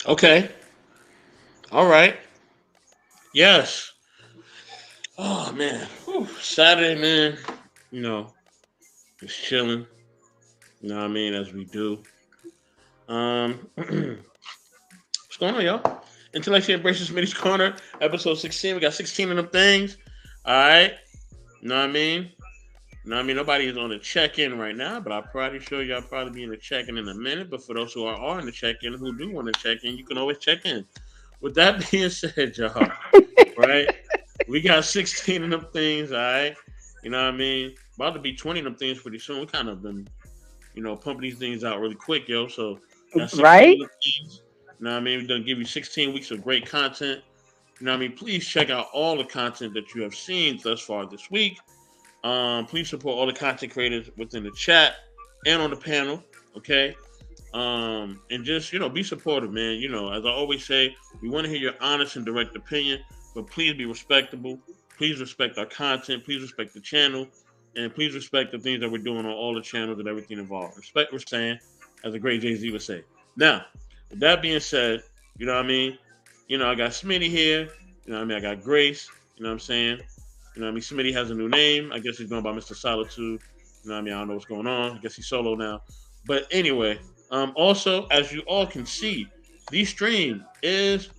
Okay. All right. Yes. Oh man. Whew. Saturday, man. You know, just chilling. You know what I mean? As we do. What's going on, y'all? Intellectually Embraces Smitty's Corner, episode 16. We got 16 of them things. All right. You know what I mean? You know what I mean? Nobody is on the check-in right now, but I'm probably sure y'all probably be in the check-in in a minute. But for those who are in the check-in, who do want to check in, you can always check in. With that being said, y'all, right? We got 16 of them things, all right? You know what I mean? About to be 20 of them things pretty soon. We kind of been, pumping these things out really quick, yo. So got 16 Right? of them things. You know what I mean? We're going to give you 16 weeks of great content. You know what I mean? Please check out all the content that you have seen thus far this week. Please support all the content creators within the chat and on the panel. Okay. And just be supportive, man. As I always say, we want to hear your honest and direct opinion, but please be respectable. Please respect our content. Please respect the channel, and please respect the things that we're doing on all the channels and everything involved. Respect what we're saying, as a great Jay Z would say. Now, with that being said, you know what I mean. I got Smitty here. You know what I mean. I got Grace. You know what I'm saying. You know what I mean. Smitty has a new name. I guess he's going by Mr. Solitude. You know what I mean. I don't know what's going on. I guess he's solo now. But anyway, also, as you all can see, the stream is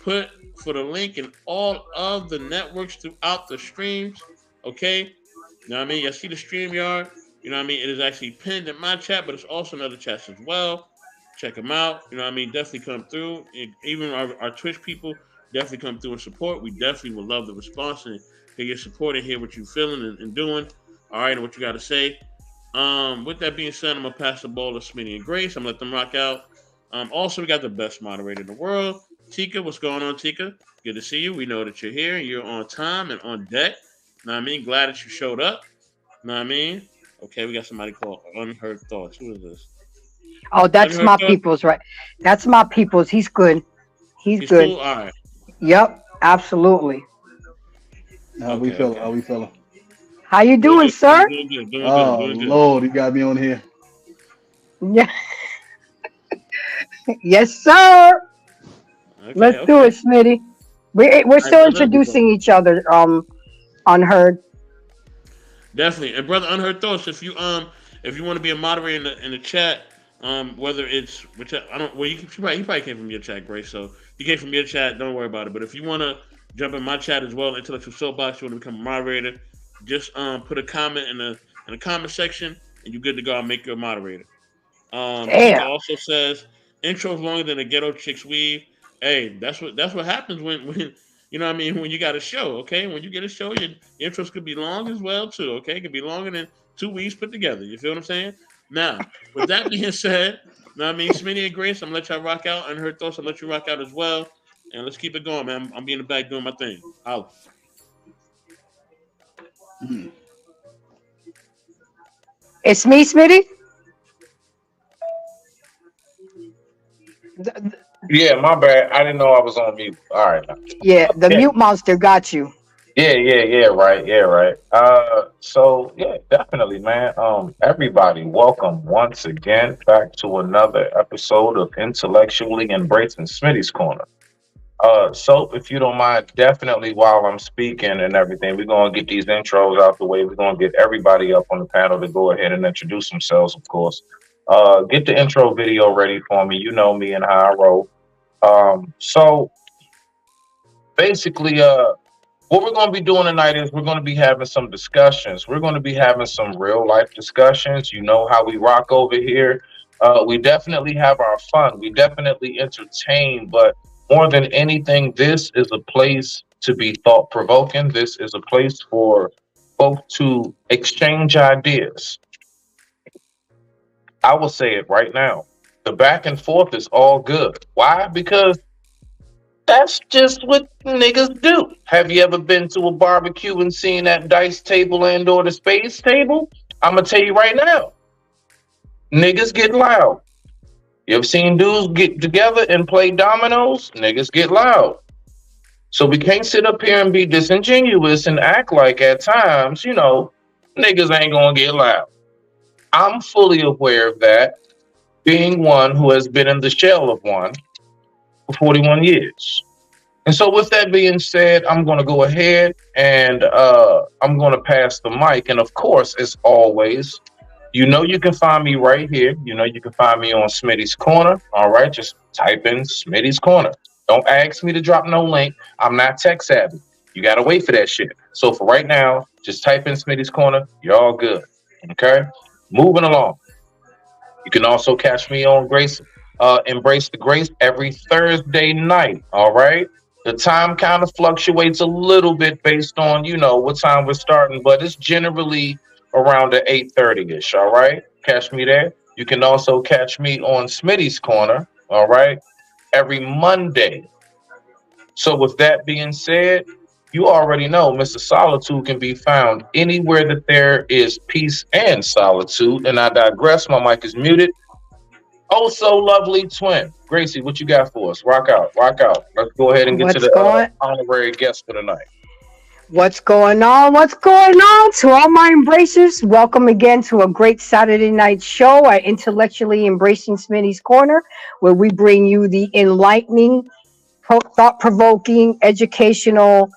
put for the link in all of the networks throughout the streams. Okay? You know what I mean? You see the stream yard. You know what I mean? It is actually pinned in my chat, but it's also in other chats as well. Check them out. You know what I mean? Definitely come through. And even our Twitch people definitely come through and support. We definitely would love the response and hear your support and hear what you're feeling and doing. All right, and what you got to say. With that being said, I'm gonna pass the ball to Smitty and Grace. I'm gonna let them rock out. Also, we got the best moderator in the world, Tika. What's going on, Tika? Good to see you. We know that you're here and you're on time and on deck. Know what I mean? Glad that you showed up. Know what I mean? Okay, we got somebody called Unheard Thoughts. Who is this? Oh, that's Unheard my Thoughts? people's, right? That's my people's. He's good. He's He's good. cool? All right. Yep, absolutely. How we Okay, feeling? How okay. we feeling? How you Doing doing, good, Smitty. sir? Doing good. Doing good. Oh Doing good. Lord, you got me on here. Yeah. Yes, sir. Okay, Let's do it, okay. Smitty. We're All right, still brother. introducing each other. Unheard. Definitely, and brother, unheard thoughts. If you want to be a moderator in the chat, whether it's which I don't, well, he probably came from your chat, Grace. So he came from your chat. Don't worry about it. But if you want to jump in my chat as well, intellectual soapbox, you want to become a moderator, just put a comment in the comment section, and you're good to go. I'll make you a moderator. Tika Damn. also says intros longer than a ghetto chick's weave. Hey, that's what happens when you know what I mean when you got a show. Okay, when you get a show, your intros could be long as well too. Okay, it could be longer than 2 weeks put together. You feel what I'm saying? Now, with that being said, you know what I mean, Smitty and Grace, I'm gonna let y'all rock out, and her thoughts, I'm gonna let you rock out as well. And let's keep it going, man. I'm being in the back doing my thing. Holla. Hmm. It's me, Smitty. Th- th- Yeah, my bad. I didn't know I was on mute. All right. yeah, the Yeah, mute monster got you. yeah, right, yeah, right. So yeah, definitely, man. Everybody, welcome once again back to another episode of Intellectually Embracing Smitty's Corner. So if you don't mind, definitely while I'm speaking and everything, we're gonna get these intros out the way. We're gonna get everybody up on the panel to go ahead and introduce themselves, of course. Get the intro video ready for me. You know me and how I roll. So basically, what we're going to be doing tonight is we're going to be having some discussions. We're going to be having some real life discussions. You know how we rock over here. We definitely have our fun. We definitely entertain, but more than anything, this is a place to be thought provoking. This is a place for both to exchange ideas. I will say it right now. The back and forth is all good. Why? Because that's just what niggas do. Have you ever been to a barbecue and seen that dice table and or the spades table? I'm gonna tell you right now, niggas get loud. You ever seen dudes get together and play dominoes? Niggas get loud. So we can't sit up here and be disingenuous and act like at times, niggas ain't gonna get loud. I'm fully aware of that, being one who has been in the shell of one. for 41 years. And so, with that being said, I'm going to go ahead and I'm going to pass the mic. And of course, as always, you can find me right here. You can find me on Smitty's Corner. All right, just type in Smitty's Corner. Don't ask me to drop no link. I'm not tech savvy. You got to wait for that shit. So for right now, just type in Smitty's Corner. You're all good. Okay? Moving along. You can also catch me on Embrace the Grace every Thursday night. All right? The time kind of fluctuates a little bit based on, what time we're starting, but it's generally around the 8:30-ish. All right? Catch me there. You can also catch me on Smitty's Corner. All right? Every Monday. So with that being said, you already know Mr. Solitude can be found anywhere that there is peace and solitude. And I digress. My mic is muted. Oh, so lovely twin. Gracie, what you got for us? Rock out. Let's go ahead and get to the honorary guest for tonight. What's going on? To all my embracers, welcome again to a great Saturday night show at Intellectually Embracing Smitty's Corner, where we bring you the enlightening, thought-provoking, educational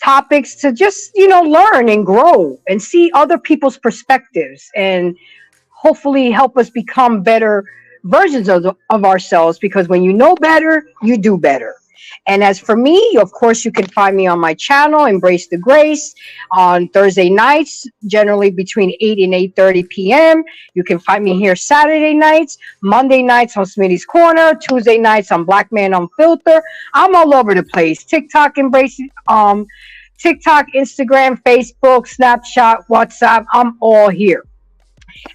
topics to just, learn and grow and see other people's perspectives and hopefully help us become better versions of ourselves, because when you know better, you do better. And as for me, of course, you can find me on my channel, Embrace the Grace, on Thursday nights, generally between 8 and 8:30 p.m. You can find me here Saturday nights, Monday nights on Smitty's Corner, Tuesday nights on Black Man Unfiltered. I'm all over the place. TikTok, Instagram, Facebook, Snapchat, WhatsApp. I'm all here.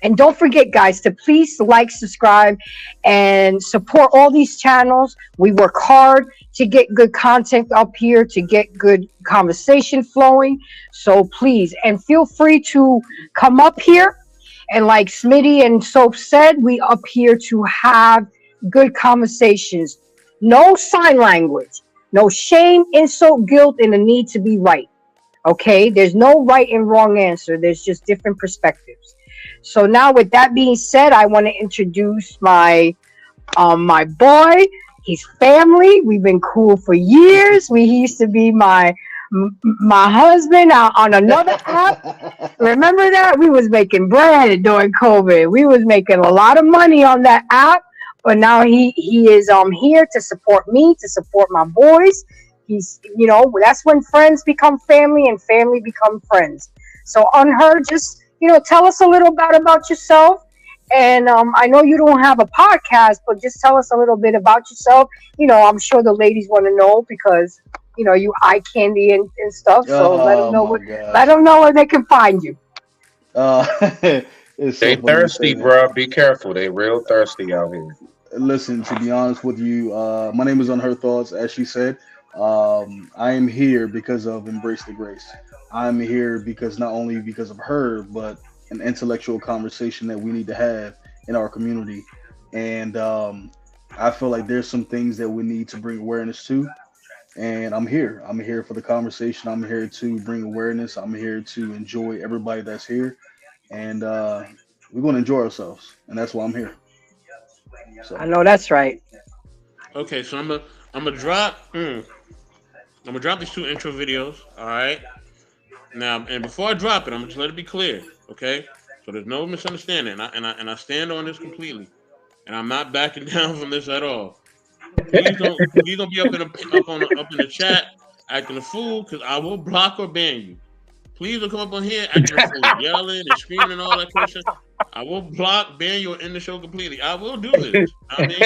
And don't forget, guys, to please like, subscribe, and support all these channels. We work hard to get good content up here, to get good conversation flowing. So please, and feel free to come up here. And like Smitty and Soap said, we up here to have good conversations. No sign language, no shame, insult, guilt, and the need to be right. Okay? There's no right and wrong answer. There's just different perspectives. So now, with that being said, I want to introduce my boy, his family. We've been cool for years. He used to be my husband on another app. Remember that? We was making bread during COVID. We was making a lot of money on that app. But now he is here to support me, to support my boys. He's, that's when friends become family and family become friends. So Unheard, just tell us a little bit about yourself. And I know you don't have a podcast, but just tell us a little bit about yourself. I'm sure the ladies want to know because, you eye candy and stuff. So let them know where they can find you. They thirsty, bro. Be careful. They real thirsty out here. Listen, to be honest with you, my name is Unheard Thoughts, as she said. I am here because of Embrace the Grace. I'm here because not only because of her, but an intellectual conversation that we need to have in our community. And I feel like there's some things that we need to bring awareness to. And I'm here. I'm here for the conversation. I'm here to bring awareness. I'm here to enjoy everybody that's here. And we're going to enjoy ourselves. And that's why I'm here. So. I know that's right. Okay, so I'm gonna drop these two intro videos. All right. Now, and before I drop it, I'm just let it be clear, okay? So there's no misunderstanding, and I stand on this completely, and I'm not backing down from this at all. Please don't be up in the chat acting a fool, because I will block or ban you. Please don't come up on here acting a fool, yelling and screaming and all that kind of shit. I will block, ban you, or end the show completely. I will do this. I mean,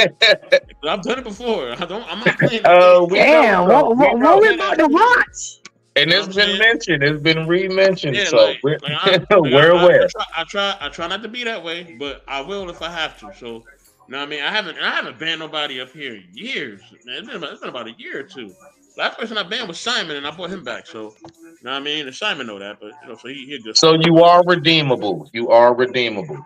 I've done it before. I'm not playing. Damn, what we about to watch? And it's been mentioned. It's been re-mentioned. Yeah, so we're aware. I try not to be that way, but I will if I have to. So, you know what I mean? I haven't banned nobody up here in years. Man, it's been about a year or two. Last person I banned was Simon, and I brought him back. So, you know what I mean? And Simon know that, but so he good. So you are redeemable. You are redeemable.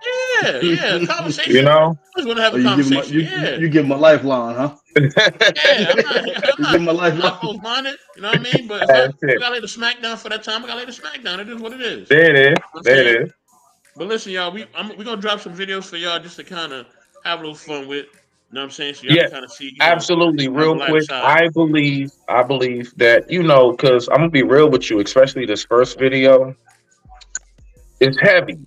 Yeah. Conversation. You know, I just want to have a conversation. You give him a lifeline, huh? Yeah, I'm not close-minded. You know what I mean? But if I gotta lay the smack down for that time, I gotta lay the smack down. It is what it is. There it is. But listen, y'all, we're gonna drop some videos for y'all just to kind of have a little fun with. You know what I'm saying? So y'all Yeah, can kind of see, absolutely. have a Real lighter quick, side. I believe that, because I'm gonna be real with you, especially this first video. It's heavy.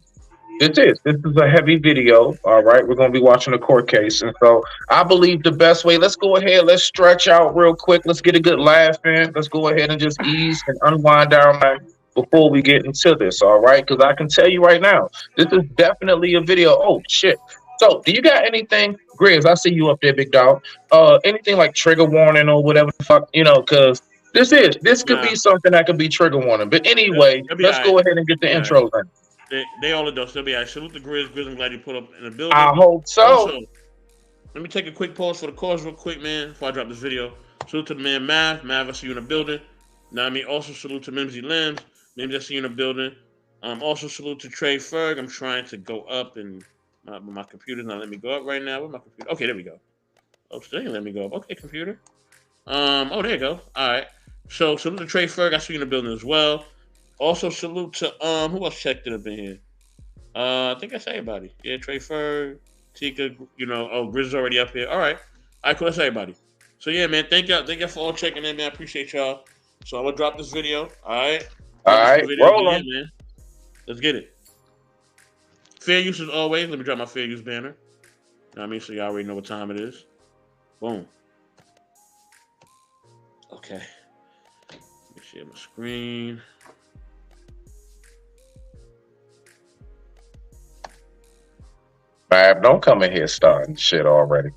This is a heavy video. All right. We're gonna be watching a court case. And so I believe the best way, let's go ahead, let's stretch out real quick. Let's get a good laugh in. Let's go ahead and just ease and unwind our mind before we get into this. All right. Because I can tell you right now, this is definitely a video. Oh shit. So do you got anything, Grizz? I see you up there, big dog. Anything like trigger warning or whatever the fuck, because this could Nah, be something that could be trigger warning. But anyway, they'll be let's all right. go ahead and get the They'll be all right. intros in. They all adults. They'll be all right. Salute the Grizz. Grizz, I'm glad you put up in the building. I hope so. Also, let me take a quick pause for the cause real quick, man, before I drop this video. Salute to the man Mav. Mav, I see you in the building. Now, I mean, also salute to Mimsy Limbs. Mimsy, I see you in the building. Also salute to Trey Ferg. I'm trying to go up and my computer's not letting me go up right now. Where's my computer? Okay, there we go. Oh, still ain't let me go up. Okay, computer. Oh, there you go. All right. So salute to Trey Ferg. I see you in the building as well. Also salute to who else checked it up in here? I think that's everybody. Yeah, Trey Ferg, Tika, Grizz is already up here. All right, cool, that's everybody. So yeah, man, thank y'all for all checking in, man. I appreciate y'all. So I'm gonna drop this video. All right. All right, roll on. Man. Let's get it. Fair use as always. Let me drop my fair use banner. You know what I mean? So y'all already know what time it is. Boom. Okay. Let me share my screen. Fab, don't come in here starting shit already.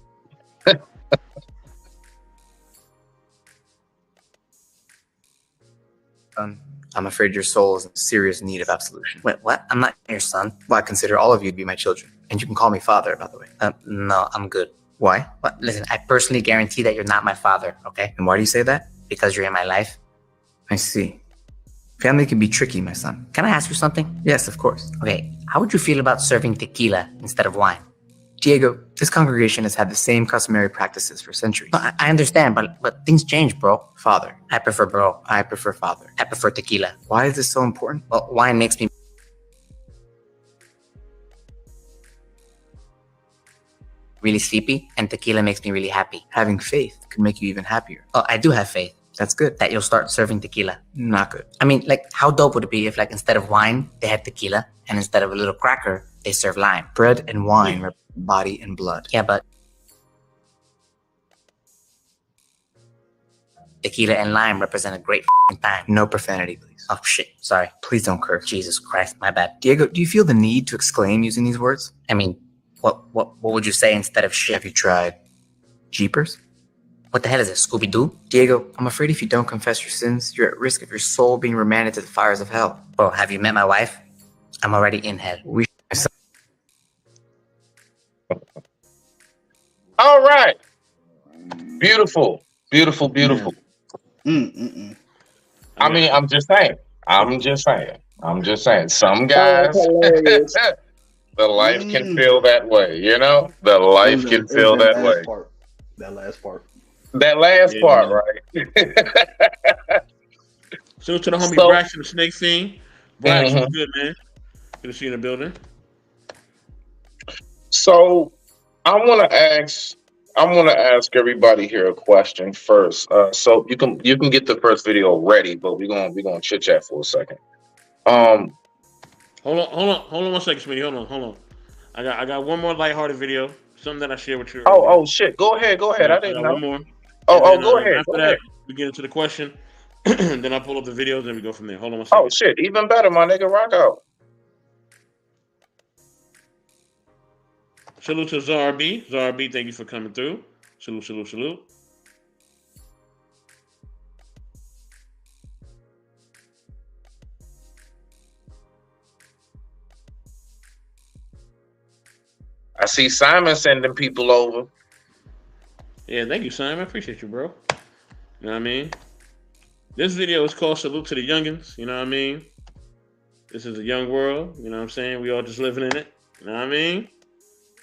I'm afraid your soul is in serious need of absolution. Wait, what? I'm not your son. Well, I consider all of you to be my children. And you can call me father, by the way. No, I'm good. Why? What? Listen, I personally guarantee that you're not my father, okay? And why do you say that? Because you're in my life. I see. Family can be tricky, my son. Can I ask you something? Yes, of course. Okay, how would you feel about serving tequila instead of wine? Diego, this congregation has had the same customary practices for centuries. I understand, but things change, bro. Father. I prefer bro. I prefer father. I prefer tequila. Why is this so important? Well, wine makes me really sleepy, and tequila makes me really happy. Having faith could make you even happier. Oh, I do have faith. That's good. That you'll start serving tequila. Not good. I mean, like, how dope would it be if, like, instead of wine, they had tequila, and instead of a little cracker, they serve lime? Bread and wine represent body and blood. Yeah, but tequila and lime represent a great time. No profanity, please. Oh, shit. Sorry. Please don't curse. Jesus Christ, my bad. Diego, do you feel the need to exclaim using these words? I mean, what would you say instead of shit? Have you tried Jeepers? What the hell is it, Scooby-Doo? Diego, I'm afraid if you don't confess your sins, you're at risk of your soul being remanded to the fires of hell. Bro, have you met my wife? I'm already in hell. All right. Beautiful. Beautiful, beautiful. I mean, I'm just saying. Some guys, the life can feel that way, The life can feel that way. That last part. That last part, right? So to the homie Braxton, the Snake Fiend. Braxton, good, man. Good to see you in the building. So I want to ask everybody here a question first. So you can get the first video ready, but we're gonna chit chat for a second. Hold on 1 second, Smitty. Hold on. I got one more lighthearted video, something that I share with you. Oh shit. Go ahead. I didn't know. One more. Go ahead. After that, we get into the question. Then I pull up the videos and we go from there. Hold on 1 second. Oh shit, even better, my nigga. Rock out. Salute to Zara B. Zara B, thank you for coming through. Salute. I see Simon sending people over. Yeah, thank you, Simon. I appreciate you, bro. You know what I mean? This video is called Salute to the Youngins. You know what I mean? This is a young world. You know what I'm saying? We all just living in it. You know what I mean?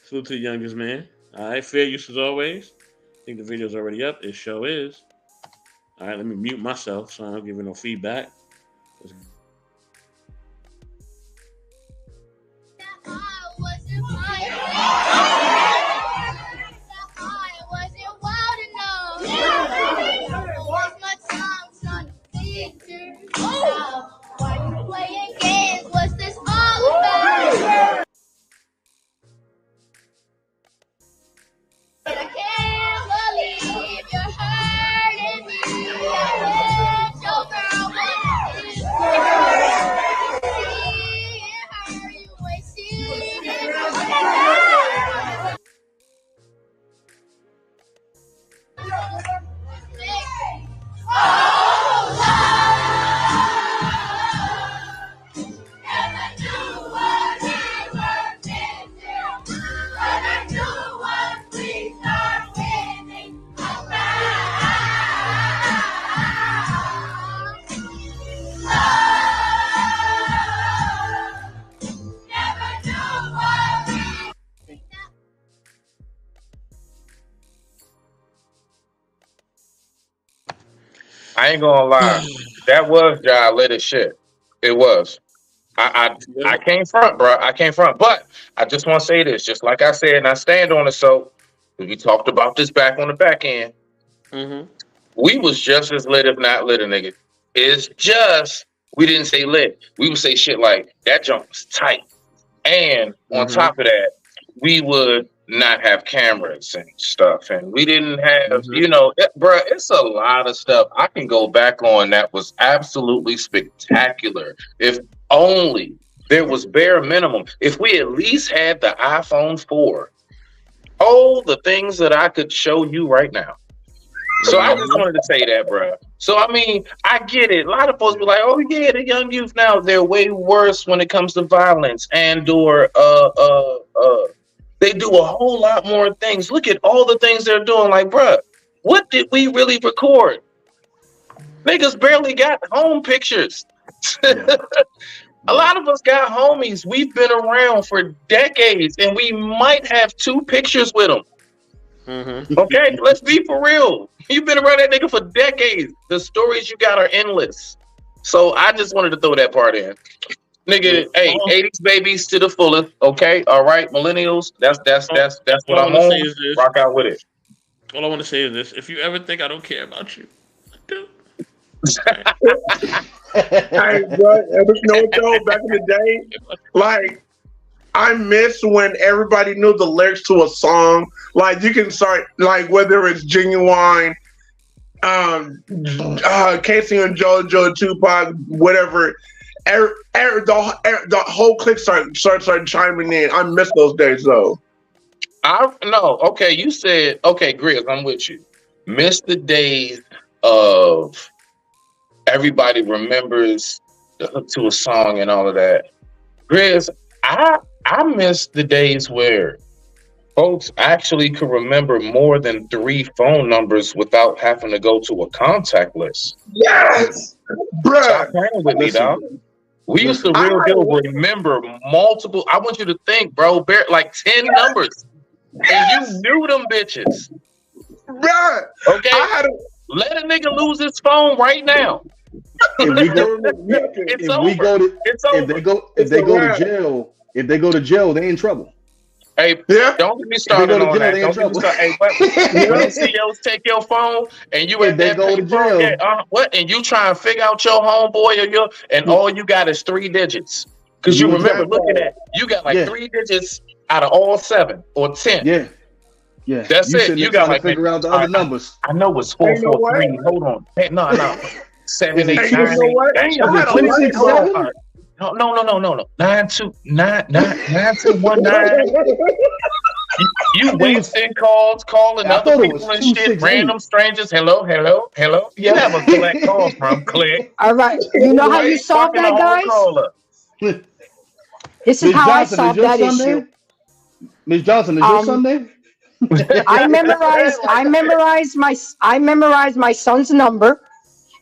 Salute to the youngest, man. All right, fair use as always. I think the video's already up. It show is. All right, let me mute myself so I don't give you no feedback. I ain't gonna lie. That was y'all lit as shit. It was. I can't front, bro. I can't front. But I just want to say this, just like I said, and I stand on it. So we talked about this back on the back end. Mm-hmm. We was just as lit, if not lit, a nigga. It's just we didn't say lit. We would say shit like that jump was tight. And on top of that, we would not have cameras and stuff. And we didn't have, bro, it's a lot of stuff I can go back on that was absolutely spectacular. If only there was bare minimum. If we at least had the iPhone 4, the things that I could show you right now. So I just wanted to say that, bro. So, I mean, I get it. A lot of folks be like, oh, yeah, the young youth now, they're way worse when it comes to violence and or they do a whole lot more things. Look at all the things they're doing. Like, bro, what did we really record? Niggas barely got home pictures. A lot of us got homies. We've been around for decades, and we might have 2 pictures with them. Okay, let's be for real. You've been around that nigga for decades. The stories you got are endless. So I just wanted to throw that part in. Nigga, hey, 80s babies to the fullest. Okay, all right, millennials. That's what I'm on. Rock out with it. All I want to say is this: if you ever think I don't care about you, I do. Hey, bro, back in the day, like, I miss when everybody knew the lyrics to a song. Like, you can start, like, whether it's Genuine, Casey and JoJo, Tupac, whatever. The whole clique started chiming in. I miss those days, though. Okay, you said, okay, Grizz, I'm with you. Miss the days of everybody remembers the hook to a song and all of that. Grizz, I miss the days where folks actually could remember more than 3 phone numbers without having to go to a contact list. Yes, bro. Stop playing with me, dog. We used to remember multiple. I want you to think, bro, like 10 numbers, and you knew them bitches. Bro, okay, let a nigga lose his phone right now. If they go to jail, they in trouble. Hey, don't get me started on that. Don't get me started. Hey, when CEOs take your phone and you at that payphone, what? And you try and figure out your homeboy and all you got is 3 digits. Because you remember looking at, you got like 3 digits out of all 7 or 10. Yeah. That's it. You got like figure out the other numbers. I know it's 443. Hold on. Hey, no. 7, 8, 9. No. 9219. You wasting calls, calling other people and shit, random strangers. Hello. You have a collect calls from click. All right. You know how you solve that, guys? This is how I solved that issue. Ms. Johnson, is your Sunday? I memorized my son's number,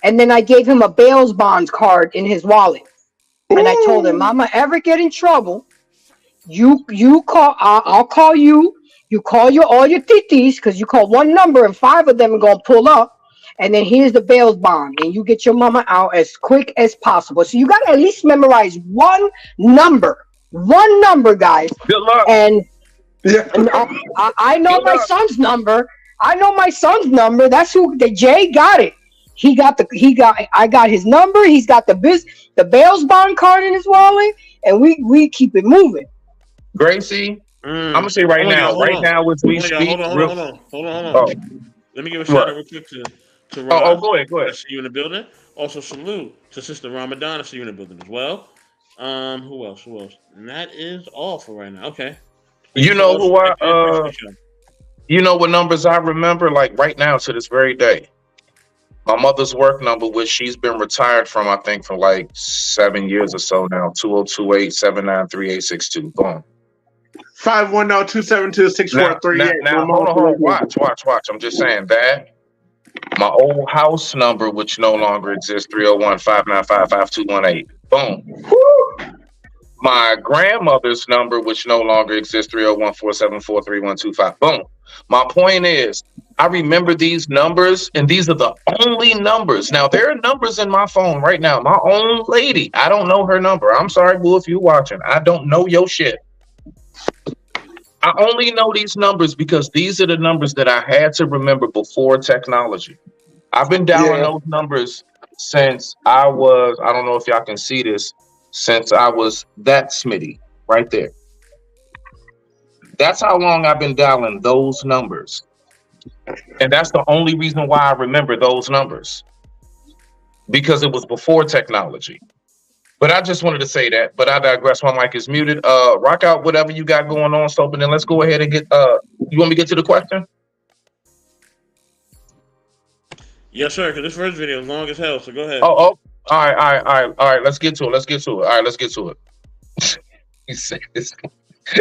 and then I gave him a bail bonds card in his wallet. And I told him, Mama, ever get in trouble, you call. I'll call you. You call all your titis, because you call one number and 5 of them are gonna pull up. And then here's the bail bond, and you get your mama out as quick as possible. So you gotta at least memorize one number, guys. Good luck. And I know my son's number. That's who the Jay got it. I got his number. He's got the bail bond card in his wallet, and we keep it moving. Gracie, I'm gonna say right now as we speak. Hold on. Let me give a shout out real quick to Rob. Go ahead. I see you in the building. Also salute to Sister Ramadan. I see you in the building as well. Who else? And that is all for right now. Okay. You know who you know what numbers I remember, like right now to this very day. My mother's work number, which she's been retired from, I think, for like 7 years or so now. 2028-793-862. Boom. 510-272-6438. Now, hold on. Watch. I'm just saying that. My old house number, which no longer exists, 301-595-5218. Boom. Woo! My grandmother's number, which no longer exists, 301-474-3125. Boom. My point is, I remember these numbers, and these are the only numbers. Now, there are numbers in my phone right now. My own lady, I don't know her number. I'm sorry, boo, if you're watching. I don't know your shit. I only know these numbers because these are the numbers that I had to remember before technology. I've been dialing Yeah. those numbers since I was, I don't know if y'all can see this, since I was that Smitty right there. That's how long I've been dialing those numbers. And that's the only reason why I remember those numbers, because it was before technology. But I just wanted to say that. But I digress. My mic is muted. Rock out whatever you got going on, Soap, and then let's go ahead and get. You want me to get to the question? Yes, sir. Because this first video is long as hell. So go ahead. Oh, all right. Let's get to it. All right, let's get to it. He said this.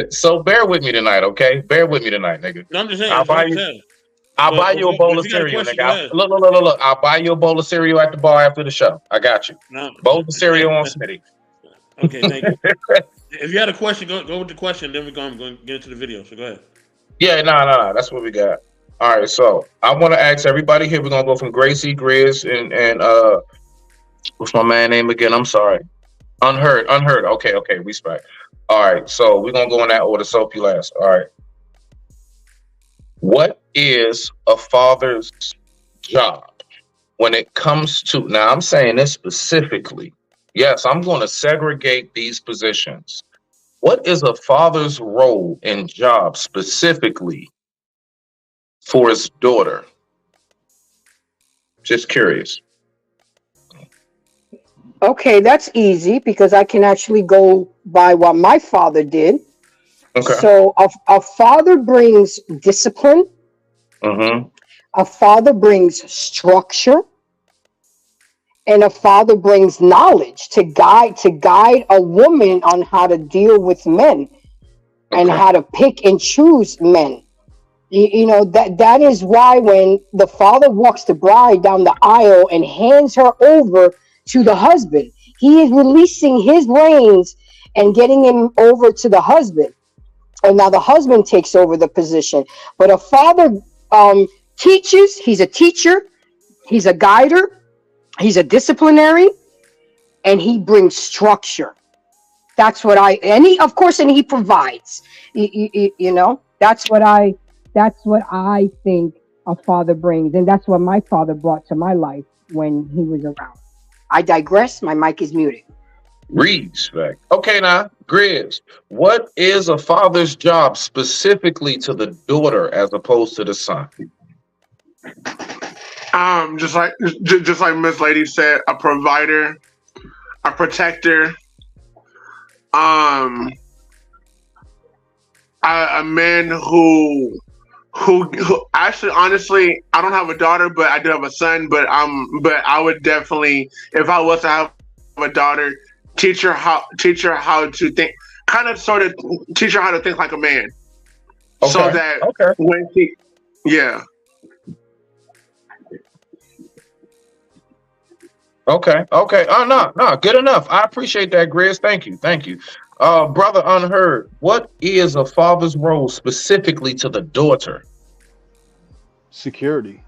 So bear with me tonight, okay? Bear with me tonight, nigga. No, I'm just saying. I'll It's long buy as you. hell. I'll But buy you a bowl if of you got a cereal, question, nigga. go ahead. Look. I'll buy you a bowl of cereal at the bar after the show. I got you. No. Bowl of cereal on Smitty. Okay, thank you. If you had a question, go with the question. Then we're going to get into the video. So go ahead. Yeah, no. That's what we got. All right, so I want to ask everybody here. We're gonna go from Gracie, Grizz, and what's my man name again? I'm sorry. Unheard. Okay, respect. All right, so we're gonna go in that order. Soapy last. All right. What is a father's job when it comes to, now I'm saying this specifically. Yes, I'm going to segregate these positions. What is a father's role and job specifically for his daughter? Just curious. Okay, that's easy because I can actually go by what my father did. Okay. So a father brings discipline, Mm-hmm. a father brings structure, and a father brings knowledge to guide a woman on how to deal with men and Okay. how to pick and choose men. You know that is why when the father walks the bride down the aisle and hands her over to the husband, he is releasing his reins and getting him over to the husband. And now the husband takes over the position. But a father teaches. He's a teacher. He's a guider. He's a disciplinary, and he brings structure. That's what and he, of course, and he provides. You know, that's what I think a father brings, and that's what my father brought to my life when he was around. I digress. My mic is muted. Respect. Okay, now, Grizz, what is a father's job specifically to the daughter as opposed to the son? Just like Miss Lady said, a provider, a protector, um, a man who actually, honestly, I don't have a daughter, but I do have a son. But I would definitely, if I was to have a daughter, teach her how to think, kind of sort of teach her how to think like a man, so Okay. that Okay. when she, yeah. Okay. No. Good enough. I appreciate that, Grizz. Thank you. Brother Unheard, what is a father's role specifically to the daughter? Security.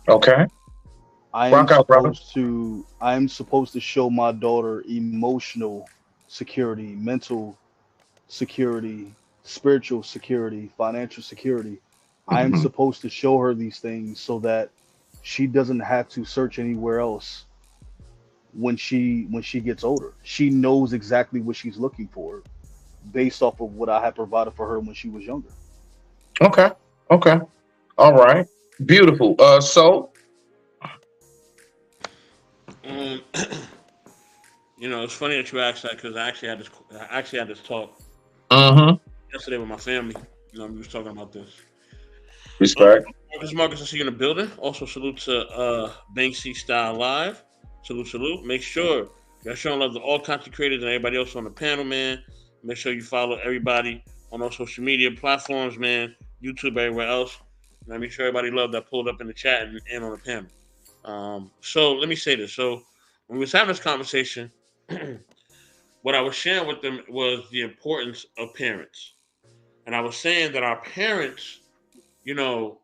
Okay. I Rock am out, brother. supposed to show my daughter emotional security, mental security, spiritual security, financial security. I am supposed to show her these things so that she doesn't have to search anywhere else when she gets older. She knows exactly what she's looking for based off of what I had provided for her when she was younger. Okay. All right. Beautiful. So. You know, it's funny that you asked that because I actually had this talk Mm-hmm. yesterday with my family. You know, we was talking about this. Respect. Marcus, I see you in the building. Also, salute to Banksy Style Live. Salute. Make sure you're showing love to all content creators and everybody else on the panel, man. Make sure you follow everybody on our social media platforms, man. YouTube, everywhere else. And make sure everybody love that pulled up in the chat and on the panel. So let me say this. So when we was having this conversation, what I was sharing with them was the importance of parents. And I was saying that our parents, you know,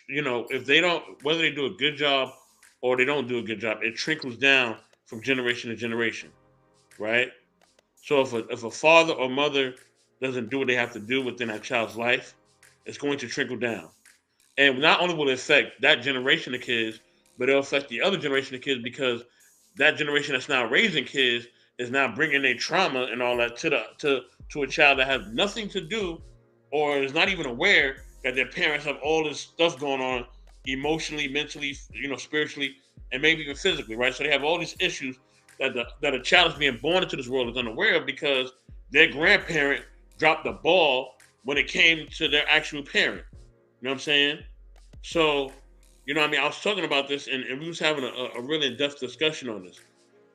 you know, if they don't, whether they do a good job or they don't do a good job, it trickles down from generation to generation, right? So if a father or mother doesn't do what they have to do within that child's life, it's going to trickle down. And not only will it affect that generation of kids, but it'll affect the other generation of kids because that generation that's now raising kids is now bringing their trauma and all that to a child that has nothing to do or is not even aware that their parents have all this stuff going on emotionally, mentally, you know, spiritually, and maybe even physically, right? So they have all these issues that a child is being born into this world is unaware of because their grandparent dropped the ball when it came to their actual parent. You know what I'm saying? So, you know what I mean? I was talking about this and we was having a really in-depth discussion on this.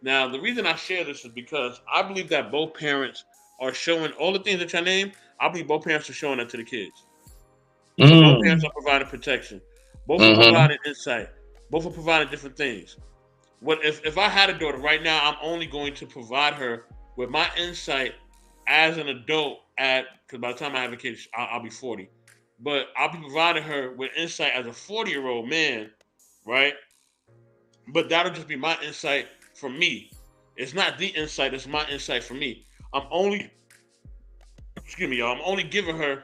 Now, the reason I share this is because I believe that both parents are showing all the things that I named. I believe both parents are showing that to the kids. So both parents Mm. are providing protection. Both are Mm-hmm. providing insight. Both are providing different things. What if I had a daughter right now, I'm only going to provide her with my insight as an adult at because by the time I have a kid, I'll be 40. But I'll be providing her with insight as a 40-year-old man, right? But that'll just be my insight from me. It's not the insight, it's my insight from me. I'm only excuse me, y'all, I'm only giving her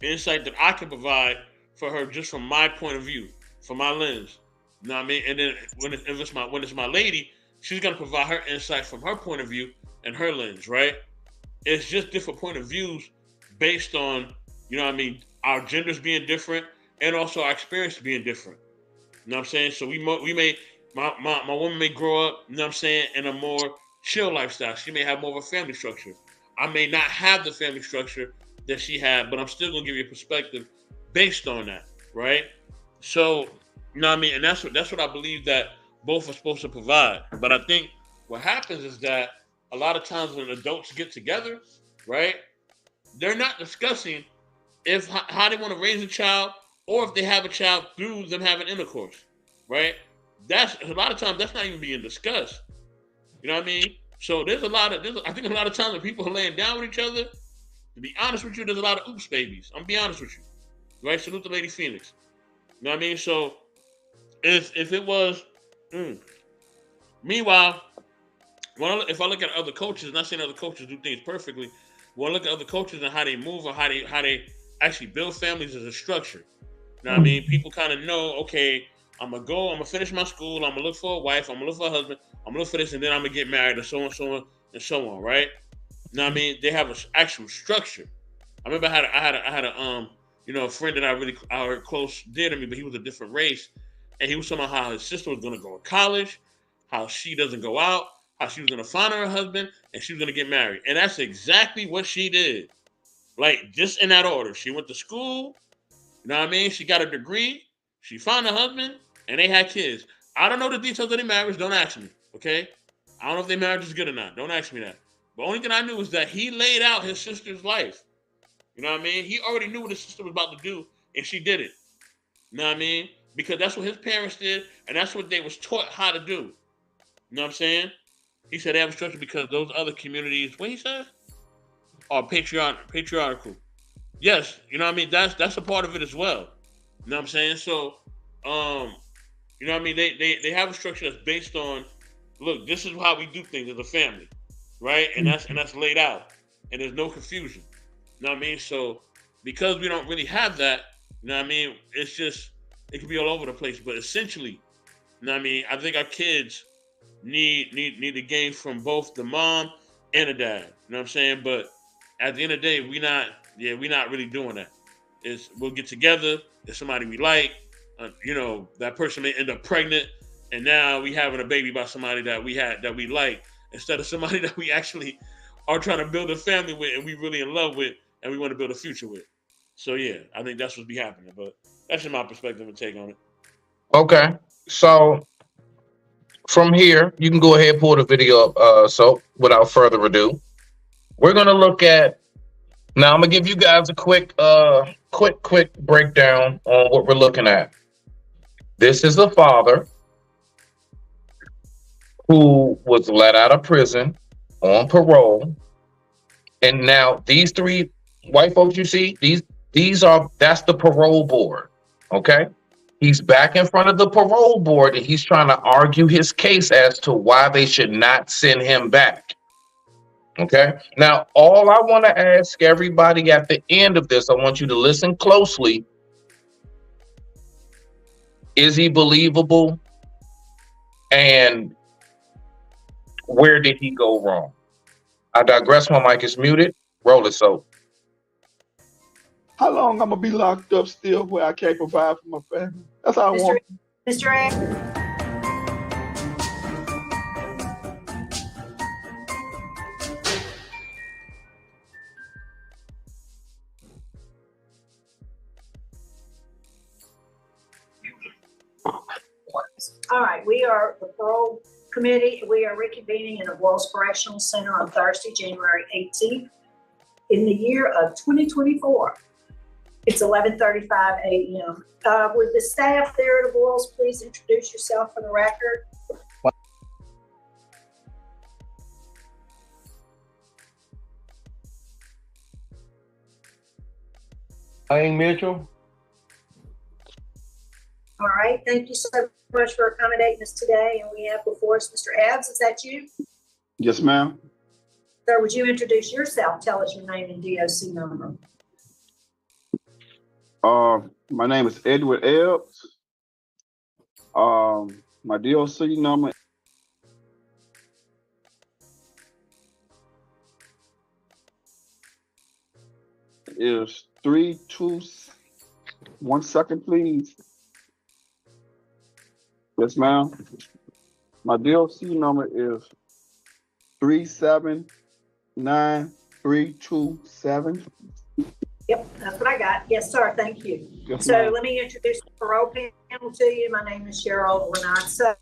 insight that I can provide for her just from my point of view, from my lens. You know what I mean? And then when it's my lady, she's gonna provide her insight from her point of view and her lens, right? It's just different point of views based on, you know what I mean, our genders being different and also our experience being different. You know what I'm saying? So we may my woman may grow up, you know what I'm saying, in a more chill lifestyle. She may have more of a family structure. I may not have the family structure that she had, but I'm still gonna give you a perspective based on that, right? So, you know what I mean? And that's what I believe that both are supposed to provide. But I think what happens is that a lot of times when adults get together, right, they're not discussing if how they want to raise a child or if they have a child through them having intercourse, right? That's a lot of times that's not even being discussed. You know what I mean? So I think a lot of times when people are laying down with each other, to be honest with you, there's a lot of oops babies. I'm gonna be honest with you, right? Salute to Lady Phoenix. You know what I mean? So if it was, mm. Meanwhile, if I look at other coaches, not saying other coaches do things perfectly, when I look at other coaches and how they move or how they actually build families as a structure. You know what I mean? People kind of know, okay, I'm gonna finish my school, I'm gonna look for a wife, I'm gonna look for a husband, I'm gonna look for this, and then I'm gonna get married, and so on, so on, and so on, right? You know what I mean? They have an actual structure. I remember I had a you know, a friend that I heard close dear to me, but he was a different race, and he was talking about how his sister was gonna go to college, how she doesn't go out, how she was gonna find her a husband, and she was gonna get married, and that's exactly what she did. Like just in that order, she went to school. You know what I mean? She got a degree. She found a husband, and they had kids. I don't know the details of their marriage. Don't ask me. Okay? I don't know if their marriage is good or not. Don't ask me that. The only thing I knew was that he laid out his sister's life. You know what I mean? He already knew what his sister was about to do, and she did it. You know what I mean? Because that's what his parents did, and that's what they was taught how to do. You know what I'm saying? He said they have a structure because those other communities, what he said, are patriarchal. Yes, you know what I mean? That's a part of it as well. You know what I'm saying? So, um, you know what I mean? They have a structure that's based on, look, this is how we do things as a family, right? And that's laid out, and there's no confusion. You know what I mean? So because we don't really have that, you know what I mean? It's just it could be all over the place. But essentially, you know what I mean? I think our kids need to gain from both the mom and the dad. You know what I'm saying? But at the end of the day, we're not really doing that. We'll get together. There's somebody we like. You know, that person may end up pregnant, and now we having a baby by somebody that we like instead of somebody that we actually are trying to build a family with and we really in love with and we want to build a future with. So yeah, I think that's what's be happening. But that's just my perspective and take on it. Okay. So from here, you can go ahead and pull the video up. So without further ado, we're gonna look at now. I'm gonna give you guys a quick breakdown on what we're looking at. This is a father who was let out of prison on parole, and now these three white folks you see, that's the parole board. Okay. He's back in front of the parole board and he's trying to argue his case as to why they should not send him back. Okay. Now, all I want to ask everybody at the end of this, I want you to listen closely. Is he believable? And where did he go wrong? I digress. My mic is muted. Roll it, so. How long I'm gonna be locked up still where I can't provide for my family? That's all I Mr. want. Mr. Evans? All right, we are the parole committee. We are reconvening in the Walls Correctional Center on Thursday, January 18th, in the year of 2024. It's 11:35 a.m. Would the staff there at the Walls please introduce yourself for the record? Wayne Mitchell. All right, thank you so much for accommodating us today. And we have before us Mr. Ebbs. Is that you? Yes, ma'am. Sir, would you introduce yourself? Tell us your name and DOC number. My name is Edward Ebbs. My DOC number is 321 second, please. Yes, ma'am. My DOC number is 379327. Yep, that's what I got. Yes, sir. Thank you. Yes, So ma'am. let me introduce the parole panel to you. My name is Cheryl Renatza.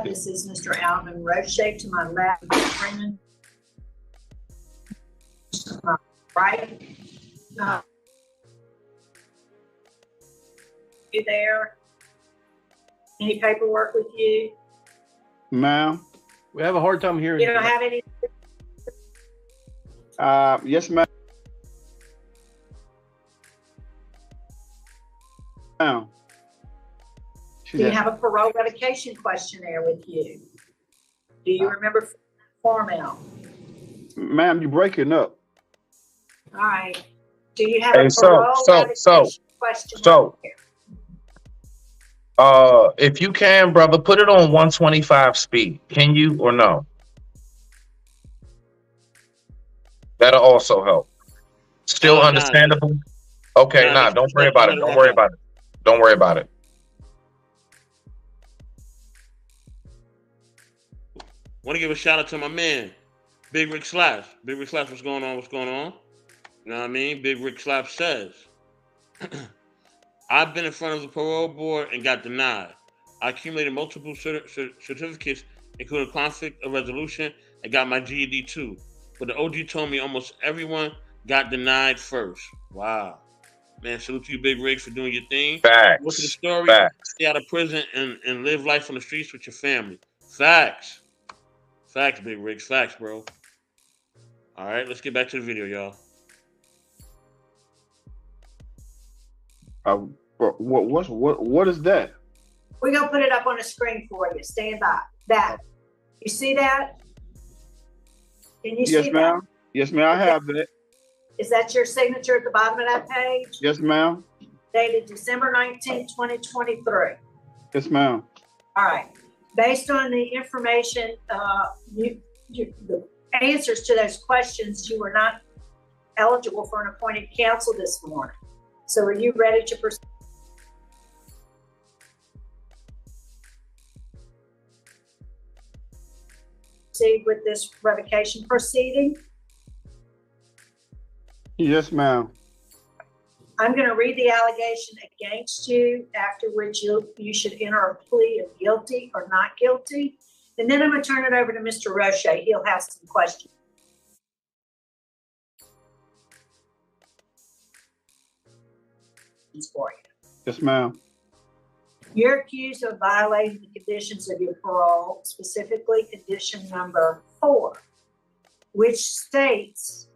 This is Mr. Alvin Roche to my left, Raymond. Right. You there? Any paperwork with you? Ma'am. We have a hard time hearing You don't have any? Yes, ma'am. Do you have a parole revocation questionnaire with you? Do you remember form out? Ma'am, you're breaking up. All right. Do you have Hey, a so- parole revocation questionnaire? If you can, brother, put it on 125 speed. Can you or no? That'll also help. Still Nah. understandable? Okay, Nah, don't worry about it. Don't worry about it. Don't worry about it. Want to give a shout out to my man, Big Rick Slaps. Big Rick Slaps, what's going on? What's going on? You know what I mean? Big Rick Slaps says, I've been in front of the parole board and got denied. I accumulated multiple certificates, including conflict of resolution, and got my GED too. But the OG told me almost everyone got denied first. Wow. Man, salute to you, Big Rick, for doing your thing. Facts. Go to the story, Facts. stay out of prison, and live life on the streets with your family. Facts. Facts, Big Rick. Facts, bro. All right, let's get back to the video, y'all. What is that? We're going to put it up on the screen for you. Stand by. That. You see that? Can you see Yes, that? ma'am. Yes, ma'am. I have that. Is that your signature at the bottom of that page? Yes, ma'am. Dated December 19, 2023. Yes, ma'am. All right. Based on the information, the answers to those questions, you were not eligible for an appointed counsel this morning. So are you ready to proceed with this revocation proceeding? Yes, ma'am. I'm going to read the allegation against you, after which you should enter a plea of guilty or not guilty. And then I'm going to turn it over to Mr. Roche. He'll have some questions for you. Yes, ma'am. You're accused of violating the conditions of your parole, specifically condition number 4, which states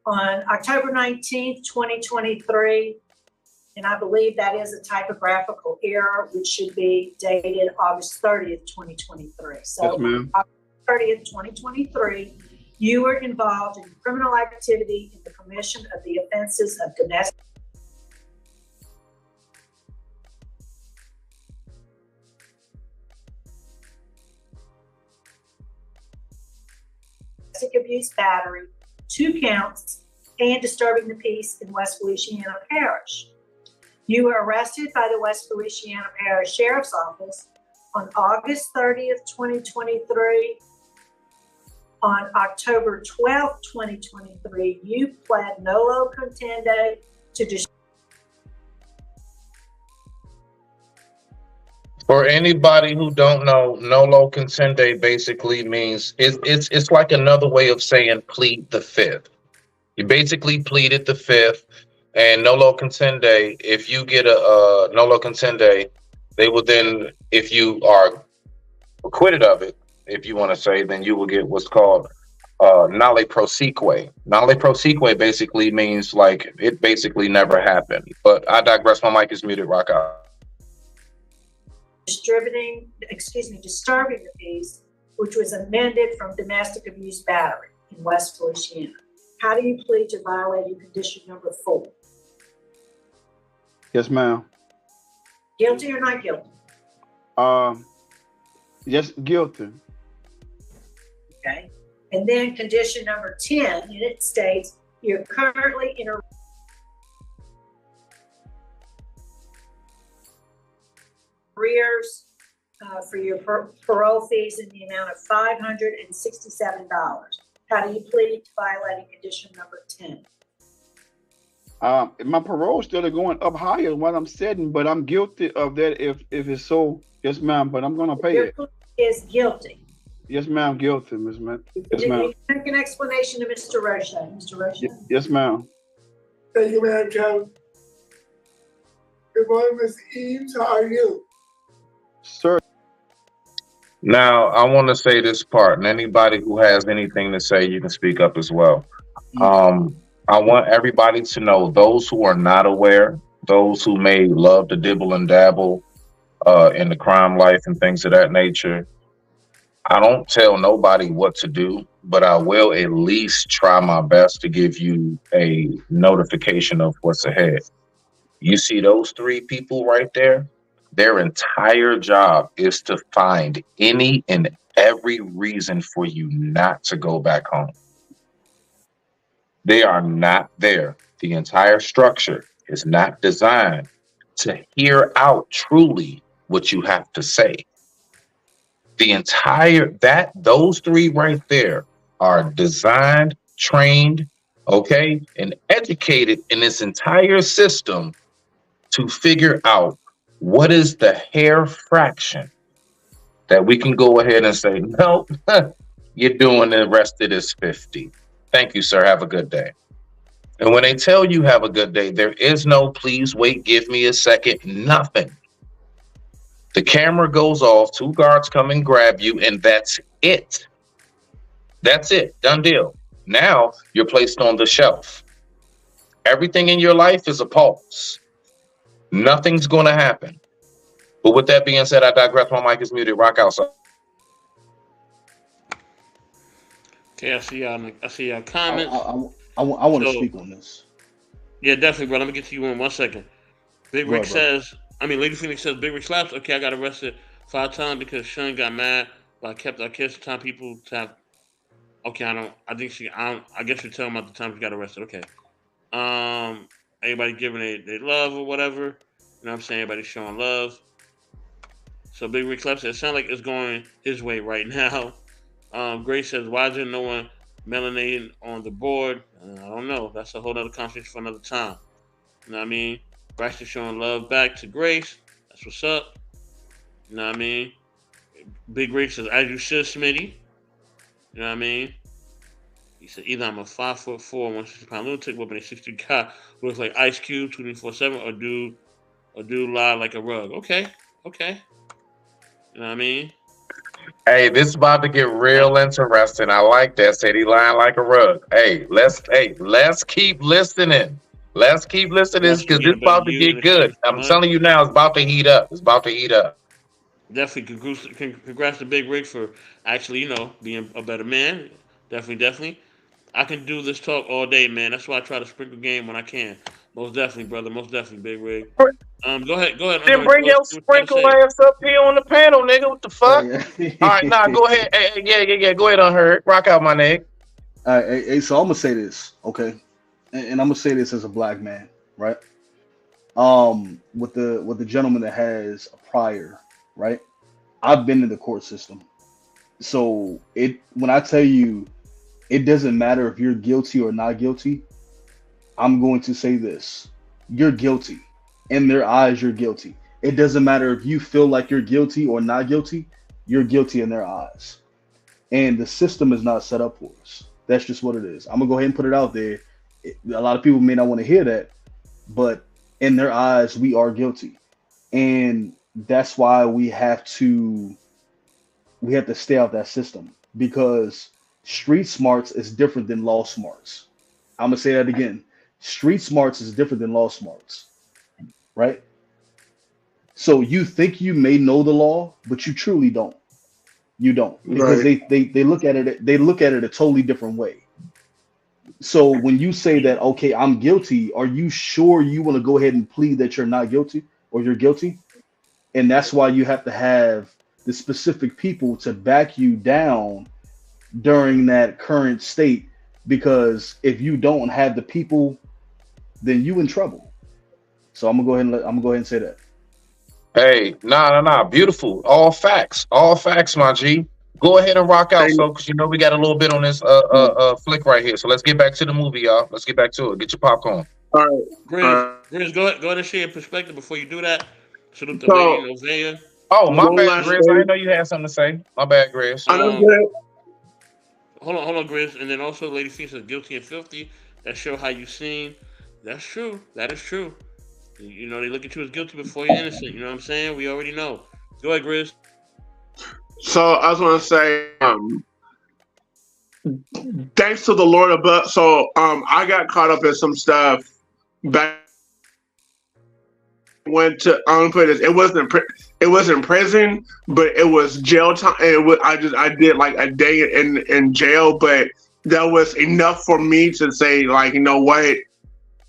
on October 19th, 2023, and I believe that is a typographical error, which should be dated August 30th, 2023. So Yes, ma'am. August 30th, 2023, you were involved in criminal activity in the commission of the offenses of domestic abuse battery, 2 counts, and disturbing the peace in West Feliciana Parish. You were arrested by the West Feliciana Parish Sheriff's Office on August 30th, 2023. On October 12th, 2023, you pled nolo contendere to For anybody who don't know, nolo contendere basically means it's like another way of saying plead the fifth. You basically pleaded the fifth, and nolo contendere, if you get a nolo contendere, they will then, if you are acquitted of it, if you want to say, then you will get what's called nale proseque. Nale proseque basically means like it basically never happened. But I digress. My mic is muted. Rock out. disturbing the peace, which was amended from domestic abuse battery in West Feliciana. How do you plead to violating condition number 4? Yes, ma'am. Guilty or not guilty? Yes, guilty. Okay. And then condition number 10, and it states you're currently in arrears for your parole fees in the amount of $567. How do you plead to violating condition number 10? My parole still going up higher than what I'm setting, but I'm guilty of that if it's so. Yes, ma'am, but I'm gonna pay Your it. plea is guilty. Yes, ma'am, guilty, Miss Ma'am. Yes, Did ma'am. you make an explanation to Mr. Roche? Mr. Roche? Yes, ma'am. Thank you, Madam Chairman. Good morning, Mr. Eames. How are you? Sir. Now, I want to say this part, and anybody who has anything to say, you can speak up as well. I want everybody to know, those who are not aware, those who may love to dibble and dabble in the crime life and things of that nature, I don't tell nobody what to do, but I will at least try my best to give you a notification of what's ahead. You see those 3 people right there? Their entire job is to find any and every reason for you not to go back home. They are not there. The entire structure is not designed to hear out truly what you have to say. Those 3 right there are designed, trained, okay, and educated in this entire system to figure out what is the hair fraction that we can go ahead and say, no, you're doing the rest of this 50. Thank you, sir. Have a good day. And when they tell you have a good day, there is no please wait, give me a second, nothing. The camera goes off, 2 guards come and grab you, and that's it. That's it. Done deal. Now you're placed on the shelf. Everything in your life is a pause. Nothing's going to happen. But with that being said, I digress. My mic is muted. Rock out, sir. Okay, I see y'all comments. I want to So- speak on this. Yeah, definitely, bro. Let me get to you in 1 second. Big Go Rick ahead, bro. says, Lady Phoenix says, Big Rick slaps. Okay, I got arrested 5 times because Sean got mad, but I guess the time people to have. Okay, I guess you're telling about the times you got arrested. Okay. Everybody giving they love or whatever. You know what I'm saying? Everybody showing love. So Big Rick slaps. It sounds like it's going his way right now. Grace says, why is there no one melanated on the board? I don't know. That's a whole other conversation for another time. You know what I mean? Braxton showing love back to Grace. That's what's up. You know what I mean? Big Rick says, as you should, Smitty. You know what I mean? He said, either I'm a 5'4", 160-pound lunatic whooping a 60 guy who looks like Ice Cube 24/7, or dude a dude lie like a rug. Okay, okay. You know what I mean? Hey, this is about to get real interesting. I like that. Said he lying like a rug. Let's keep listening. Let's keep listening Watch because me this eat a better about to you in get a good. few I'm months. telling you now, it's about to heat up. It's about to heat up. Definitely congrats to Big Rig for actually, being a better man. Definitely, definitely. I can do this talk all day, man. That's why I try to sprinkle game when I can. Most definitely, brother. Most definitely, Big Rig. Go ahead, Then Unheard bring Thoughts. your See what you got to sprinkle say. ass up here on the panel, nigga. What the fuck? Hey, All right, nah, go ahead. Hey, yeah. Go ahead, Unheard. Rock out, my nigga. All right, so I'm gonna say this, okay, and I'm gonna say this as a black man, right? With the gentleman that has a prior, right? I've been in the court system, so when I tell you, it doesn't matter if you're guilty or not guilty. I'm going to say this: you're guilty. In their eyes, you're guilty. It doesn't matter if you feel like you're guilty or not guilty. You're guilty in their eyes, and the system is not set up for us. That's just what it is. I'm gonna go ahead and put it out there. A lot of people may not want to hear that, but in their eyes, we are guilty, and that's why we have to stay out that system, because street smarts is different than law smarts. I'm gonna say that again. Street smarts is different than law smarts, right? So you think you may know the law, but you truly don't. You don't, because Right. they look at it a totally different way. So when you say that, okay, I'm guilty, are you sure you want to go ahead and plead that you're not guilty or you're guilty? And that's why you have to have the specific people to back you down during that current state, because if you don't have the people, then you in trouble. So I'm gonna go ahead and say that. Hey, nah. Beautiful. All facts, my G. Go ahead and rock out, Hey, so because we got a little bit on this Yeah. flick right here. So let's get back to the movie, y'all. Let's get back to it. Get your popcorn. all right. Grizz, go ahead and share your perspective before you do that. Salute the lady So Novea. Oh, my one bad, last Grizz. I didn't thing. know you had something to say. My bad, Grizz. I don't Um, get hold on, Grizz, and then also Lady Phoenix says guilty and filthy. That show how you seen. That's true. That is true. They look at you as guilty before you're innocent. You know what I'm saying? We already know. Go ahead, Grizz. So I was gonna say, thanks to the Lord above. So I got caught up in some stuff back. Went to put this. It wasn't prison, but it was jail time. I did like a day in jail, but that was enough for me to say, like, you know what?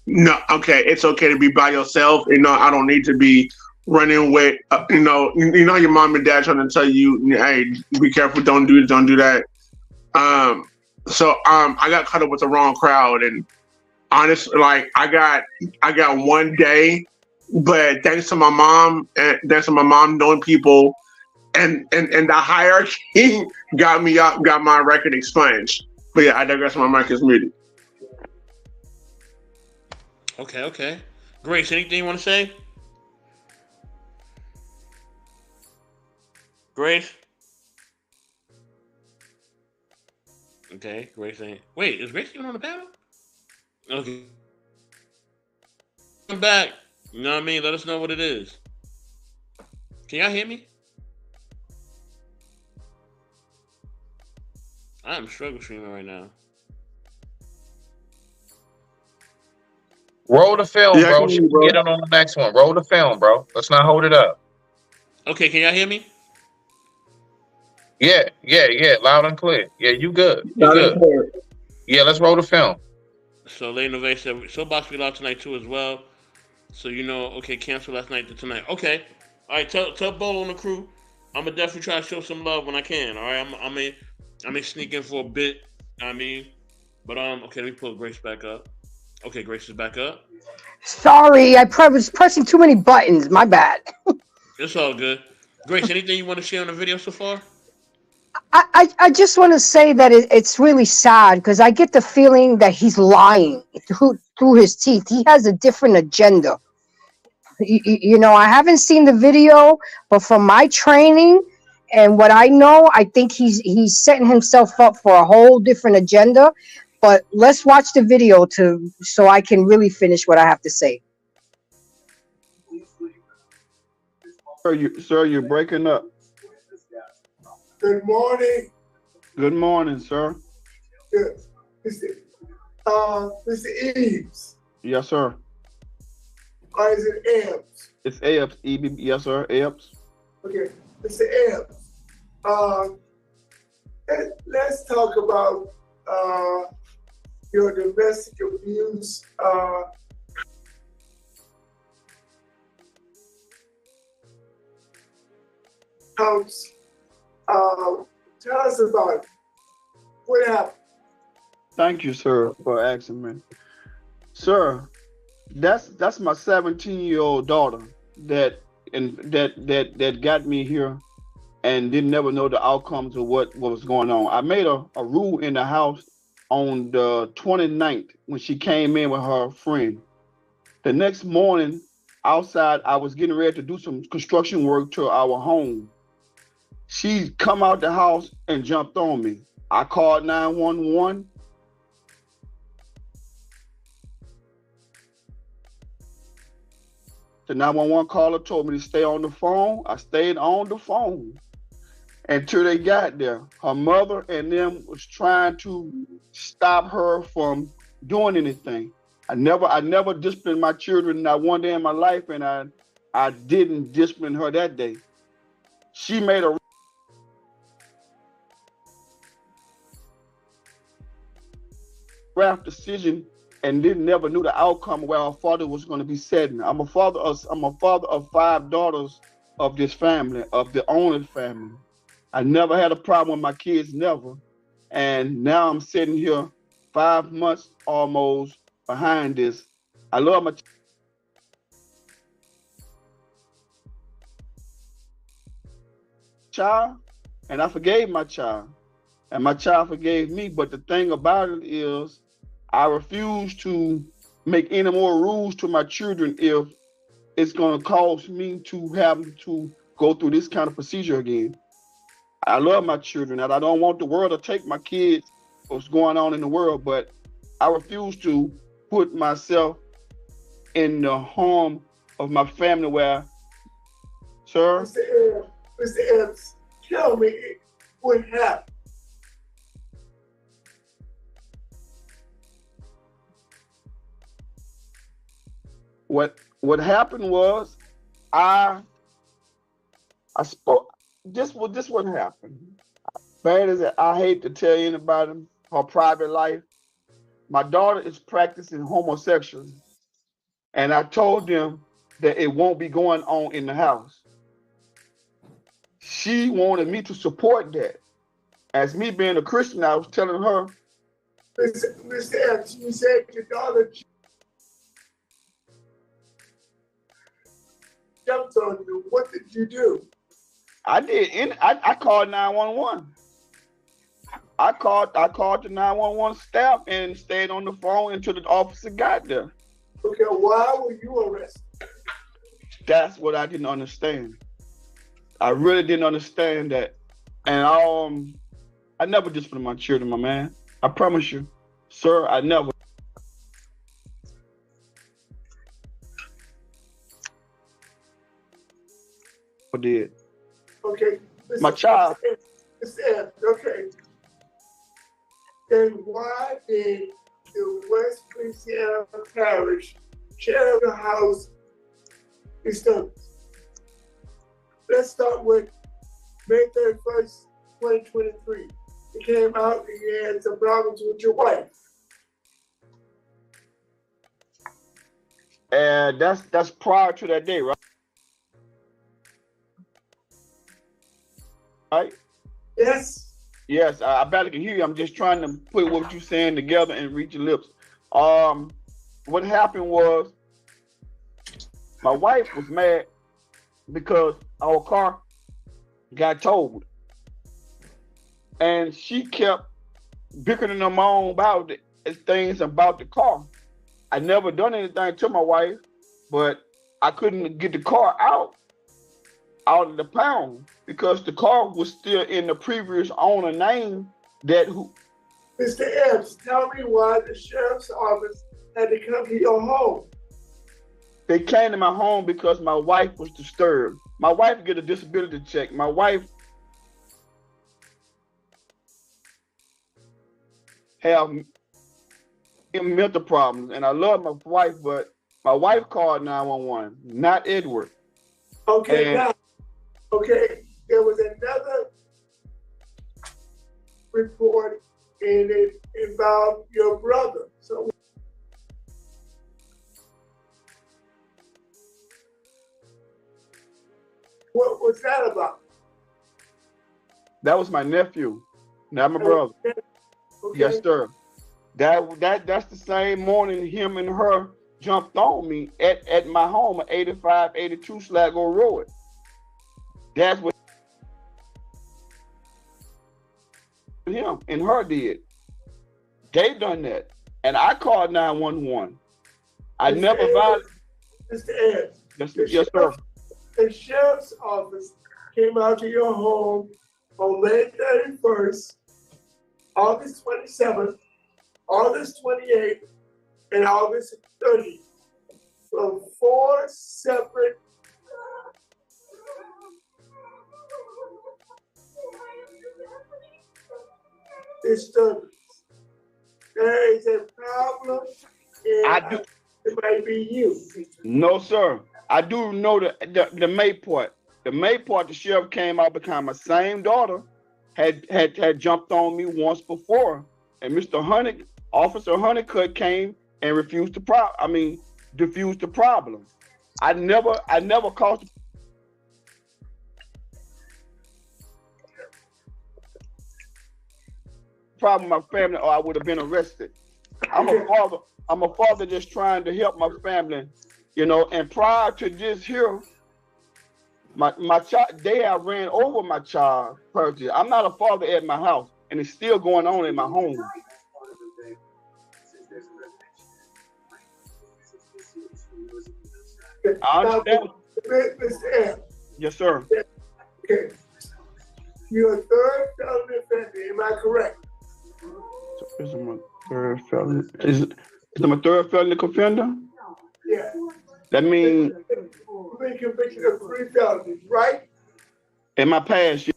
No, okay, it's okay to be by yourself. I don't need to be running with your mom and dad trying to tell you, hey, be careful, don't do that. So I got caught up with the wrong crowd, and honestly, like I got one day, but thanks to my mom knowing people and the hierarchy got my record expunged. But yeah, I digress. My mic is muted. Okay. Grace, anything you want to say? Grace? Okay, Grace ain't. Wait, is Grace even on the panel? Okay. Come back. You know what I mean? Let us know what it is. Can y'all hear me? I'm struggle streaming right now. Roll the film, Yeah, I bro. can hear She you, can bro. get it on the next one. Roll the film, bro. Let's not hold it up. Okay, can y'all hear me? Yeah. Loud and clear. Yeah, you good. You Not good. important. Yeah, let's roll the film. So Lady Novay said Soapbox be live tonight too as well. So okay, cancel last night to tonight. Okay. All right, tell Bolo and the crew. I'm gonna definitely try to show some love when I can. All right, I may sneak in for a bit. But okay, let me pull Grace back up. Okay, Grace is back up. Sorry, I was pressing too many buttons. My bad. It's all good. Grace, anything you want to share on the video so far? I just want to say that it's really sad, because I get the feeling that he's lying through his teeth. He has a different agenda. I haven't seen the video, but from my training and what I know, I think he's setting himself up for a whole different agenda. But let's watch the video so I can really finish what I have to say. Sir, you're breaking up. Good morning. Good morning, sir. Good. Mr. Eames. Yes, sir. Or is it Ebbs? It's Ebbs. Yes, sir. Ebbs. Okay, Mr. Ebbs. Let's talk about your domestic abuse. Counts. Tell us about it. What happened? Thank you, sir, for asking me. Sir, that's my 17-year-old daughter that got me here and didn't never know the outcomes of what was going on. I made a rule in the house on the 29th when she came in with her friend. The next morning, outside, I was getting ready to do some construction work to our home. She come out the house and jumped on me. I called 911. The 911 caller told me to stay on the phone. I stayed on the phone until they got there. Her mother and them was trying to stop her from doing anything. I never disciplined my children not one day in my life, and I didn't discipline her that day. She made a rash decision and never knew the outcome where our father was going to be setting. I'm a father of 5 daughters of this family, of the only family. I never had a problem with my kids, never. And now I'm sitting here 5 months almost behind this. I love my child, and I forgave my child, and my child forgave me. But the thing about it is, I refuse to make any more rules to my children if it's going to cause me to have to go through this kind of procedure again. I love my children, and I don't want the world to take my kids, what's going on in the world, but I refuse to put myself in the harm of my family where, sir? Mr. Epps, tell me what happened. What happened was I spoke. This what happened. Bad as it, I hate to tell anybody her private life. My daughter is practicing homosexuality, and I told them that it won't be going on in the house. She wanted me to support that. As me being a Christian, I was telling her, Mr. Epps, you said your daughter jumped on you. What did you do? I did. I called 911. I called the 911 staff and stayed on the phone until the officer got there. Okay, why were you arrested? That's what I didn't understand. I really didn't understand that. And I never disciplined my children, my man. I promise you. Sir, I never. Did. Okay. My child. Mr. Epps, okay. Then why did the West Louisiana Parish share the house disturbance? Let's start with May 31st, 2023. You came out and you had some problems with your wife. And that's prior to that day, right? Right? Yes. Yes, I barely can hear you. I'm just trying to put what you're saying together and read your lips. What happened was my wife was mad because our car got towed. And she kept bickering them on about things about the car. I never done anything to my wife, but I couldn't get the car out of the pound because the car was still in the previous owner name. Mr. Epps, tell me why the sheriff's office had to come to your home. They came to my home because my wife was disturbed. my wife get a disability check. My wife have mental problems, and I love my wife, but my wife called 911, not Edward. Okay, And- now, okay, there was another report and it involved your brother. So what was that about? That was my nephew, not my brother. Okay. Yes, sir. That's the same morning him and her jumped on me at my home at 8582 Sligo Road. That's what him and her did. They done that. And I called 911. I Mr. never Ed, violated. Mr. Ed, Yes, sir. the sheriff's office came out to your home on May 31st, August 27th, August 28th, and August 30th from 4 separate disturbances. There is a problem, and I do. it might be you. No, sir. I do know the May part. The May part, the sheriff came out because my same daughter had jumped on me once before, and Officer Honeycutt came and refused to diffuse the problem. I never caused the problem with my family, or I would have been arrested. I'm a father just trying to help my family, you know. And prior to this here, my child, they have ran over my child personally. I'm not a father at my house, and it's still going on in my home. I understand. Mr. M, Yes, sir. okay. You're a third felony offender, am I correct? Is it my third felony? Is it my third felony offender? Yeah. That means You've been convicted of 3 felonies, right? in my past.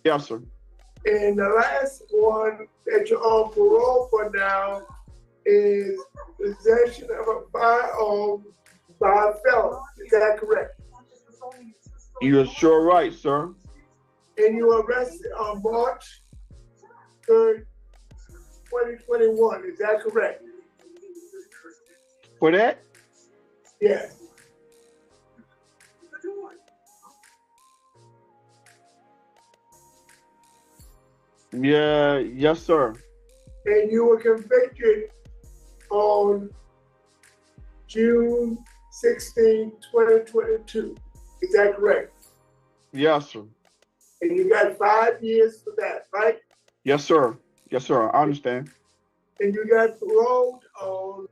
Yes, sir. And the last one that you're on parole for now is possession of a firearm by a felon. Is that correct? You're sure right, sir. And you were arrested on March 3rd, 2021. Is that correct? For that? Yes. Yeah, yes, sir. And you were convicted on June 16, 2022. Is that correct? Yes, sir. And you got 5 years for that, right? Yes, sir. Yes, sir. I understand. And you got paroled on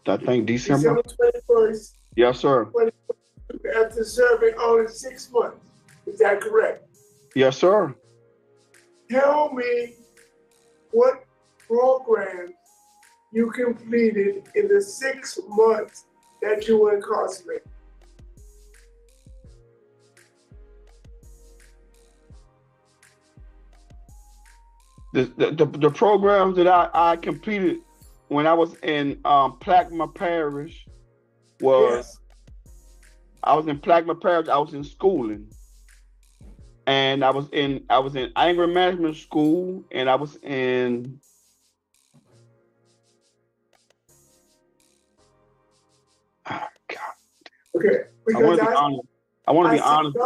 I think December. December 21st, Yes, sir. after serving only 6 months. Is that correct? Yes, sir. Tell me what programs you completed in the 6 months that you were incarcerated. The programs that I completed when I was in Plaquemine Parish was Yes. I was in Plaquemine Parish. I was in schooling, and I was in anger management school, and I was in Okay. I want to be Because honest. I want to be honest.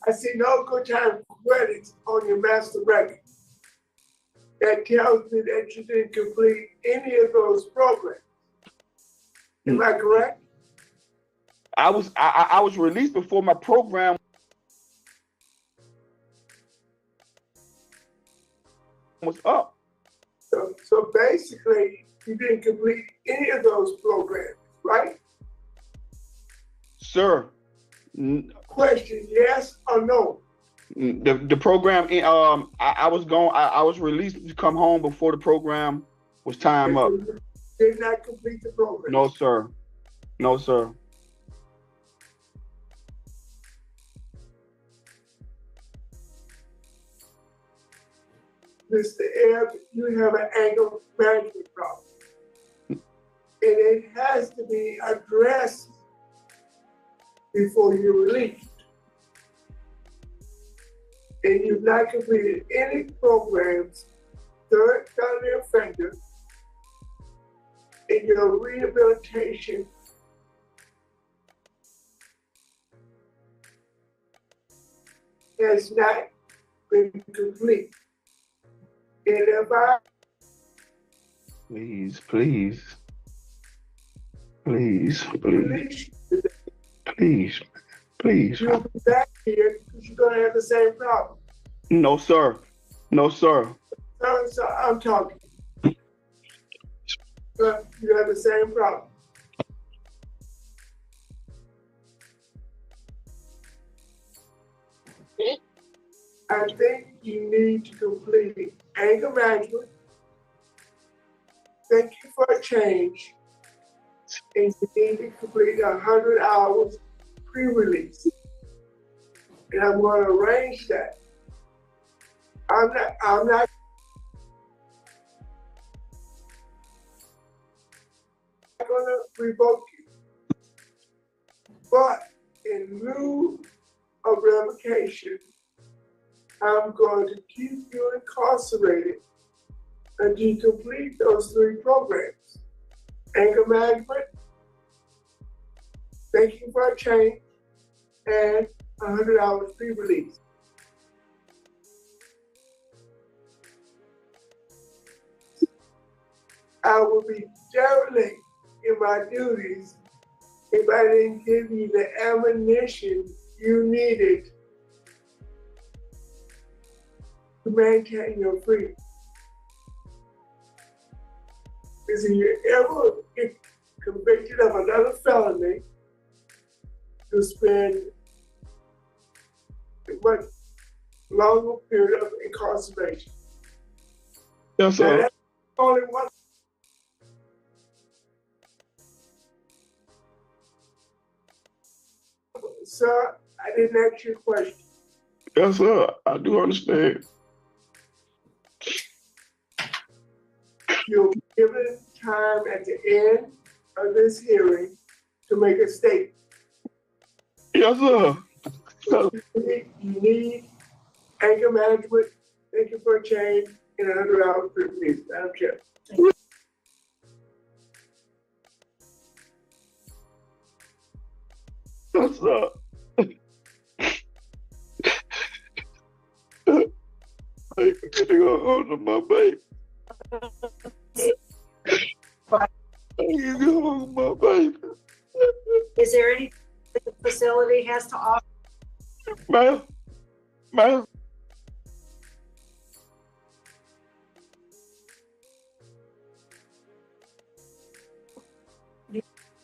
I see no good time credits on your master record. That tells me that you didn't complete any of those programs. Am I correct? I was released before my program was up. So basically, you didn't complete any of those programs, right? Sir, Question, yes or no? The program, I was going. I was released to come home before the program was time up. Did not complete the program. No, sir. No, sir. Mr. Ebb, you have an anger management problem. And it has to be addressed before you're released. And you've not completed any programs, third felony offender, in your rehabilitation has not been complete. And if I Please, please, please, please, please, please. you'll be back here because you're gonna have the same problem. No, sir. No, sir. So I'm talking. But you have the same problem. I think you need to complete anger management. Thank you for a change. And you need to complete 100 hours pre-release. And I'm going to arrange that. I'm not going to revoke you. But in lieu of revocation, I'm going to keep you incarcerated until you complete those 3 programs. Anger management, thank you for a change, and 100 hours pre-release. I would be derelict in my duties if I didn't give you the ammunition you needed to maintain your freedom. Because if you ever get convicted of another felony, you spend a much longer period of incarceration. Yes, sir. Now, that's only one. Sir, I didn't ask you a question. Yes, sir. I do understand. You'll be given time at the end of this hearing to make a statement. Yes, sir. You need anger management, thank you for a change, in 100 hours pre-release. Madam Chair. Yes, sir. I gotta go home to my baby. I gotta go home to my baby. Is there anything that the facility has to offer? Ma'am.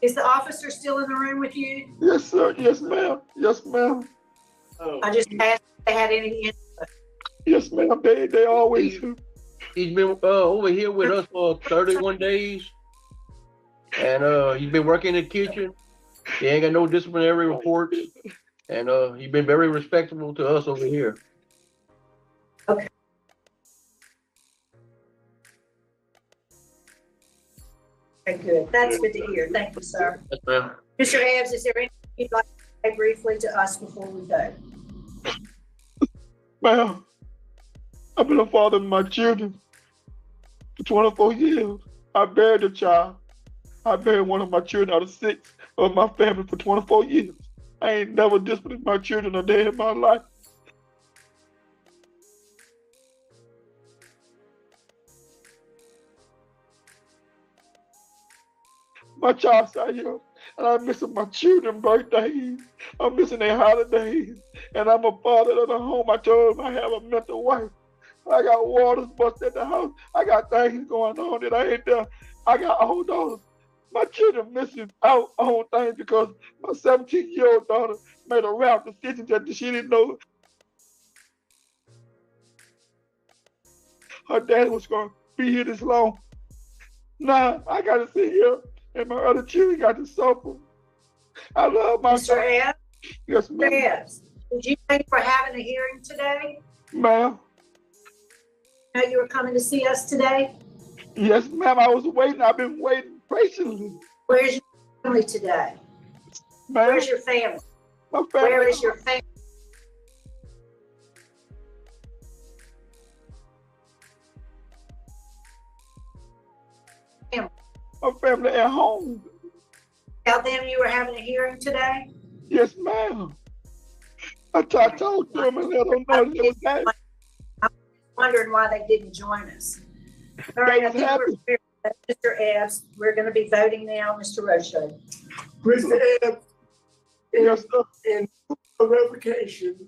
Is the officer still in the room with you? Yes, sir. Yes, ma'am. Yes, ma'am. I just asked if they had any input. Yes, ma'am. They always do. He's been over here with us for 31 days. And he's been working in the kitchen. He ain't got no disciplinary reports. And he's been very respectable to us over here. Okay. Okay, good. That's good to hear. Thank you, sir. Yes, ma'am. Mr. Ebbs, is there anything you'd like to say briefly to us before we go? Ma'am, I've been a father to my children for 24 years. I buried a child. I buried one of my children out of 6 of my family for 24 years. I ain't never disciplined my children a day in my life. My child's out here, and I'm missing my children's birthdays. I'm missing their holidays, and I'm a father of the home. I told them I have a mental wife. I got waters busted at the house. I got things going on that I ain't done. I got old daughters. My children missing out on things because my 17-year-old daughter made a rap decision that she didn't know her dad was gonna be here this long. Nah, I gotta sit here and my other children got to suffer. I love my Mr. Ebb, Yes, Mr. ma'am. Ebb, did you know you were having a hearing today? Ma'am. Know you were coming to see us today? Yes, ma'am. I was waiting. I've been waiting patiently. Where's your family today? Ma'am. Where's your family? My family. Where is your family? My family at home. Tell them you were having a hearing today? Yes, ma'am. I told them and let them know it was that. I'm wondering why they didn't join us. All right, I think we're Mr. Ebbs. We're going to be voting now, Mr. Rocho. Mr. Ebbs, Yes, sir. in revocation,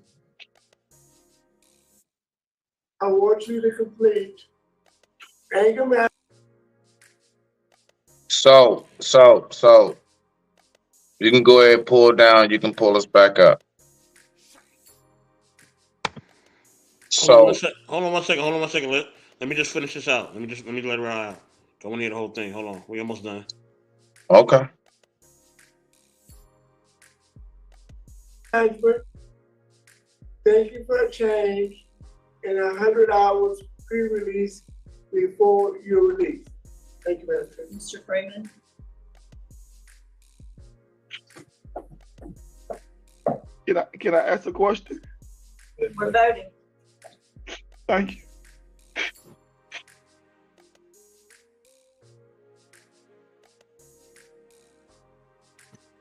I want you to complete anger management. So you can go ahead and pull down. You can pull us back up. Hold on So one second. Let me just finish this out. Let me let her out. I want to hear the whole thing. Hold on. We almost done. okay. Thank you for a change and 100 hours pre-release before your release. Thank you, Madam Chair. Mr. Freeman. Can I ask a question? We're voting. Thank you.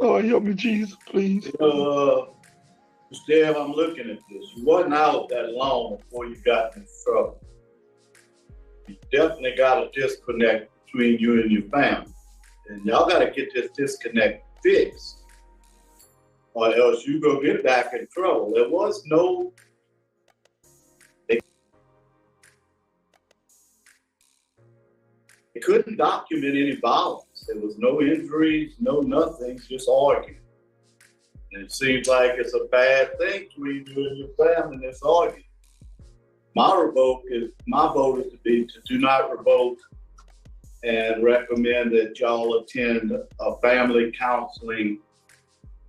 Oh, help me, Jesus, please. Steve, I'm looking at this. You wasn't out that long before you got in trouble. You definitely got a disconnect between you and your family. And y'all got to get this disconnect fixed, or else you go get back in trouble. There was no. They couldn't document any violence. There was no injuries, no nothing, just arguing. And it seems like it's a bad thing between you and your family, this argument. My vote is to do not revoke and recommend that y'all attend a family counseling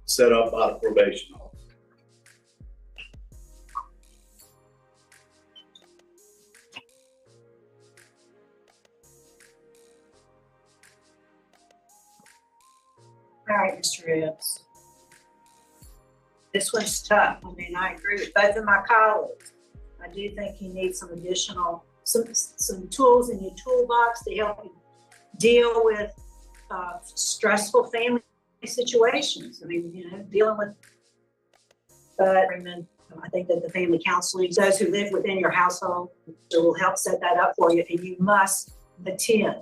set up by the probation office. All right, Mr. Ebbs. This one's tough. I mean, I agree with both of my colleagues. I do think you need some additional, some tools in your toolbox to help you deal with stressful family situations. I mean, dealing with, but I think that the family counseling, those who live within your household, will help set that up for you, and you must attend,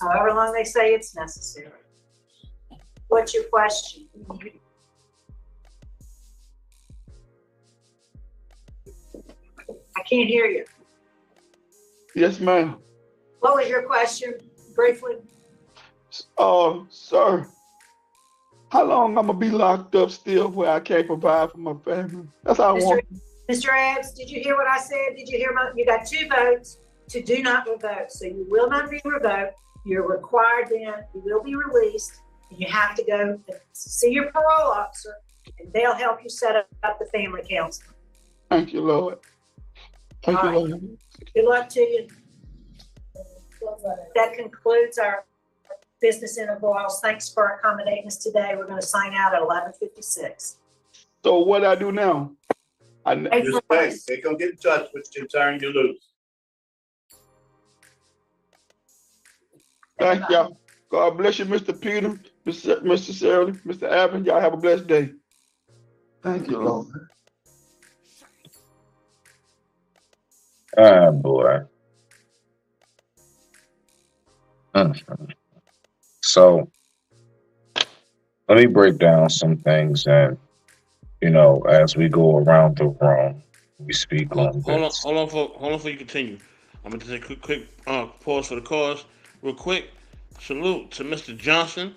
however long they say it's necessary. What's your question? I can't hear you. Yes, ma'am. What was your question, briefly? Sir, how long I'm gonna be locked up still where I can't provide for my family? That's all I want. Mr. Ebbs, did you hear what I said? Did you hear you got 2 votes to do not revoke. So you will not be revoked. You're required then, you will be released, and you have to go see your parole officer, and they'll help you set up the family counseling. Thank you, Lord. Thank you, Lord. Good luck to you. That concludes our business intervals. Thanks for accommodating us today. We're going to sign out at 11:56. So what I do now? Just wait. They're going to get in touch with you and turn you loose. Thank y'all. God bless you, Mr. Peter, Mr. Shirley, Mr. Alvin. Y'all have a blessed day. Thank you, Lord. Ah, boy. So let me break down some things, and as we go around the room, we speak on this. Hold on before you continue. I'm gonna take a quick pause for the cause, real quick. Salute to Mr. Johnson.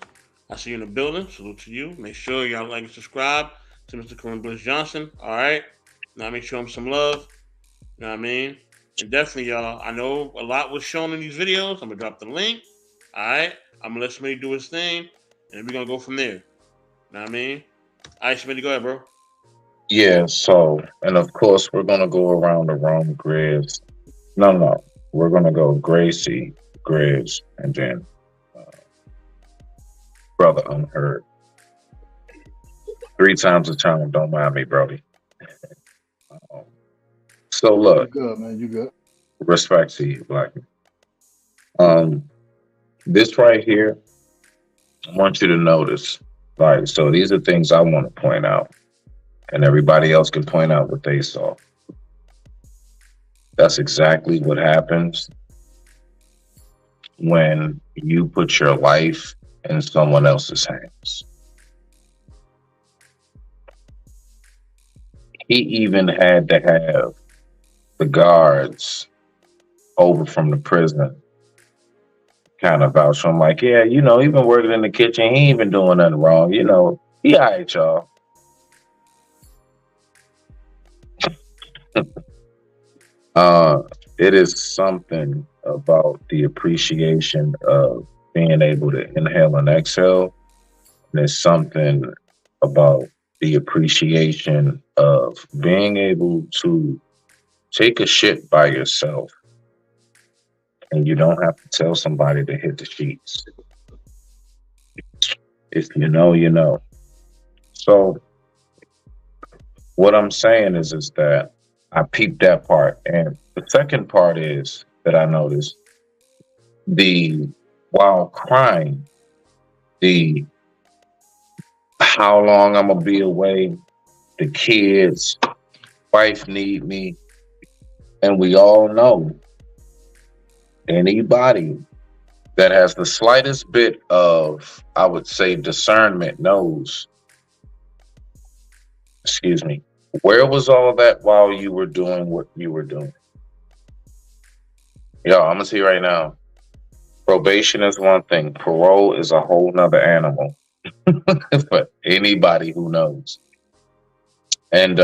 I see you in the building. Salute to you. Make sure y'all like and subscribe to Mr. Corinne Bliss Johnson. All right. Now make sure I'm some love. You know what I mean? And definitely, y'all, I know a lot was shown in these videos. I'm gonna drop the link. All right, I'm gonna let somebody do his thing, and we're gonna go from there. Know what I mean? All right, Smitty, go ahead, bro. Yeah, so, and of course, we're going to go around the room, Grizz. No. We're going to go Gracie, Grizz, and then Brother Unheard. 3 times a charm. Don't mind me, Brody. So, You look, good, man? You good? respect to you, Black man. This right here, I want you to notice. Like, so these are things I want to point out. And everybody else can point out what they saw. That's exactly what happens when you put your life in someone else's hands. He even had to have the guards over from the prison kind of vouch for him, like, yeah, he been working in the kitchen. He ain't been doing nothing wrong. He all right, y'all. It is something about the appreciation of being able to inhale and exhale. And it's something about the appreciation of being able to take a shit by yourself. And you don't have to tell somebody to hit the sheets. If you know, you know. So what I'm saying is that I peeped that part. And the second part is that I noticed while crying, how long I'm gonna be away, the kids, wife need me. And we all know anybody that has the slightest bit of, I would say, discernment knows, where was all that while you were doing what you were doing? Yo, I'm gonna tell you right now, probation is one thing, parole is a whole nother animal. For anybody who knows. And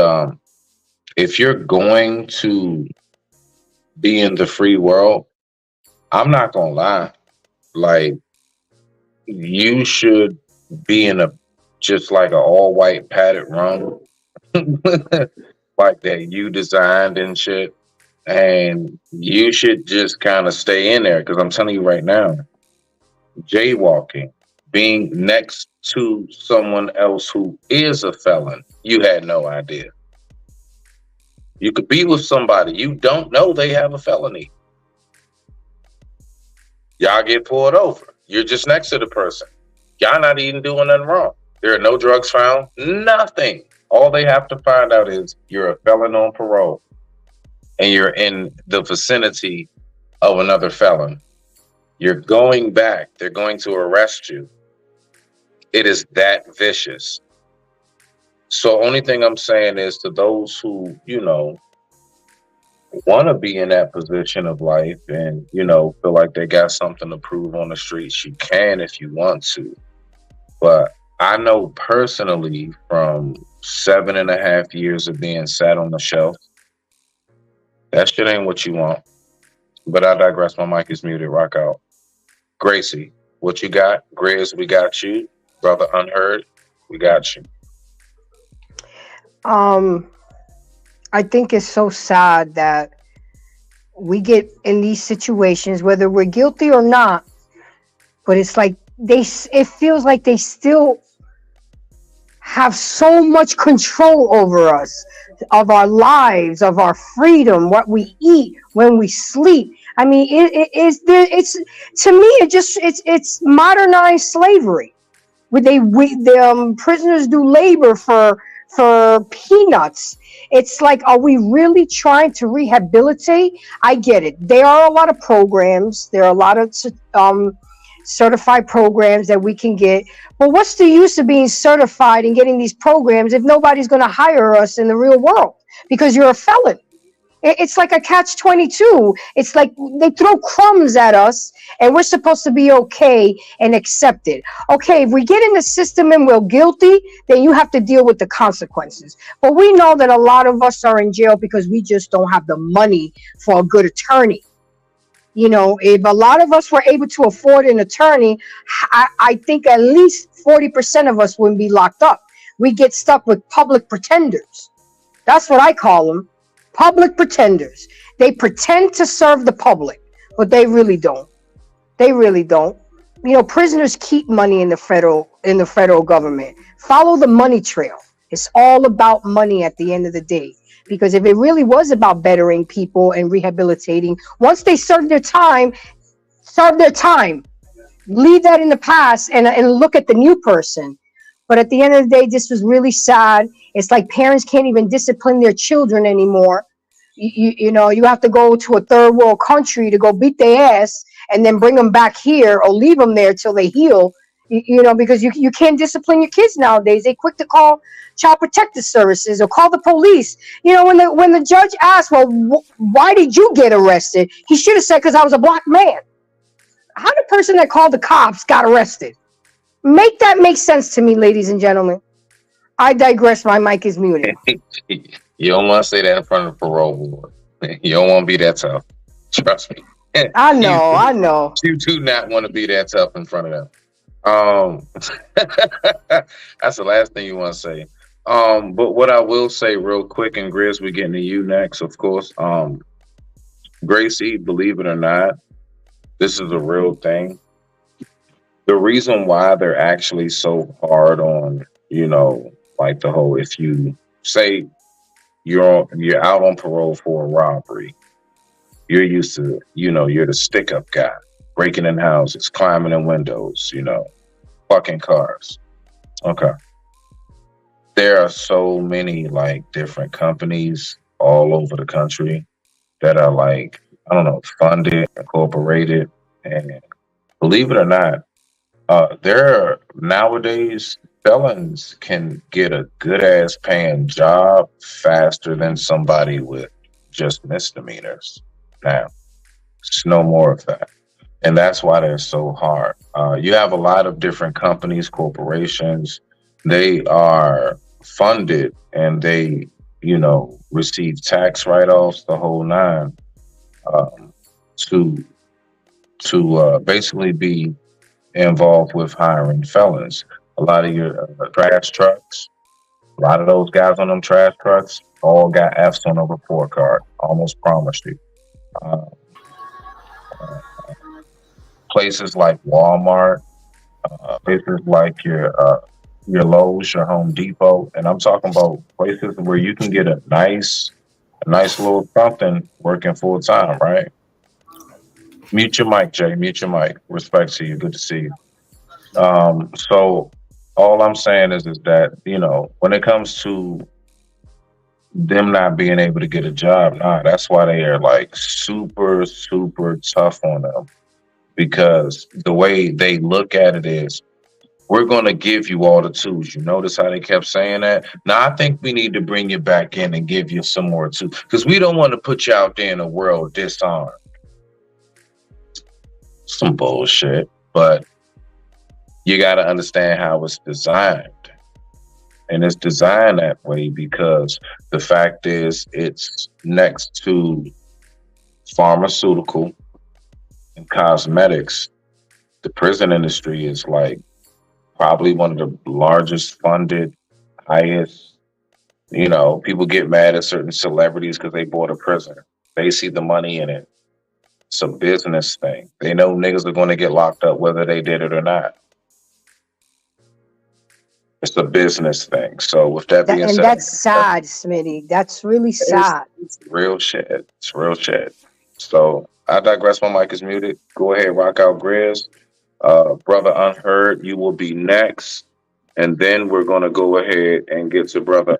if you're going to be in the free world, I'm not gonna lie, like, you should be in just like an all-white padded room like that you designed and shit, and you should just kind of stay in there, because I'm telling you right now, jaywalking, being next to someone else who is a felon, you had no idea. You could be with somebody, you don't know they have a felony. Y'all get pulled over. You're just next to the person. Y'all not even doing nothing wrong. There are no drugs found, nothing. All they have to find out is you're a felon on parole and you're in the vicinity of another felon. You're going back. They're going to arrest you. It is that vicious. So only thing I'm saying is to those who, want to be in that position of life and, feel like they got something to prove on the streets, you can if you want to. But I know personally from 7.5 years of being sat on the shelf, that shit ain't what you want. But I digress. My mic is muted. Rock out. Gracie, what you got? Grizz, we got you. Brother Unheard, we got you. I think it's so sad that we get in these situations, whether we're guilty or not, but it's like it feels like they still have so much control over us, of our lives, of our freedom, what we eat, when we sleep. I mean, it's to me, it's modernized slavery. The prisoners do labor for peanuts. It's like, are we really trying to rehabilitate? I get it. There are a lot of programs. There are a lot of certified programs that we can get. But what's the use of being certified and getting these programs if nobody's going to hire us in the real world because you're a felon? It's like a catch-22. It's like they throw crumbs at us and we're supposed to be okay and accept it. Okay, if we get in the system and we're guilty, then you have to deal with the consequences. But we know that a lot of us are in jail because we just don't have the money for a good attorney. You know, if a lot of us were able to afford an attorney, I think at least 40% of us wouldn't be locked up. We get stuck with public pretenders. That's what I call them. Public pretenders. They pretend to serve the public, but they really don't. They really don't. You know, prisoners keep money in the federal government. Follow the money trail. It's all about money at the end of the day. Because if it really was about bettering people and rehabilitating, once they serve their time. Leave that in the past and look at the new person. But at the end of the day, this was really sad. It's like parents can't even discipline their children anymore. You know, you have to go to a third world country to go beat their ass and then bring them back here or leave them there till they heal. You know, because you can't discipline your kids nowadays. They quick to call child protective services or call the police. You know, when the judge asked, well, why did you get arrested? He should have said, because I was a black man. How the person that called the cops got arrested? Make that make sense to me, ladies and gentlemen. I digress. My mic is muted. You don't want to say that in front of the parole board. You don't want to be that tough. Trust me. I know. You do not want to be that tough in front of them. That's the last thing you want to say. But what I will say real quick, and Grizz, we're getting to you next, of course. Gracie, believe it or not, this is a real thing. The reason why they're actually so hard on, you know, like the whole, if you say you're out on parole for a robbery, you're used to, you know, you're the stick up guy, breaking in houses, climbing in windows, you know, fucking cars. Okay. There are so many like different companies all over the country that are like, I don't know, funded, incorporated, and believe it or not, nowadays felons can get a good ass paying job faster than somebody with just misdemeanors. Now, it's no more of that. And that's why they're so hard. You have a lot of different companies, corporations. They are funded and they, you know, receive tax write-offs, the whole nine, to basically be involved with hiring felons. A lot of your trash trucks, a lot of those guys on them trash trucks all got F's on a report card. Almost promised you. Places like Walmart, places like your Lowe's, your Home Depot, and I'm talking about places where you can get a nice little something working full time, right? Mute your mic, Jay. Mute your mic. Respect to you. Good to see you. So all I'm saying is that, you know, when it comes to them not being able to get a job, that's why they are like super, super tough on them. Because the way they look at it is, we're going to give you all the tools. You notice how they kept saying that? Now, I think we need to bring you back in and give you some more tools. Because we don't want to put you out there in the world disarmed. Some bullshit. But you got to understand how it's designed. And it's designed that way because the fact is it's next to pharmaceutical and cosmetics. The prison industry is like probably one of the largest funded, highest, you know, people get mad at certain celebrities because they bought a prison. They see the money in it. It's a business thing. They know niggas are going to get locked up whether they did it or not. It's a business thing. So with that being said, that's sad, Smitty. That's really sad. It's real shit. It's real shit. So I digress. My mic is muted. Go ahead, rock out, Grizz. Brother Unheard, you will be next, and then we're gonna go ahead and get to Brother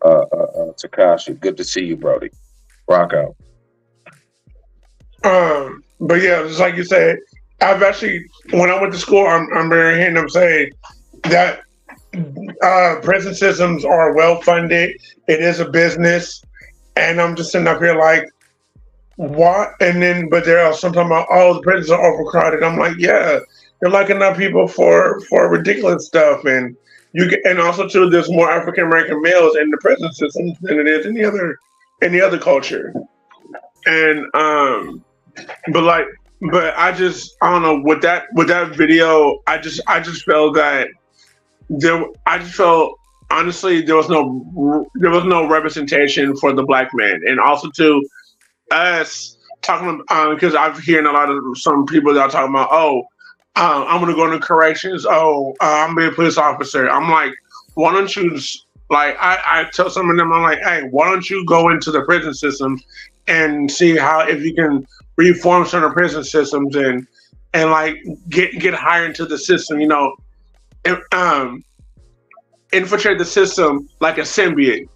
Takashi. Good to see you, Brody. Rock out. But yeah, just like you said, I've actually, when I went to school, I'm hearing them say that prison systems are well funded. It is a business, And I'm just sitting up here like, what? And then, but there are some talking about, oh, the prisons are overcrowded. I'm like, yeah, they're locking up people for ridiculous stuff, and and also too, there's more African American males in the prison system than it is any other culture. And but I don't know, with that video, I just felt that I just felt honestly there was no representation for the black man, and also too us talking because I've hearing a lot of some people that are talking about, I'm gonna go into corrections. I'm gonna be a police officer. I'm like, why don't you I tell some of them, I'm like, hey, why don't you go into the prison system and see if you can reform certain prison systems and like get higher into the system, and, infiltrate the system like a symbiote,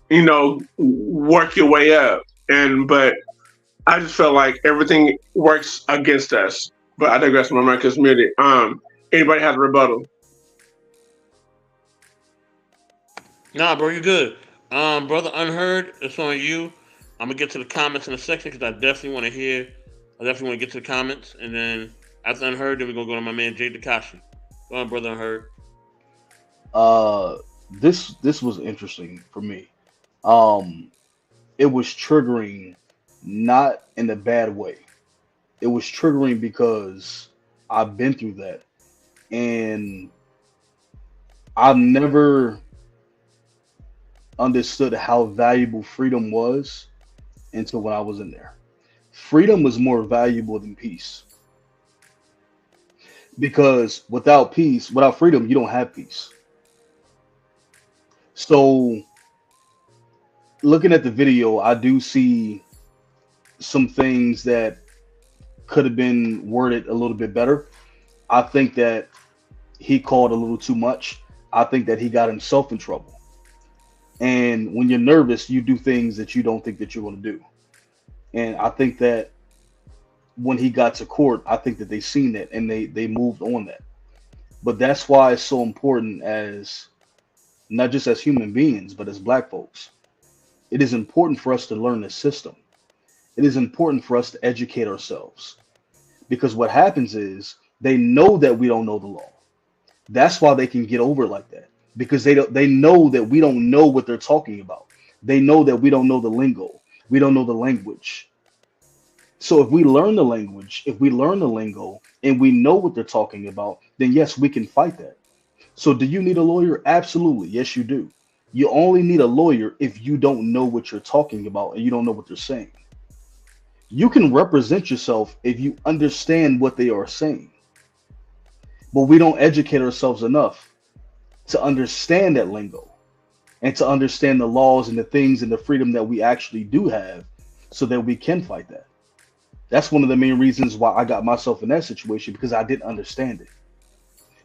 work your way up. But I just felt like everything works against us. But I digress from my Marcus Muted. Anybody has a rebuttal? Nah, bro, you're good. Brother Unheard, it's on you. I'm gonna get to the comments in a second because I definitely want to get to the comments, and then after Unheard, then we're gonna go to my man Jay Takashi. Go on, brother Unheard. This was interesting for me. It was triggering, not in a bad way. It was triggering because I've been through that, and I've never understood how valuable freedom was until when I was in there. Freedom was more valuable than peace, because without freedom, you don't have peace. So looking at the video, I do see some things that could have been worded a little bit better. I think that he called a little too much. I think that he got himself in trouble. And when you're nervous, you do things that you don't think that you're going to do. And I think that when he got to court, I think that they seen that and they moved on that. But that's why it's so important, as not just as human beings, but as black folks. It is important for us to learn the system. It is important for us to educate ourselves, because what happens is they know that we don't know the law. That's why they can get over like that, because they know that we don't know what they're talking about. They know that we don't know the lingo. We don't know the language. So if we learn the language, if we learn the lingo, and we know what they're talking about, then yes, we can fight that. So do you need a lawyer? Absolutely. Yes, you do. You only need a lawyer if you don't know what you're talking about and you don't know what they're saying. You can represent yourself if you understand what they are saying. But we don't educate ourselves enough to understand that lingo and to understand the laws and the things and the freedom that we actually do have, so that we can fight that. That's one of the main reasons why I got myself in that situation, because I didn't understand it.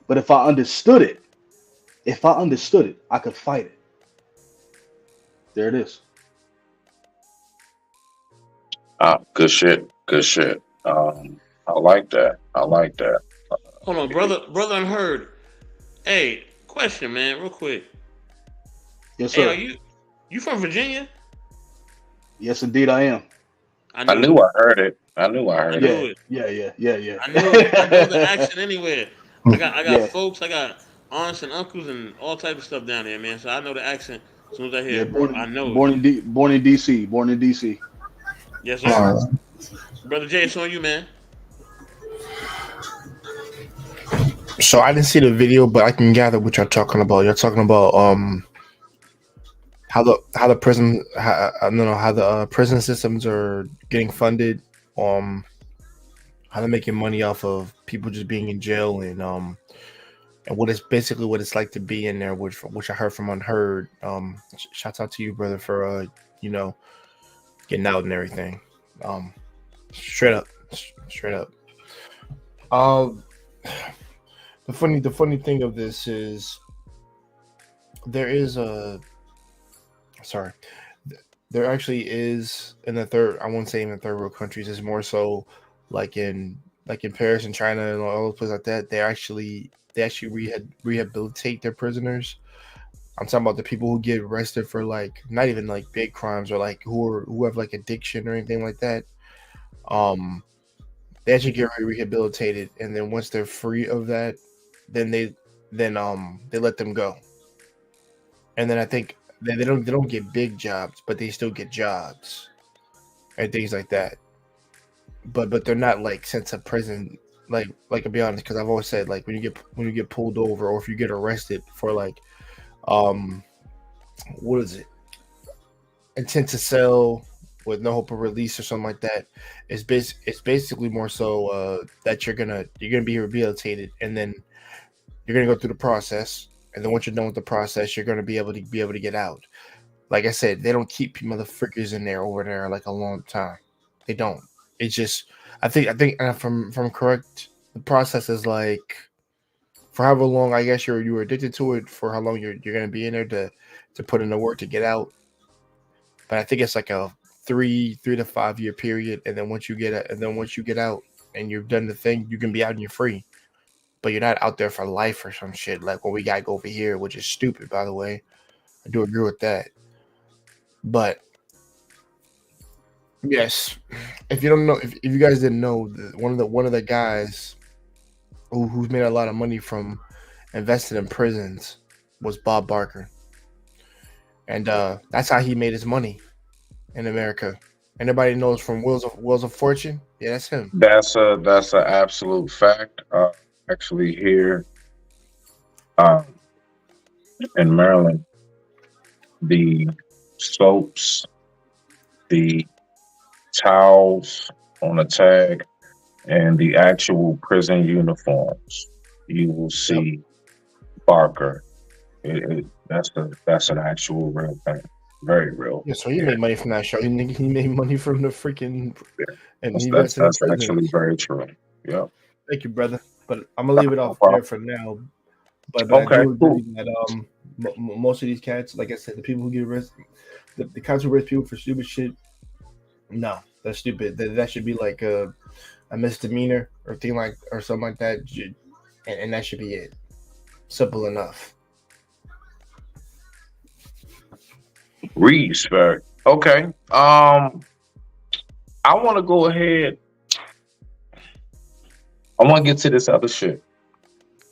But if I understood it, I could fight it. There it is. Good shit. Good shit. I like that. Hold on, brother Unheard. Hey, question, man, real quick. Yes, sir. Hey, you from Virginia? Yes, indeed, I am. I knew I heard it. Yeah. I knew it. Yeah. I know the accent anywhere. I got folks, I got aunts and uncles and all type of stuff down there, man. So I know the accent as soon as I hear it, bro. I know born in DC. Yes, sir. Brother Jay, it's on you, man. So I didn't see the video, but I can gather what you're talking about. You're talking about how the prison systems are getting funded, how they're making money off of people just being in jail, and what it's like to be in there, which I heard from Unheard. Shouts out to you, brother, for getting out and everything. Straight up. The funny thing of this is there actually is in the third, I won't say in the third world countries, it's more so like in Paris and China and all those places like that. They actually rehabilitate their prisoners I'm talking about the people who get arrested for like not even like big crimes or like who have like addiction or anything like that. They actually get rehabilitated, and then once they're free of that, then they let them go. And then I think they don't get big jobs, but they still get jobs and things like that. But they're not like sent to prison. Like I'll be honest, because I've always said like when you get pulled over or if you get arrested for like what is it? Intent to sell with no hope of release or something like that. It's basically more so that you're gonna be rehabilitated, and then you're gonna go through the process, and then once you're done with the process, you're gonna be able to get out. Like I said, they don't keep motherfuckers in there over there like a long time. They don't. It's just I think from correct, the process is like for however long I guess you were addicted to it, for how long you're gonna be in there to put in the work to get out. But I think it's like a 3 to 5 year period, and then once you get out and you've done the thing, you can be out and you're free. But you're not out there for life or some shit like what we got over here, which is stupid, by the way. I do agree with that. But yes, if you don't know, if you guys didn't know, one of the guys who's made a lot of money from investing in prisons was Bob Barker, and that's how he made his money in America. Anybody knows from Wheels of Fortune? Yeah, that's him. That's an absolute fact. Actually, here in Maryland, the soaps, the towels on the tag, and the actual prison uniforms, you will see Barker. That's an actual real thing. Very real. Yeah, so he made money from that show. He made money from the freaking. And that's actually very true. Yeah. Thank you, brother. But I'm gonna leave it off there for now. But okay, I do agree that most of these cats, like I said, the people who get arrested, the cops who arrest people for stupid shit, no, that's stupid. That should be like a misdemeanor or something like that, and that should be it. Simple enough. Respect. Okay. I want to go ahead. I want to get to this other shit.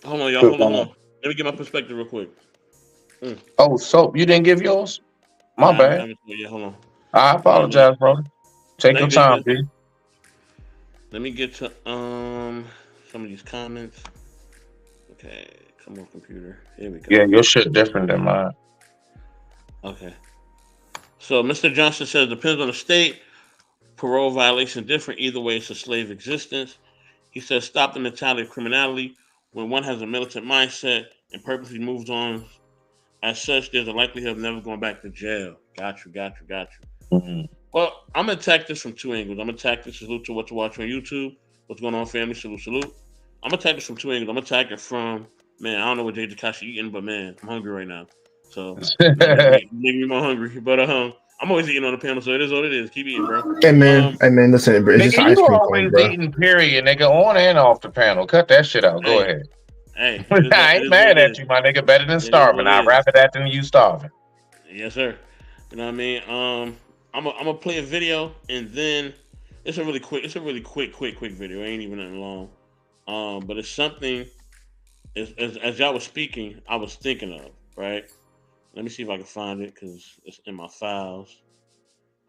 Hold on, y'all. Hold on. Let me get my perspective real quick. Oh, so you didn't give yours? My bad. Yeah, hold on. I apologize, brother. Take your time, dude. Let me get to some of these comments. Okay, come on, computer. Here we go. Yeah, your shit different than mine. Okay. So Mr. Johnson says depends on the state. Parole violation different. Either way, it's a slave existence. He says stop the mentality of criminality. When one has a militant mindset and purposely moves on as such, there's a likelihood of never going back to jail. Got you. Mm-hmm. Well, I'm going to attack this from two angles. I'm going to attack this. Salute to what you watch on YouTube. What's going on, family? Salute. I'm going to attack this from two angles. I'm going to attack it from, man, I don't know what Jay Takashi eating, but man, I'm hungry right now. So, make me more hungry. But I'm always eating on the panel, so it is what it is. Keep eating, bro. Hey, man, listen, bro. It's just ice you cream always bro. eating, period, nigga, on and off the panel. Cut that shit out. Go ahead. Hey, I ain't mad at you, my nigga. Better than starving. I'd rather that than you starving. Yes, sir. You know what I mean? I'm gonna play a video, and then it's a really quick video. It ain't even that long. But it's something. As y'all was speaking, I was thinking of, right? Let me see if I can find it because it's in my files.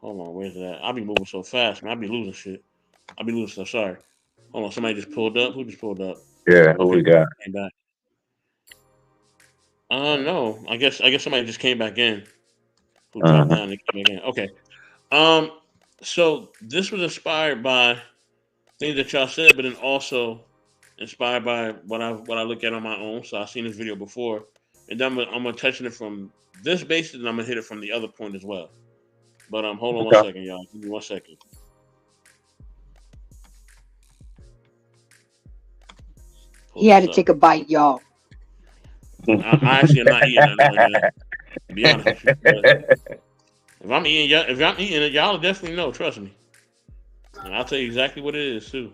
Hold on, where's that? I'll be moving so fast, man. I'll be losing shit. I'll be losing stuff. Sorry. Hold on, somebody just pulled up. Who just pulled up? Yeah, who we got? Came back. No. I guess somebody just came back in. Who dropped down and came back in. Okay. So this was inspired by things that y'all said, but then also inspired by what I look at on my own. So I've seen this video before, and then I'm gonna touch it from this basis, and I'm gonna hit it from the other point as well. But hold on 1 second, y'all. Give me 1 second. He had to take a bite, y'all. I actually am not eating that. To be honest with you. But if I'm eating it, y'all definitely know. Trust me, and I'll tell you exactly what it is too.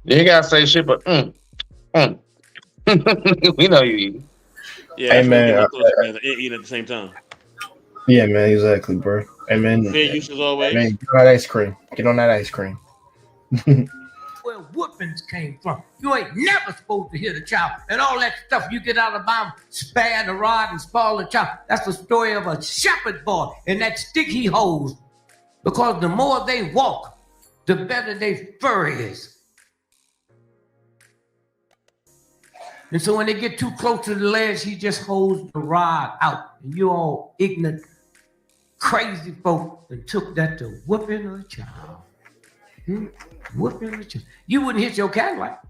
You ain't gotta say shit, but we know you eat. Yeah, Hey that's when we get man, our thoughts together and eat at the same time. yeah, man, exactly, bro. Hey man, Fair use as always. man, get on that ice cream. Get on that ice cream. Where whoopings came from. You ain't never supposed to hit a child. And all that stuff you get out of Bible, spare the rod and spoil the child. That's the story of a shepherd boy and that stick he holds. Because the more they walk, the better their fur is. And so when they get too close to the ledge, he just holds the rod out. And you all ignorant, crazy folk and took that to whooping a child. Whooping a child. You wouldn't hit your Cadillac.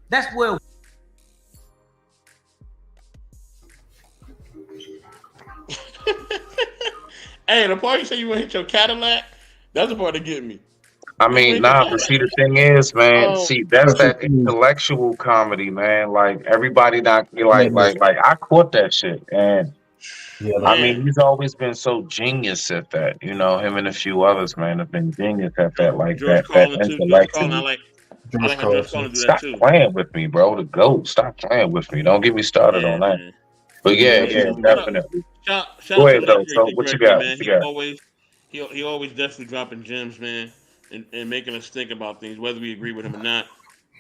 That's where. Hey, the part you say you want to hit your Cadillac, that's the part that get me. I mean, nah, but see, the thing is, man, Oh. see, that's that intellectual comedy, man. Like, everybody not, like, I caught that shit. And, I mean, he's always been so genius at that. You know, him and a few others, man, have been genius at that, like, George that Carlin too. George Carlin, intellectual. I like how George Carlin do that Stop too. playing with me, bro. The GOAT. Stop playing with me. Don't get me started on that. Man. But yeah, definitely. Go ahead, though. So, what you got? Man. What you got? He always definitely dropping gems, man, and making us think about things, whether we agree with him or not.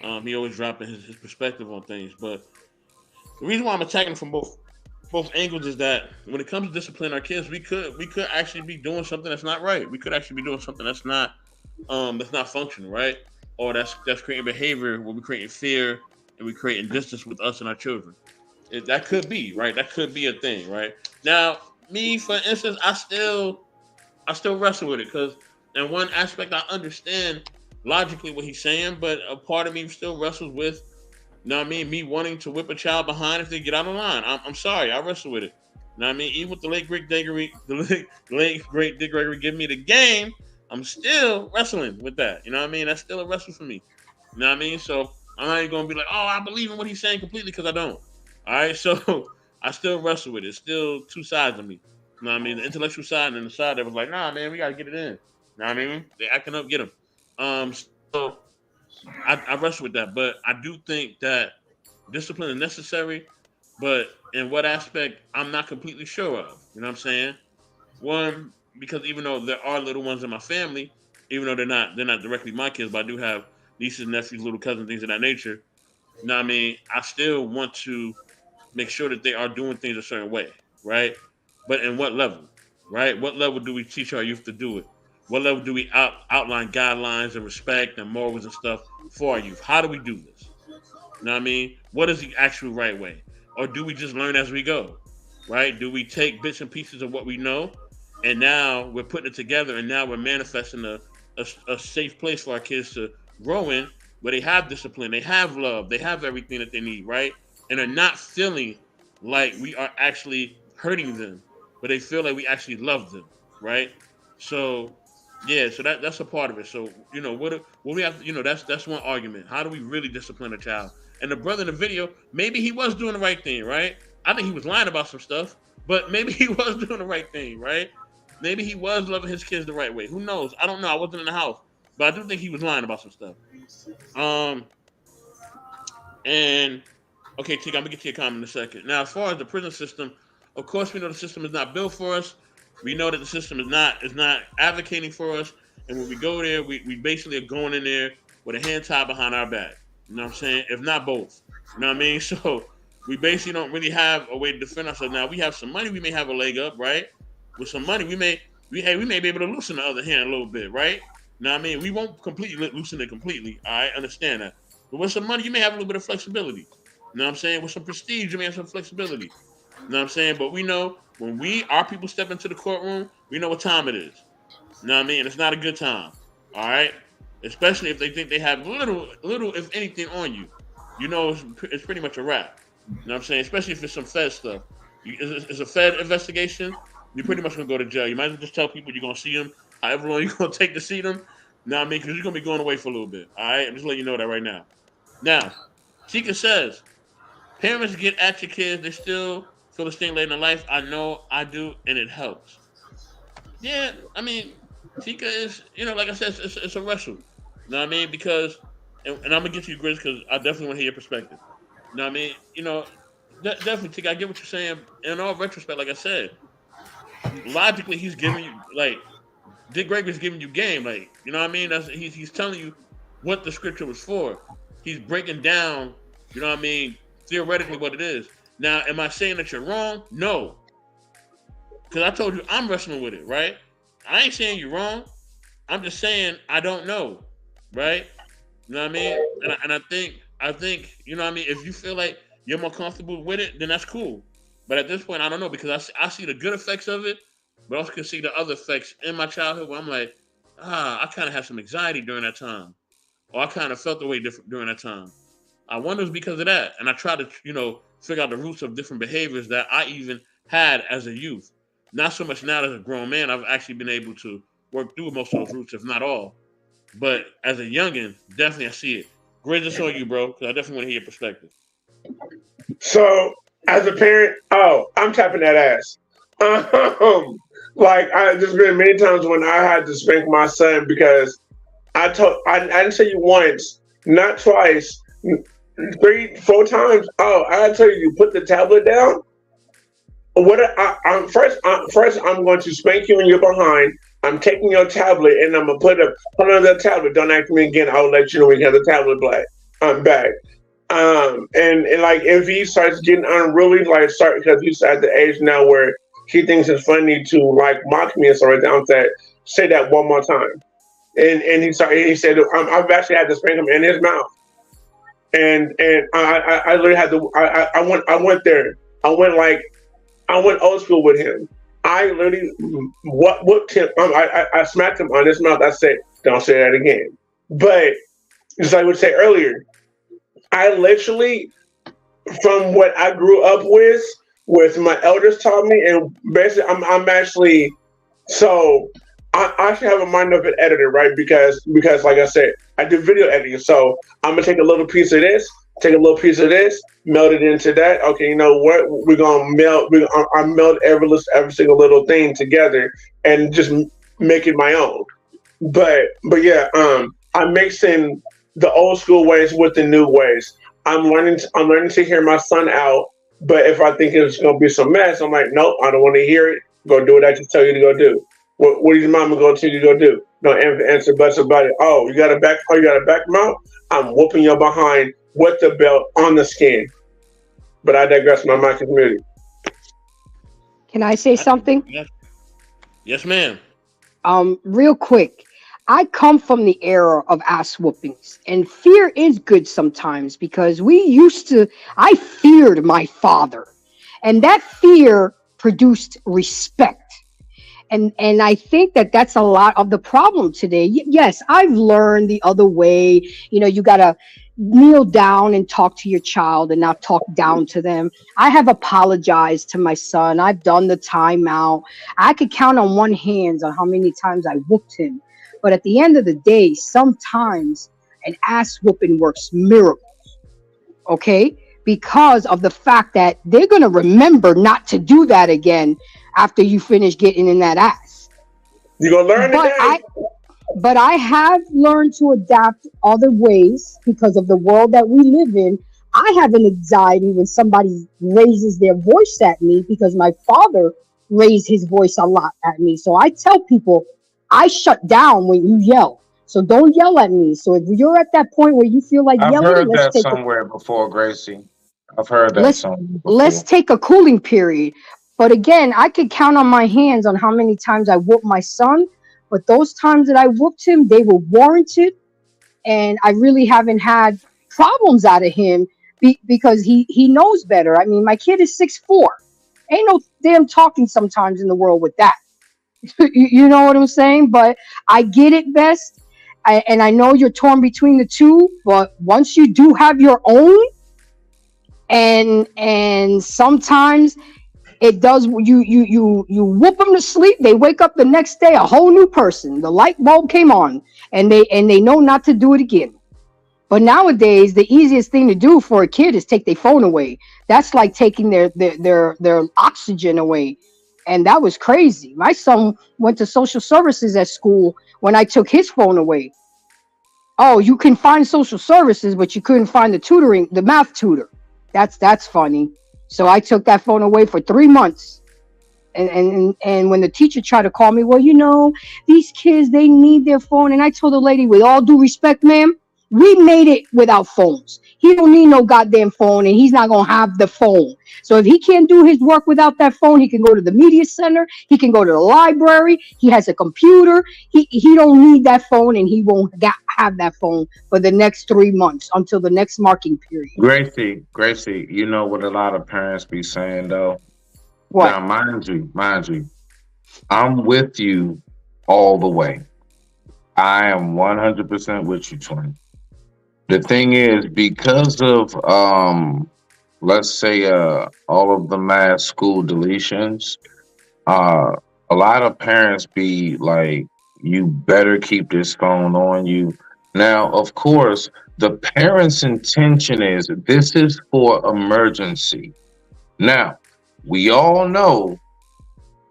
He always dropping his perspective on things. But the reason why I'm attacking from both angles is that when it comes to disciplining our kids, we could actually be doing something that's not right. We could actually be doing something that's not functional, right? Or that's creating behavior where we're creating fear and we're creating distance with us and our children. That could be, right? That could be a thing, right? Now, me, for instance, I still wrestle with it because in one aspect I understand logically what he's saying, but a part of me still wrestles with, you know what I mean, me wanting to whip a child behind if they get out of line. I'm sorry, I wrestle with it. You know what I mean? Even with the late great Dick Gregory giving me the game, I'm still wrestling with that. You know what I mean? That's still a wrestle for me. You know what I mean? So I'm not even gonna be like, oh, I believe in what he's saying completely, because I don't. All right, so I still wrestle with it. It's still two sides of me. You know what I mean? The intellectual side and the side that was like, nah, man, we gotta get it in. You know what I mean? They acting up, get them. So I wrestle with that, but I do think that discipline is necessary. But in what aspect, I'm not completely sure of. You know what I'm saying? One, because even though there are little ones in my family, even though they're not directly my kids, but I do have nieces, nephews, little cousins, things of that nature. You know what I mean? I still want to make sure that they are doing things a certain way, right? But in what level, right? What level do we teach our youth to do it? What level do we outline guidelines and respect and morals and stuff for our youth? How do we do this? You know what I mean? What is the actual right way? Or do we just learn as we go, right? Do we take bits and pieces of what we know, and now we're putting it together, and now we're manifesting a safe place for our kids to grow in, where they have discipline, they have love, they have everything that they need, right? And are not feeling like we are actually hurting them, but they feel like we actually love them, right? So, yeah, so that's a part of it. So, you know, what we have to, you know, that's one argument. How do we really discipline a child? And the brother in the video, maybe he was doing the right thing, right? I think he was lying about some stuff, but maybe he was doing the right thing, right? Maybe he was loving his kids the right way. Who knows? I don't know. I wasn't in the house, but I do think he was lying about some stuff. And okay, Tika, I'm gonna get to your comment in a second. Now, as far as the prison system, of course, we know the system is not built for us. We know that the system is not advocating for us. And when we go there, we basically are going in there with a hand tied behind our back. You know what I'm saying? If not both. You know what I mean? So we basically don't really have a way to defend ourselves. Now, we have some money, we may have a leg up, right? With some money, we may be able to loosen the other hand a little bit, right? You know what I mean? We won't completely loosen it completely. I understand that. But with some money, you may have a little bit of flexibility. You know what I'm saying? With some prestige, you may have some flexibility. You know what I'm saying? But we know when our people step into the courtroom, we know what time it is. You know what I mean? And it's not a good time. All right? Especially if they think they have little, if anything, on you. You know, it's pretty much a wrap. You know what I'm saying? Especially if it's some Fed stuff. It's a Fed investigation, you're pretty much going to go to jail. You might as well just tell people you're going to see them, however long you're going to take to see them. You know what I mean? Because you're going to be going away for a little bit. All right? I'm just letting you know that right now. Now, Tika says, parents get at your kids, they still feel the sting late in life. I know I do, and it helps. Yeah, I mean, Tika is, you know, like I said, it's a wrestle. You know what I mean? Because, and I'm going to get to you, Grizz, because I definitely want to hear your perspective. You know what I mean? Definitely, Tick, I get what you're saying. In all retrospect, like I said, logically, he's giving you like Dick Gregory's giving you game. Like, you know what I mean? He's telling you what the scripture was for. He's breaking down, you know what I mean, theoretically what it is. Now, am I saying that you're wrong? No. Because I told you I'm wrestling with it, right? I ain't saying you're wrong. I'm just saying I don't know, right? You know what I mean? And I think, you know what I mean, if you feel like you're more comfortable with it, then that's cool. But at this point, I don't know, because I see the good effects of it, but I also can see the other effects in my childhood where I'm like, I kind of had some anxiety during that time. Or I kind of felt the way different during that time. I wonder if it's because of that. And I try to, figure out the roots of different behaviors that I even had as a youth. Not so much now as a grown man, I've actually been able to work through most of those roots, if not all. But as a youngin', definitely I see it. Greatest on you, bro, because I definitely want to hear your perspective. So, as a parent, I'm tapping that ass. Like, I just been many times when I had to spank my son because I didn't tell you once, not twice, 3, 4 times. Oh, I gotta tell you, put the tablet down. First, I'm going to spank you in your behind. I'm taking your tablet and I'm gonna put on the tablet. Don't ask me again. I'll let you know when you have the tablet back. And like if he starts getting unruly, because he's at the age now where he thinks it's funny to like mock me and stuff like that. I'm saying, say that one more time. And he said, I've actually had to spank him in his mouth. And I literally had to. I went there. I went old school with him. I literally whooped him. I smacked him on his mouth. I said, "Don't say that again." But just like I would say earlier, I literally, from what I grew up with my elders taught me, and basically, I'm actually so. I actually have a mind of an editor, right? Because like I said, I do video editing. So I'm gonna take a little piece of this, meld it into that. Okay, you know what? We're gonna meld. I meld every single little thing together and just make it my own. But yeah, I'm mixing the old school ways with the new ways. I'm learning to hear my son out. But if I think it's gonna be some mess, I'm like, nope, I don't want to hear it. Go do what I just tell you to go do. What is your mama going to tell you to go do? No answer buts about it. Oh, you got to back them out? I'm whooping your behind with the belt on the skin. But I digress. My mic is muted. Can I say something? Yes, ma'am. Real quick. I come from the era of ass whoopings, and fear is good sometimes because I feared my father, and that fear produced respect. And I think that's a lot of the problem today. Yes, I've learned the other way. You got to kneel down and talk to your child and not talk down to them. I have apologized to my son. I've done the timeout. I could count on one hand on how many times I whooped him. But at the end of the day, sometimes an ass whooping works miracles. Okay? Because of the fact that they're going to remember not to do that again after you finish getting in that ass. You're going to learn today. But I have learned to adapt other ways because of the world that we live in. I have an anxiety when somebody raises their voice at me because my father raised his voice a lot at me. So I tell people, I shut down when you yell. So don't yell at me. So if you're at that point where you feel like I've yelling, heard that somewhere before, Gracie. I've heard that somewhere before. Let's take a cooling period. But again, I could count on my hands on how many times I whooped my son. But those times that I whooped him, they were warranted. And I really haven't had problems out of him because he knows better. I mean, my kid is 6'4". Ain't no damn talking sometimes in the world with that. You know what I'm saying? But I get it best. And I know you're torn between the two. But once you do have your own, and sometimes it does, you whoop them to sleep. They wake up the next day a whole new person. The light bulb came on, and they know not to do it again. But nowadays, the easiest thing to do for a kid is take their phone away. That's like taking their oxygen away, and that was crazy. My son went to social services at school when I took his phone away. Oh, you can find social services, but you couldn't find the math tutor. That's funny. So I took that phone away for 3 months. And when the teacher tried to call me, well, these kids, they need their phone. And I told the lady, with all due respect, ma'am, we made it without phones. He don't need no goddamn phone, and he's not gonna have the phone. So if he can't do his work without that phone, he can go to the media center, he can go to the library, he has a computer. He don't need that phone, and he won't have that phone for the next 3 months until the next marking period. Gracie, you know what a lot of parents be saying though? What? Now, mind you, I'm with you all the way. I am 100% with you, twin. The thing is, because of let's say all of the mass school deletions, a lot of parents be like, you better keep this phone on you. Now, of course, the parents' intention is this is for emergency. Now, we all know,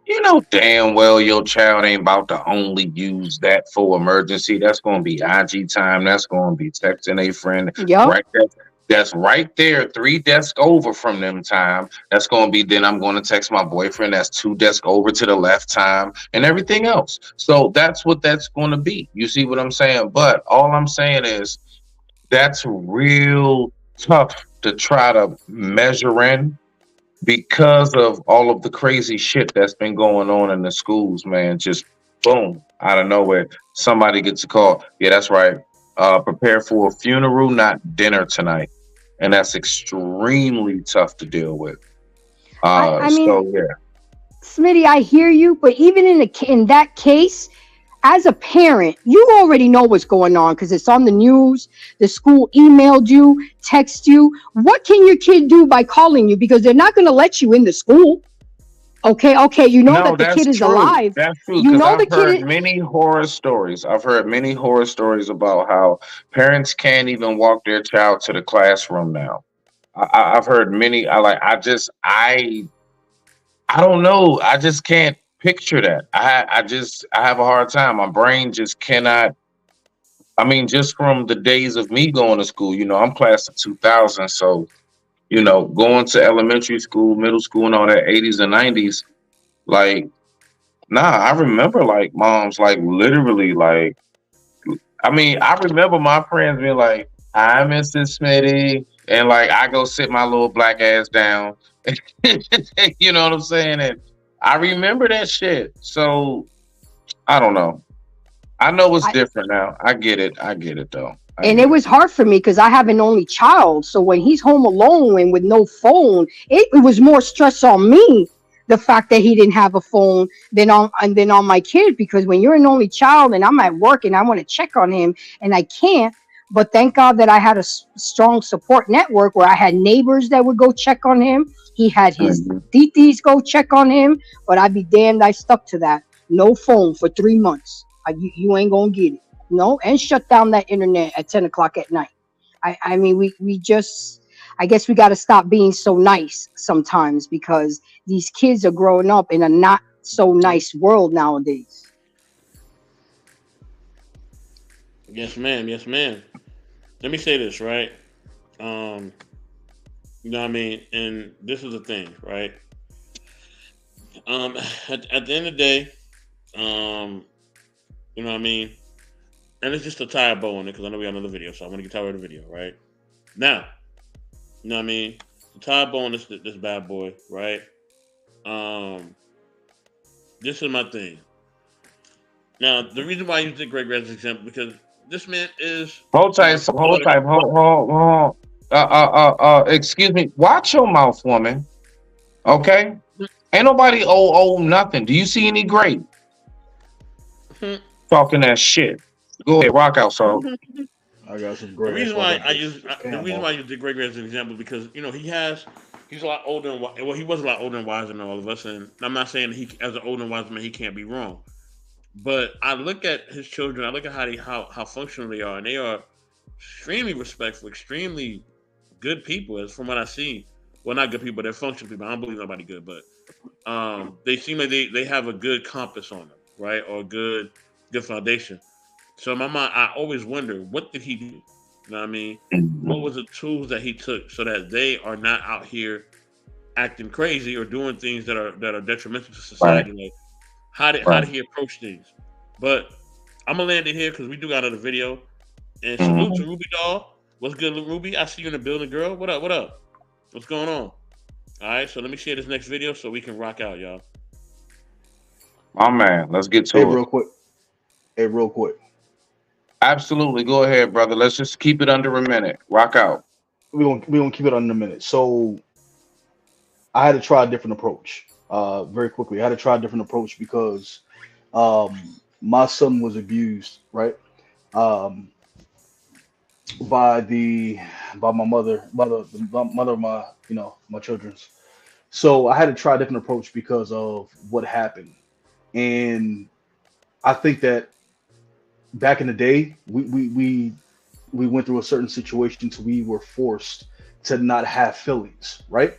you know damn well your child ain't about to only use that for emergency. That's going to be IG time. That's going to be texting a friend. Yep. Right there. That's right there, 3 desks over from them time. That's going to be, then I'm going to text my boyfriend. That's 2 desks over to the left time and everything else. So that's what that's going to be. You see what I'm saying? But all I'm saying is that's real tough to try to measure in, because of all of the crazy shit that's been going on in the schools, man. Just boom, out of nowhere, somebody gets a call. Yeah, that's right. Prepare for a funeral, not dinner tonight. And that's extremely tough to deal with. I mean, So yeah. Smitty, I hear you, but even in that case, as a parent, you already know what's going on because it's on the news. The school emailed you, text you. What can your kid do by calling you? Because they're not going to let you in the school. Okay, you know No, that the that's kid is true. alive. That's true. You Because know the I've heard kid. many horror stories. I've heard many horror stories about how parents can't even walk their child to the classroom now. I've heard many. I don't know. I just can't picture that. I have a hard time. My brain just cannot. I mean, just from the days of me going to school, I'm class of 2000, so going to elementary school, middle school, and all that 80s and 90s, like, nah, I remember like moms, like literally, like, I mean, I remember my friends being like, "Hi, Mrs. Smitty," and like I go sit my little black ass down. You know what I'm saying? And I remember that shit. So I don't know. I know it's different now. I get it. I get it though. And it was hard for me because I have an only child. So when he's home alone and with no phone, it was more stress on me, the fact that he didn't have a phone, than on my kid. Because when you're an only child and I'm at work and I want to check on him and I can't. But thank God that I had a strong support network where I had neighbors that would go check on him. He had his titis go check on him. But I'd be damned, I stuck to that. No phone for 3 months. You ain't gonna get it. No, and shut down that internet at 10 o'clock at night. I mean, we just, I guess we got to stop being so nice sometimes, because these kids are growing up in a not so nice world nowadays. Yes, ma'am. Yes, ma'am. Let me say this, right? You know what I mean? And this is the thing, right? At the end of the day, you know what I mean? And it's just to tie a bow on it because I know we got another video, so I want to get tired of the video, right? Now, you know what I mean? To tie a bow on this bad boy, right? This is my thing. Now, the reason why I use Dick Gregory as an example, because this man is Hold tight. Excuse me. Watch your mouth, woman. Okay? Ain't nobody owe nothing. Do you see any great? Talking that shit. Go ahead, rock out, so. I got some The great. reason why I use Dick Gregory as an example because he's a lot older and he was a lot older and wiser than all of us, and I'm not saying he as an older and wiser man he can't be wrong, but I look at his children, I look at how functional they are, and they are extremely respectful, extremely good people, as from what I see. Well, not good people, they're functional people. I don't believe nobody good, but they seem like they have a good compass on them, right, or good foundation. So in my mind, I always wonder, what did he do? You know what I mean? Mm-hmm. What was the tools that he took so that they are not out here acting crazy or doing things that are detrimental to society? Like how did he approach things? But I'm gonna land it here because we do got another video. And salute to Ruby Doll. What's good, Ruby? I see you in the building, girl. What up? What up? What's going on? All right, so let me share this next video so we can rock out, y'all. My man, let's get to Hey, it. real quick. Absolutely, go ahead, brother. Let's just keep it under a minute. Rock out. We gonna keep it under a minute. So I had to try a different approach. Very quickly, I had to try a different approach because my son was abused, right? By my mother of my my children's. So I had to try a different approach because of what happened, and I think that back in the day we went through a certain situation so we were forced to not have feelings, right?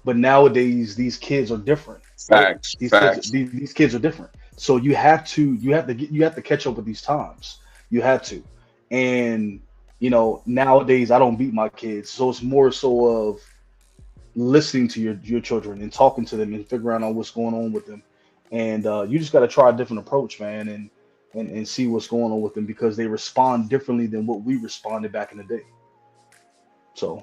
But nowadays these kids are different. Facts. Right? These kids are different. So you have to catch up with these times. You have to. And nowadays I don't beat my kids. So it's more so of listening to your children and talking to them and figuring out what's going on with them. And you just got to try a different approach, man, and see what's going on with them because they respond differently than what we responded back in the day. So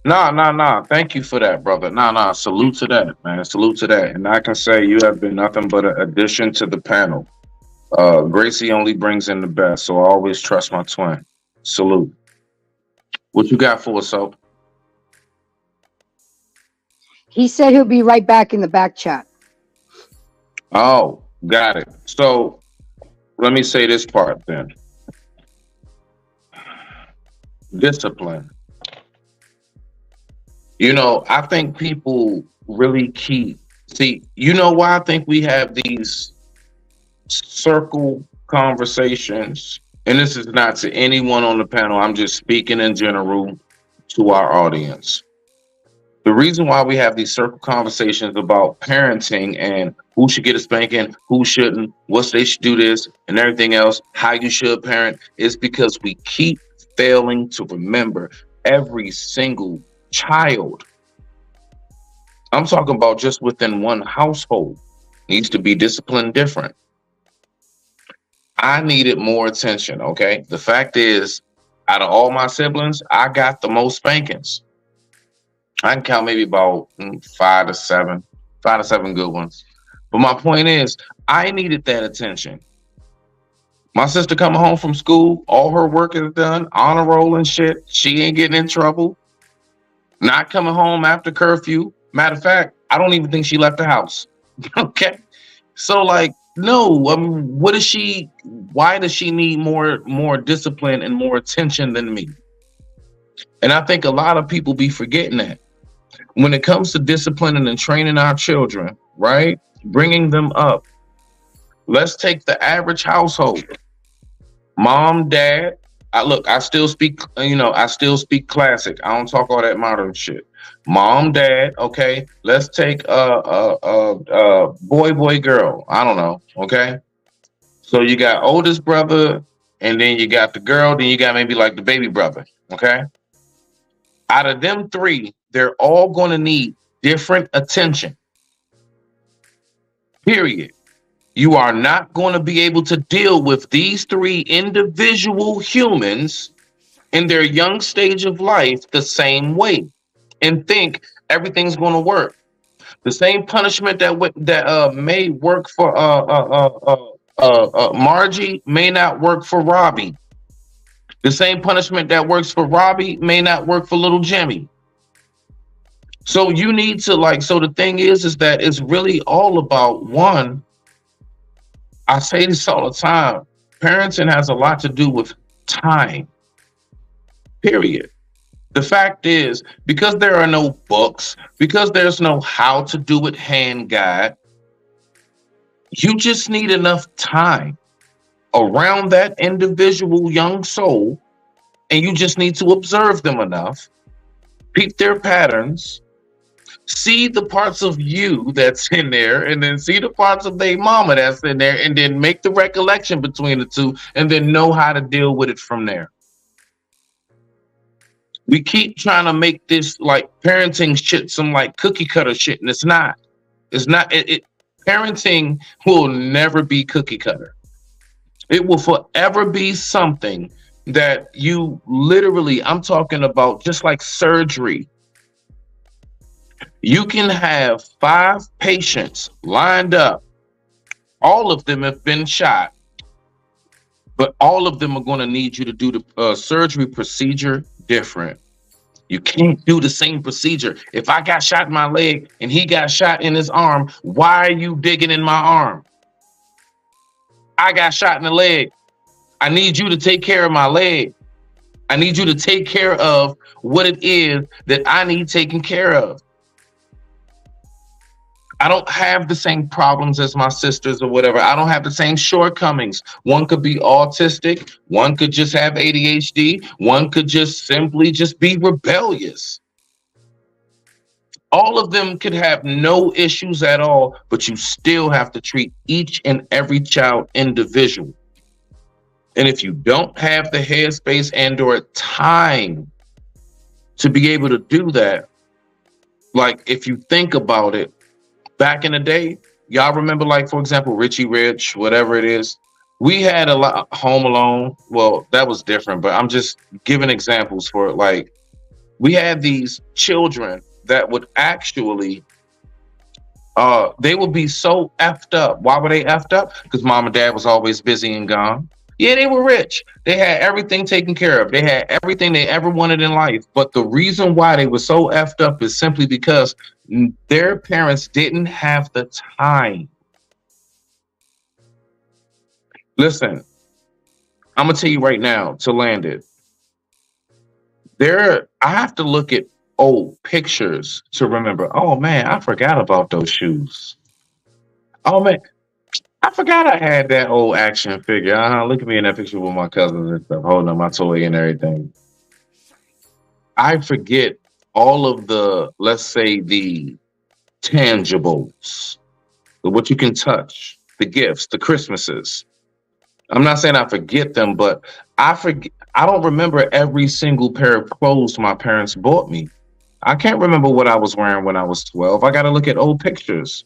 Nah. Thank you for that, brother. Nah. Salute to that, man. Salute to that. And I can say you have been nothing but an addition to the panel. Gracie only brings in the best, so I always trust my twin. Salute. What you got for us, so? He said he'll be right back in the back chat. Oh, got it. So let me say this part then. Discipline. I think people really see, why I think we have these circle conversations, and this is not to anyone on the panel, I'm just speaking in general to our audience. The reason why we have these circle conversations about parenting and who should get a spanking, who shouldn't, what they should do this, and everything else, how you should parent, is because we keep failing to remember every single child. I'm talking about just within one household needs to be disciplined different. I needed more attention, okay? The fact is, out of all my siblings, I got the most spankings. I can count maybe about 5 to 7 good ones. But my point is, I needed that attention. My sister coming home from school, all her work is done, honor roll and shit. She ain't getting in trouble. Not coming home after curfew. Matter of fact, I don't even think she left the house. Okay. So no, why does she need more discipline and more attention than me? And I think a lot of people be forgetting that. When it comes to disciplining and training our children, right? Bringing them up. Let's take the average household. Mom, dad. I still speak classic. I don't talk all that modern shit. Mom, dad, okay. Let's take boy, girl. I don't know, okay. So you got oldest brother, and then you got the girl, then you got maybe like the baby brother, okay. Out of them three, they're all going to need different attention. Period. You are not going to be able to deal with these three individual humans in their young stage of life the same way and think everything's going to work. The same punishment that may work for Margie may not work for Robbie. The same punishment that works for Robbie may not work for little Jimmy. So you need to so the thing is that it's really all about one. I say this all the time. Parenting has a lot to do with time. Period. The fact is, because there are no books, because there's no how to do it hand guide, you just need enough time around that individual young soul, and you just need to observe them enough, peep their patterns, see the parts of you that's in there, and then see the parts of their mama that's in there, and then make the recollection between the two, and then know how to deal with it from there. We keep trying to make this like parenting shit some like cookie cutter shit, and it's not. It's not. Parenting will never be cookie cutter. It will forever be something that you literally, I'm talking about just like surgery. You can have 5 patients lined up. All of them have been shot, but all of them are going to need you to do the surgery procedure different. You can't do the same procedure. If I got shot in my leg and he got shot in his arm, why are you digging in my arm? I got shot in the leg. I need you to take care of my leg. I need you to take care of what it is that I need taken care of. I don't have the same problems as my sisters or whatever. I don't have the same shortcomings. One could be autistic. One could just have ADHD. One could just simply just be rebellious. All of them could have no issues at all, but you still have to treat each and every child individual. And if you don't have the headspace and or time to be able to do that, like if you think about it, back in the day, y'all remember, like, for example, Richie Rich, whatever it is, we had a lot, Home Alone. Well, that was different, but I'm just giving examples for it. Like, we had these children that would actually, they would be so effed up. Why were they effed up? Because mom and dad was always busy and gone. Yeah, they were rich. They had everything taken care of. They had everything they ever wanted in life. But the reason why they were so effed up is simply because their parents didn't have the time. Listen, I'm going to tell you right now to land it. I have to look at old pictures to remember, oh man, I forgot about those shoes. Oh man, I forgot I had that old action figure. Look at me in that picture with my cousins and stuff, holding up my toy and everything. I forget all of the, let's say, the tangibles, what you can touch, the gifts, the Christmases. I'm not saying I forget them, but I don't remember every single pair of clothes my parents bought me. I can't remember what I was wearing when I was 12. I got to look at old pictures.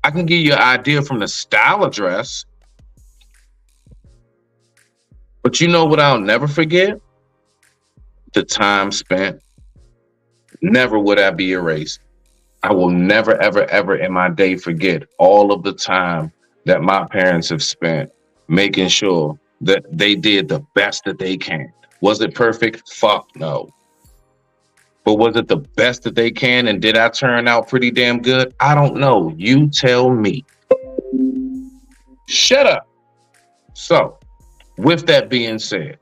I can give you an idea from the style of dress. But you know what I'll never forget? The time spent. Never would I be erased. I will never, ever, ever in my day forget all of the time that my parents have spent making sure that they did the best that they can. Was it perfect? Fuck no. But was it the best that they can? And did I turn out pretty damn good? I don't know. You tell me. Shut up. So, with that being said,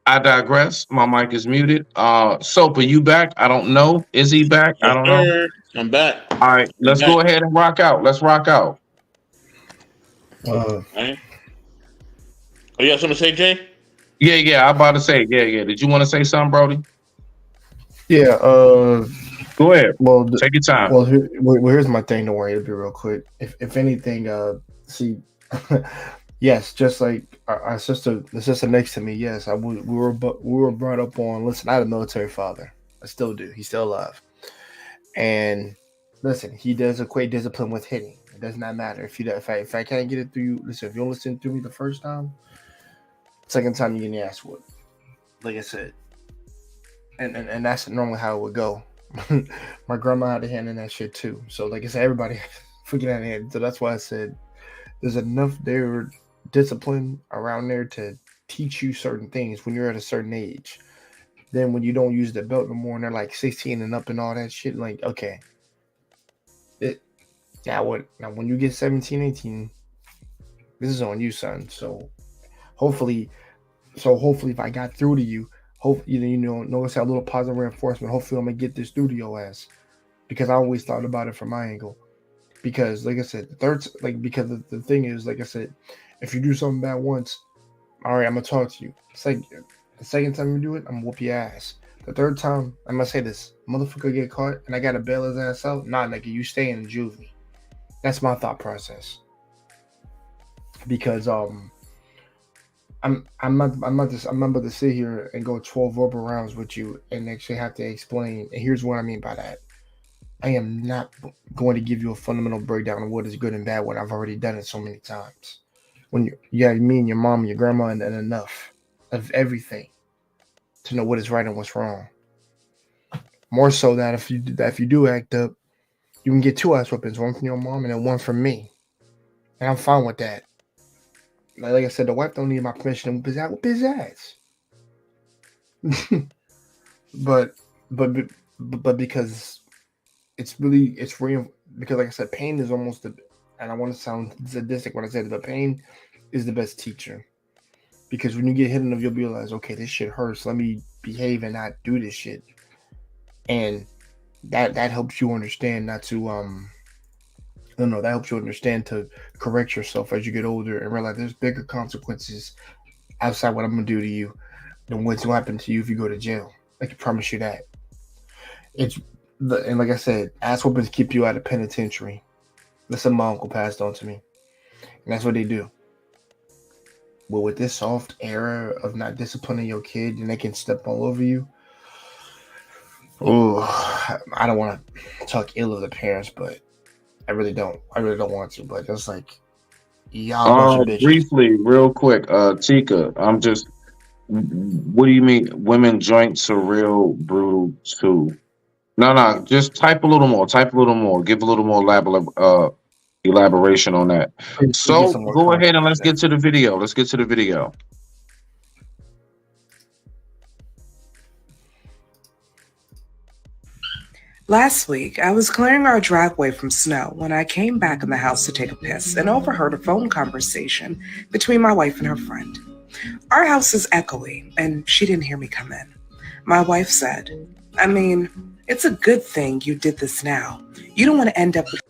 I digress. My mic is muted. Soap, are you back? I don't know. Is he back? I don't know. I'm back. All right, let's go ahead and rock out. Let's rock out. Right. Oh, you got something to say, Jay? Yeah. I'm about to say, yeah. Did you want to say something, Brody? Yeah. Go ahead. Well, take your time. Well, here's my thing. Don't worry, it'll be real quick. If anything, see, yes, just like our sister, the sister next to me. Yes, we were brought up on. Listen, I had a military father. I still do. He's still alive. And listen, he does equate discipline with hitting. It does not matter if I can't get it through you. Listen, if you don't listen to me the first time, second time you get your ass whooped. Like I said, and that's normally how it would go. My grandma had a hand in that shit too. So like I said, everybody freaking had a hand. So that's why I said there's enough there discipline around there to teach you certain things when you're at a certain age. Then when you don't use the belt no more and they're like 16 and up and all that shit, like, okay. Now when you get 17, 18, this is on you, son. So hopefully if I got through to you, notice that little positive reinforcement. Hopefully I'm gonna get this through to your ass. Because I always thought about it from my angle. Because like I said, the thing is, like I said, if you do something bad once, all right, I'm gonna talk to you. It's like the second time you do it, I'm gonna whoop your ass. The third time, I'm gonna say this: motherfucker get caught, and I gotta bail his ass out. Nah, nigga, you stay in juvie. That's my thought process. Because I'm not to sit here and go 12 verbal rounds with you and actually have to explain. And here's what I mean by that: I am not going to give you a fundamental breakdown of what is good and bad when I've already done it so many times. When you have me and your mom, and your grandma, and enough of everything to know what is right and what's wrong. More so that if you do act up, you can get 2 ass weapons, one from your mom and then one from me, and I'm fine with that. Like I said, the wife don't need my permission to whip his ass. but because it's real. Because like I said, pain is almost and I want to sound sadistic when I say that, but pain is the best teacher. Because when you get hit enough, you'll realize, okay, this shit hurts. Let me behave and not do this shit. And that helps you understand not to that helps you understand to correct yourself as you get older and realize there's bigger consequences outside what I'm gonna do to you than what's gonna happen to you if you go to jail. I can promise you that. And like I said, ass whoopings keep you out of penitentiary. That's what my uncle passed on to me. And that's what they do. But with this soft era of not disciplining your kid and they can step all over you, I don't want to talk ill of the parents, but I really don't. I really don't want to. But it's like, y'all bunch of bitches. Briefly, real quick, Tika, what do you mean women joints are real brutal too? No, just type a little more. Give a little more elaboration on that. So go ahead and let's get to the video. Last week, I was clearing our driveway from snow when I came back in the house to take a piss and overheard a phone conversation between my wife and her friend. Our house is echoey, and she didn't hear me come in. My wife said, I mean, it's a good thing you did this now. You don't want to end up with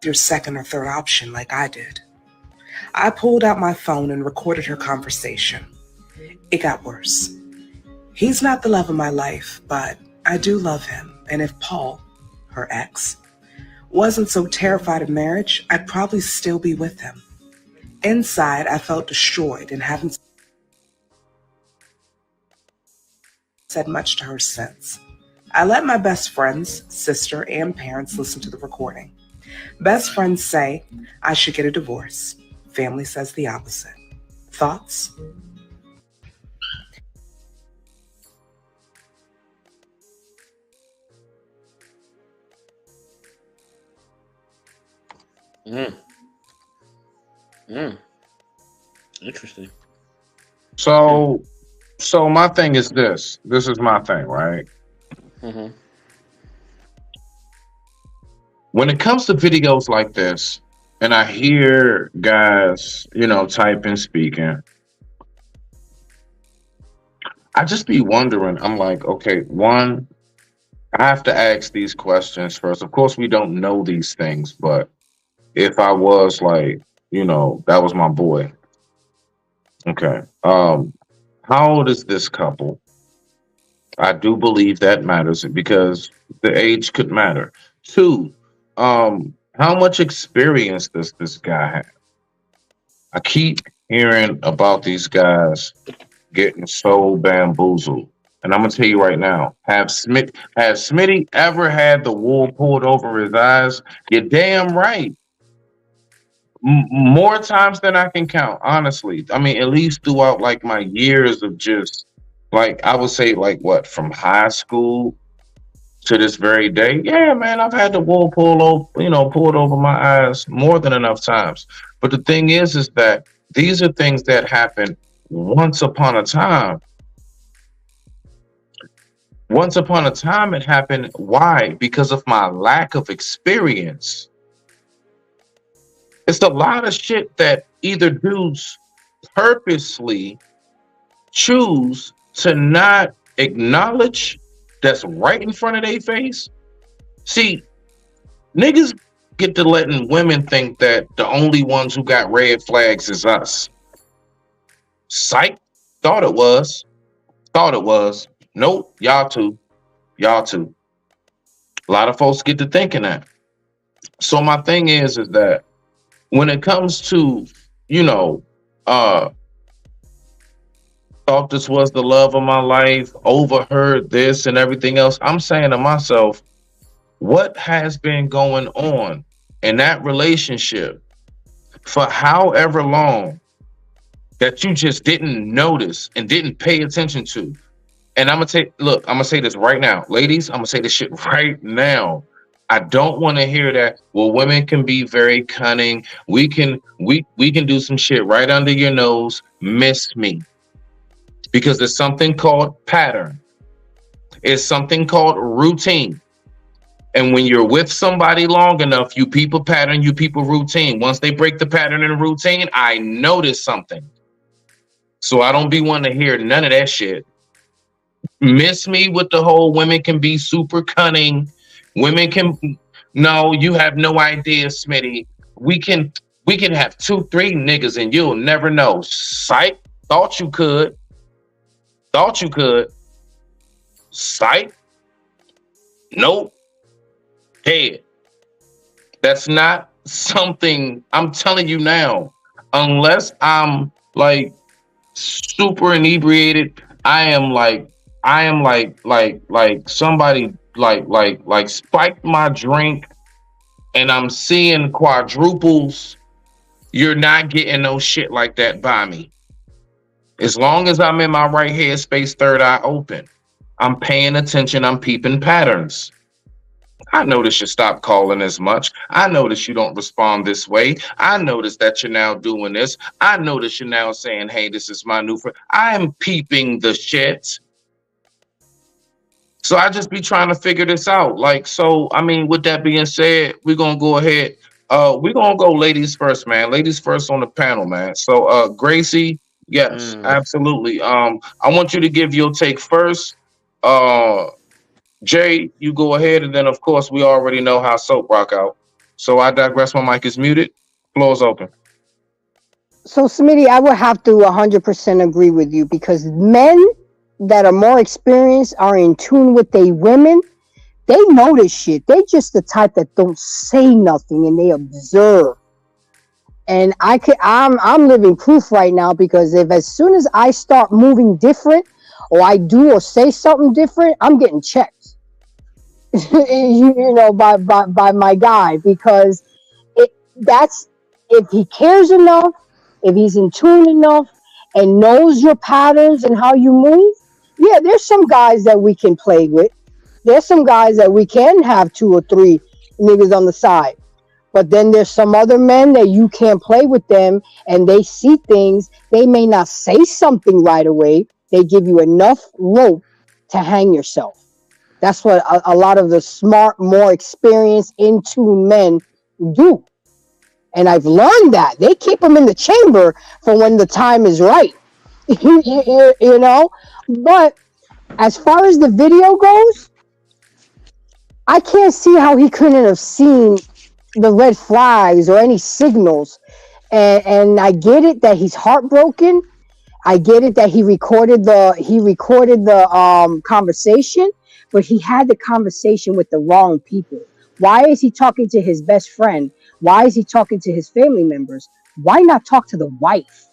your second or third option like I did. I pulled out my phone and recorded her conversation. It got worse. He's not the love of my life, but I do love him. And if Paul, her ex, wasn't so terrified of marriage, I'd probably still be with him. Inside, I felt destroyed and haven't said much to her since. I let my best friends, sister, and parents listen to the recording. Best friends say I should get a divorce. Family says the opposite. Thoughts? Interesting. So my thing is this. This is my thing, right? Mm-hmm. When it comes to videos like this, and I hear guys, typing, speaking, I just be wondering. I'm like, okay, one, I have to ask these questions first. Of course, we don't know these things, but if I was like, that was my boy. Okay. How old is this couple? I do believe that matters because the age could matter. 2, how much experience does this guy have? I keep hearing about these guys getting so bamboozled. And I'm going to tell you right now, has Smitty ever had the wool pulled over his eyes? You're damn right. More times than I can count, honestly. I mean, at least throughout like my years of just like, I would say like what, from high school to this very day. Yeah, man, I've had the wool pulled over my eyes more than enough times. But the thing is that these are things that happen once upon a time. Once upon a time it happened. Why? Because of my lack of experience. It's a lot of shit that either dudes purposely choose to not acknowledge that's right in front of their face. See, niggas get to letting women think that the only ones who got red flags is us. Psych. Thought it was. Thought it was. Nope. Y'all too. Y'all too. A lot of folks get to thinking that. So my thing is that when it comes to, thought this was the love of my life, overheard this and everything else, I'm saying to myself, what has been going on in that relationship for however long that you just didn't notice and didn't pay attention to? And I'm gonna say this right now, ladies, I'm gonna say this shit right now. I don't want to hear that. Well, women can be very cunning. We can do some shit right under your nose. Miss me. Because there's something called pattern. It's something called routine. And when you're with somebody long enough, you people pattern, you people routine. Once they break the pattern and routine, I notice something. So I don't be wanting to hear none of that shit. Miss me with the whole women can be super cunning. Women can, no, you have no idea, Smitty. We can have 2-3 niggas and you'll never know. Psych, thought you could. Thought you could. Psych. Nope. Head. That's not something, I'm telling you now, unless I'm like super inebriated, I am like somebody like spiked my drink and I'm seeing quadruples. You're not getting no shit like that by me. As long as I'm in my right headspace, third eye open, I'm paying attention, I'm peeping patterns. I notice you stop calling as much. I notice you don't respond this way. I notice that you're now doing this. I notice you're now saying, hey, this is my new friend. I am peeping the shit. So I just be trying to figure this out. Like, so, I mean, with that being said, we're going to go ahead. We're going to go ladies first, man. Ladies first on the panel, man. So, Gracie, yes, absolutely. I want you to give your take first. Jay, you go ahead, and then, of course, we already know how Soap rock out. So I digress. My mic is muted. Floor's open. So, Smitty, I would have to 100% agree with you because men that are more experienced are in tune with their women. They notice shit. They just the type that don't say nothing and they observe. And I'm living proof right now because if as soon as I start moving different or I do or say something different, I'm getting checked. by my guy, because that's if he cares enough, if he's in tune enough and knows your patterns and how you move. Yeah, there's some guys that we can play with. There's some guys that we can have 2 or 3 niggas on the side. But then there's some other men that you can't play with them and they see things. They may not say something right away. They give you enough rope to hang yourself. That's what a lot of the smart, more experienced, in tune men do. And I've learned that. They keep them in the chamber for when the time is right. you know? But as far as the video goes, I can't see how he couldn't have seen the red flags or any signals. And I get it that he's heartbroken. I get it that he recorded the conversation, but he had the conversation with the wrong people. Why is he talking to his best friend? Why is he talking to his family members? Why not talk to the wife?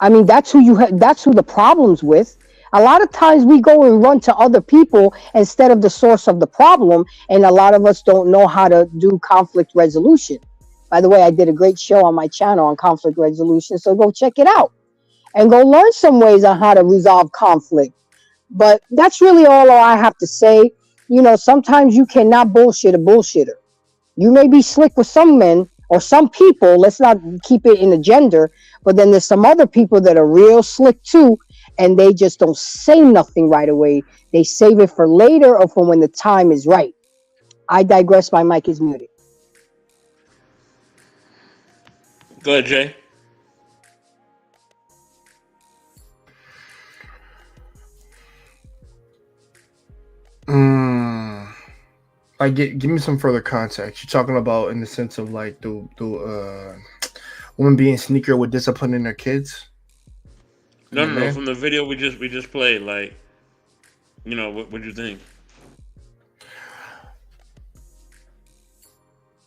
I mean, that's who the problem's with. A lot of times we go and run to other people instead of the source of the problem, and a lot of us don't know how to do conflict resolution. By the way, I did a great show on my channel on conflict resolution, so go check it out and go learn some ways on how to resolve conflict. But that's really all I have to say. You know, sometimes you cannot bullshit a bullshitter. You may be slick with some men or some people, let's not keep it in the gender, but then there's some other people that are real slick too, and they just don't say nothing right away. They save it for later or for when the time is right. I digress. My mic is muted. Go ahead, Jay. Like, give me some further context. You're talking about in the sense of like the woman being sneaker with disciplining their kids. No, Come no, on, no. man. From the video we just played, like, what you think?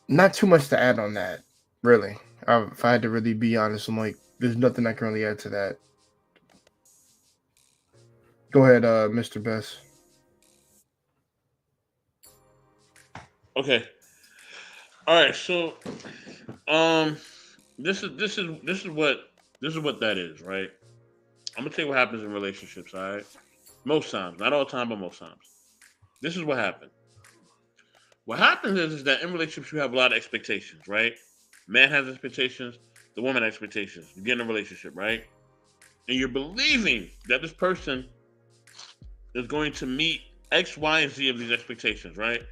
Not too much to add on that, really. If I had to really be honest, I'm like, there's nothing I can really add to that. Go ahead, Mr. Best. Okay. All right. So, this is what that is, right? I'm gonna tell you what happens in relationships. All right. Most times, not all the time, but most times. This is what happens. What happens is that in relationships you have a lot of expectations, right? Man has expectations, the woman has expectations. You get in a relationship, right? And you're believing that this person is going to meet X, Y, and Z of these expectations, right?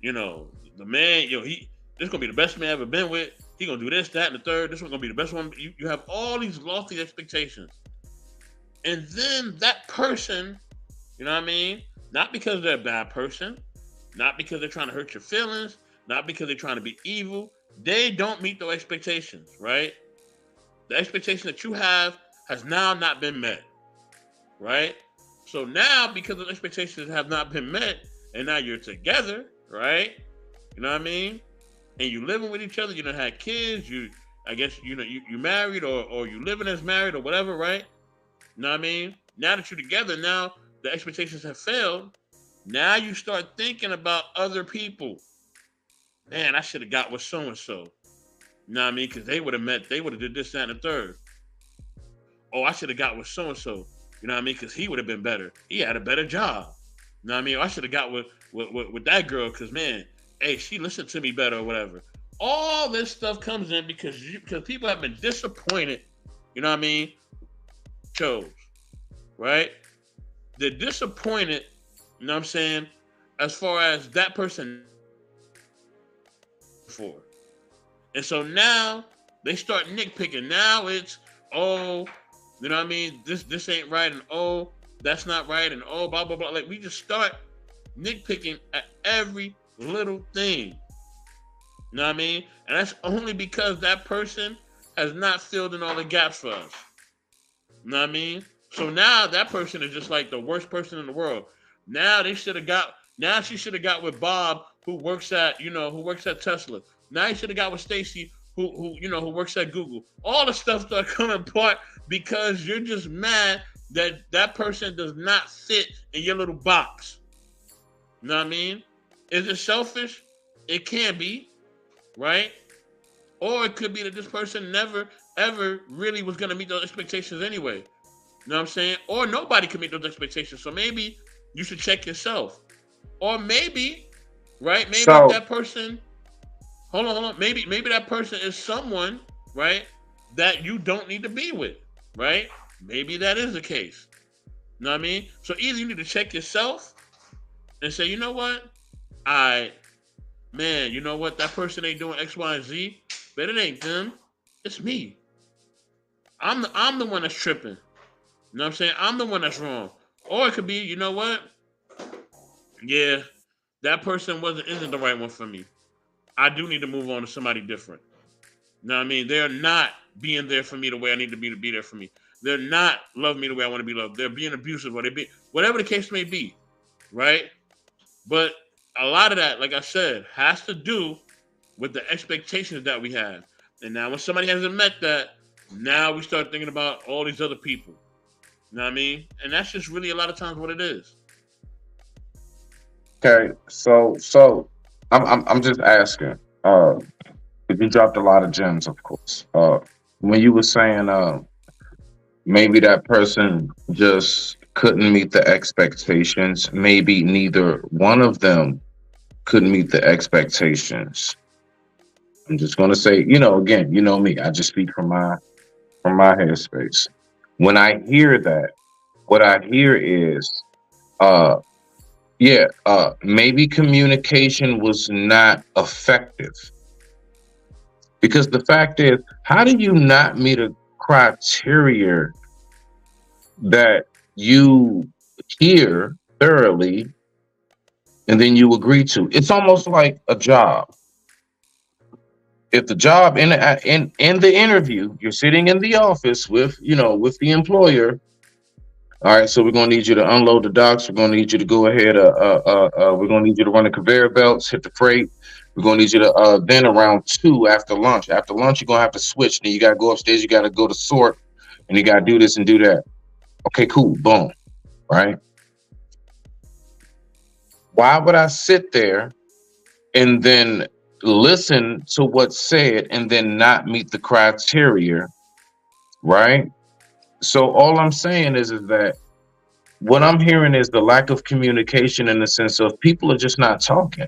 The man, this gonna be the best man I've ever been with. He gonna do this, that, and the third. This one gonna be the best one. You have all these lofty expectations. And then that person, you know what I mean? Not because they're a bad person, not because they're trying to hurt your feelings, not because they're trying to be evil. They don't meet those expectations, right? The expectation that you have has now not been met, right? So now, because the expectations have not been met, and now you're together, right? You know what I mean? And you living with each other, you done had kids, you married or you living as married or whatever, right? You know what I mean? Now that you're together, now the expectations have failed. Now you start thinking about other people. Man, I should have got with so-and-so. You know what I mean? Because they would have did this, that, and the third. Oh, I should have got with so-and-so. You know what I mean? Because he would have been better. He had a better job. You know what I mean? Or I should have got with that girl because, man, hey, she listened to me better or whatever. All this stuff comes in because people have been disappointed. You know what I mean? Chose, right? They're disappointed, you know what I'm saying, as far as that person for. And so now they start nitpicking. Now it's, oh, you know what I mean? This ain't right, and oh, that's not right, and oh, blah, blah, blah. Like, we just start nitpicking at every little thing. You know what I mean? And that's only because that person has not filled in all the gaps for us. You know what I mean? So now that person is just like the worst person in the world. Now she should have got with Bob, who works at Tesla. Now he should have got with Stacy, who works at Google. All the stuff start coming apart because you're just mad that person does not fit in your little box. You know what I mean? Is it selfish? It can be, right? Or it could be that this person never, ever really was going to meet those expectations anyway. You know what I'm saying? Or nobody can meet those expectations. So maybe you should check yourself. Or maybe, right? Maybe that person, hold on. Maybe that person is someone, right, that you don't need to be with, right? Maybe that is the case. You know what I mean? So either you need to check yourself and say, you know what? You know what? That person ain't doing X, Y, and Z, but it ain't them. It's me. I'm the one that's tripping. You know what I'm saying? I'm the one that's wrong. Or it could be, you know what? Yeah, that person isn't the right one for me. I do need to move on to somebody different. You know what I mean? They're not being there for me the way I need to be there for me. They're not loving me the way I want to be loved. They're being abusive, or whatever the case may be, right? But a lot of that, like I said, has to do with the expectations that we have. And now when somebody hasn't met that, now we start thinking about all these other people. You know what I mean? And that's just really a lot of times what it is. Okay, so I'm just asking. You dropped a lot of gems, of course. When you were saying maybe that person just couldn't meet the expectations, maybe neither one of them could meet the expectations. I'm just gonna say, again, you know me. I just speak from my headspace. When I hear that, what I hear is, maybe communication was not effective. Because the fact is, how do you not meet a criteria that you hear thoroughly and then you agree to? It's almost like a job. If the job in the interview, you're sitting in the office with the employer. All right, so we're gonna need you to unload the docks. We're gonna need you to go ahead. We're gonna need you to run the conveyor belts, hit the freight. We're gonna need you to then around 2 after lunch. After lunch, you're gonna have to switch. Then you gotta go upstairs. You gotta go to sort, and you gotta do this and do that. Okay, cool. Boom. Right. Why would I sit there and then listen to what's said and then not meet the criteria? Right. So all I'm saying is that what I'm hearing is the lack of communication, in the sense of people are just not talking.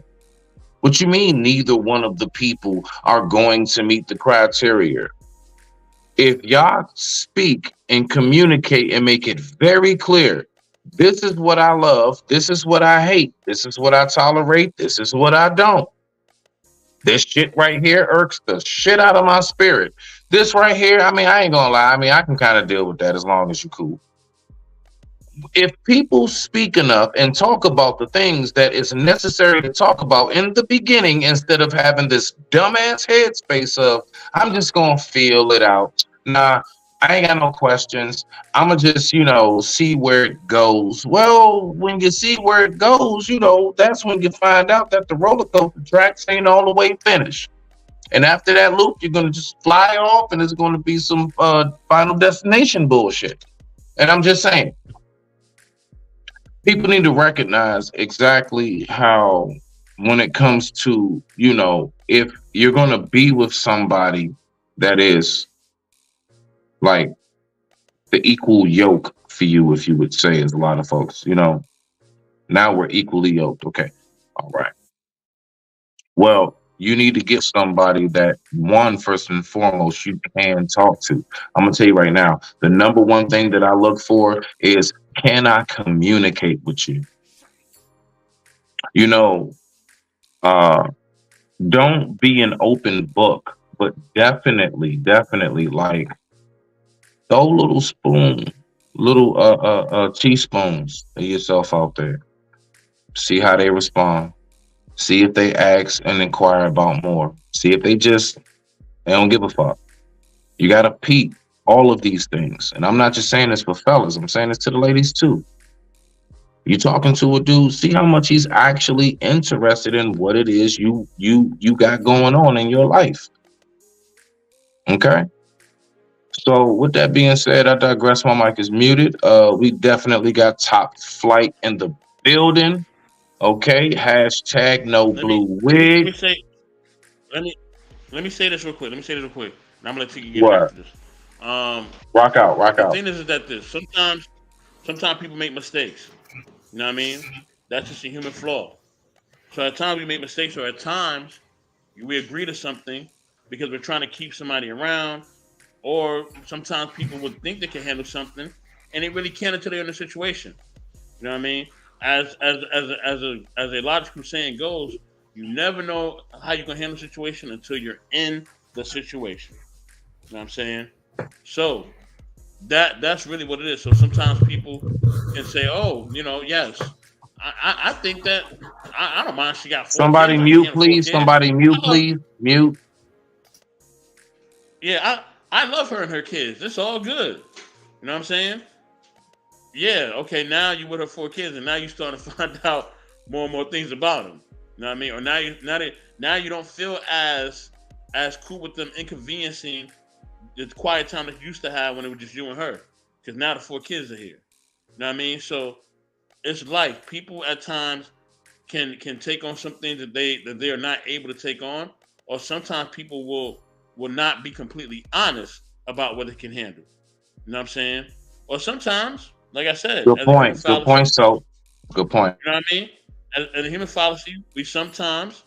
What you mean neither one of the people are going to meet the criteria? If y'all speak and communicate and make it very clear, this is what I love, this is what I hate, this is what I tolerate, this is what I don't. This shit right here irks the shit out of my spirit. This right here, I mean, I ain't gonna lie. I mean, I can kind of deal with that as long as you're cool. If people speak enough and talk about the things that is necessary to talk about in the beginning, instead of having this dumbass headspace of, I'm just gonna feel it out. Nah, I ain't got no questions. I'ma just, see where it goes. Well, when you see where it goes, that's when you find out that the roller coaster tracks ain't all the way finished. And after that loop, you're gonna just fly off, and it's gonna be some Final Destination bullshit. And I'm just saying, people need to recognize exactly how, when it comes to, if you're gonna be with somebody that is like the equal yoke for you, if you would say, as a lot of folks, now we're equally yoked. Okay. All right. Well, you need to get somebody that, one, first and foremost, you can talk to. I'm going to tell you right now, the number one thing that I look for is, can I communicate with you? Don't be an open book, but definitely like, throw little teaspoons of yourself out there. See how they respond. See if they ask and inquire about more. See if they don't give a fuck. You got to peep all of these things. And I'm not just saying this for fellas. I'm saying this to the ladies too. You're talking to a dude, see how much he's actually interested in what it is you got going on in your life. Okay? So with that being said, I digress. My mic is muted. We definitely got Top Flight in the building. Okay, hashtag no blue wig. Let me say this real quick. And I'm gonna let you get back to this. Rock out. The thing is that sometimes people make mistakes. You know what I mean? That's just a human flaw. So at times we make mistakes, or at times we agree to something because we're trying to keep somebody around, or sometimes people would think they can handle something and they really can't until they're in a situation. You know what I mean? As a logical saying goes, you never know how you can handle a situation until you're in the situation. You know what I'm saying? So that's really what it is. So sometimes people can say, "Oh, yes, I think that I don't mind." She got 4 somebody kids, mute, please. Somebody mute, please. Mute. Yeah, I love her and her kids. It's all good. You know what I'm saying? Yeah, okay, now you with her 4 kids, and now you starting to find out more and more things about them. You know what I mean? Or now you don't feel as cool with them inconveniencing the quiet time that you used to have when it was just you and her. Because now the 4 kids are here. You know what I mean? So it's life. People at times can take on some things that they are not able to take on, or sometimes people will not be completely honest about what they can handle. You know what I'm saying? Or sometimes, like I said, Good point. So good point. You know what I mean? As a human fallacy, we sometimes,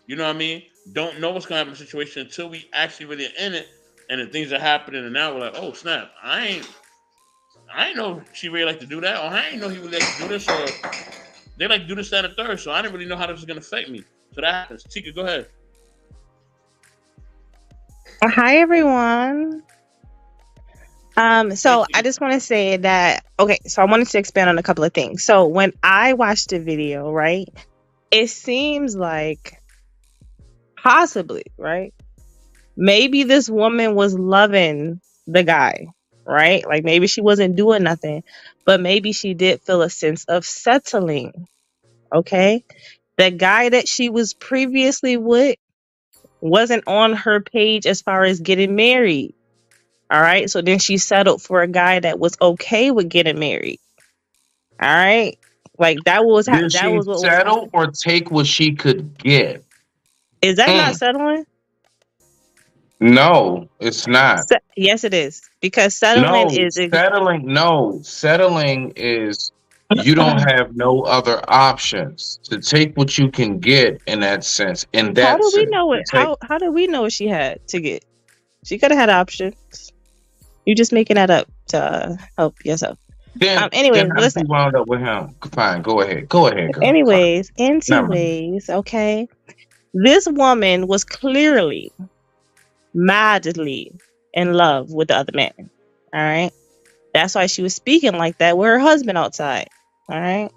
you know what I mean, don't know what's going to happen in the situation until we actually really are in it, and the things are happening, and now we're like, oh snap, I ain't know she really like to do that, or I ain't know he would like to do this, or they like to do this, that, and third, so I didn't really know how this was going to affect me. So that happens. Tika, go ahead. Hi, everyone. So I just want to say that, so I wanted to expand on a couple of things. So when I watched the video, right, it seems like possibly, right, maybe this woman was loving the guy, right? Like maybe she wasn't doing nothing, but maybe she did feel a sense of settling. Okay. The guy that she was previously with wasn't on her page as far as getting married. All right. So then she settled for a guy that was okay with getting married. All right. Like that was Did that she was what was settle happening. or take what she could get? Is that not settling? No, it's not. Yes, it is. Because settling No, is settling is you don't have no other options to take what you can get in that sense. In how that do we sense, know to it? take How do we know what she had to get? She could have had options. You just making that up to help yourself. Anyways, then how listen. she wound up with him? Fine, go ahead, girl. Anyways, Never mind. okay. This woman was clearly madly in love with the other man. All right. That's why she was speaking like that with her husband outside. All right.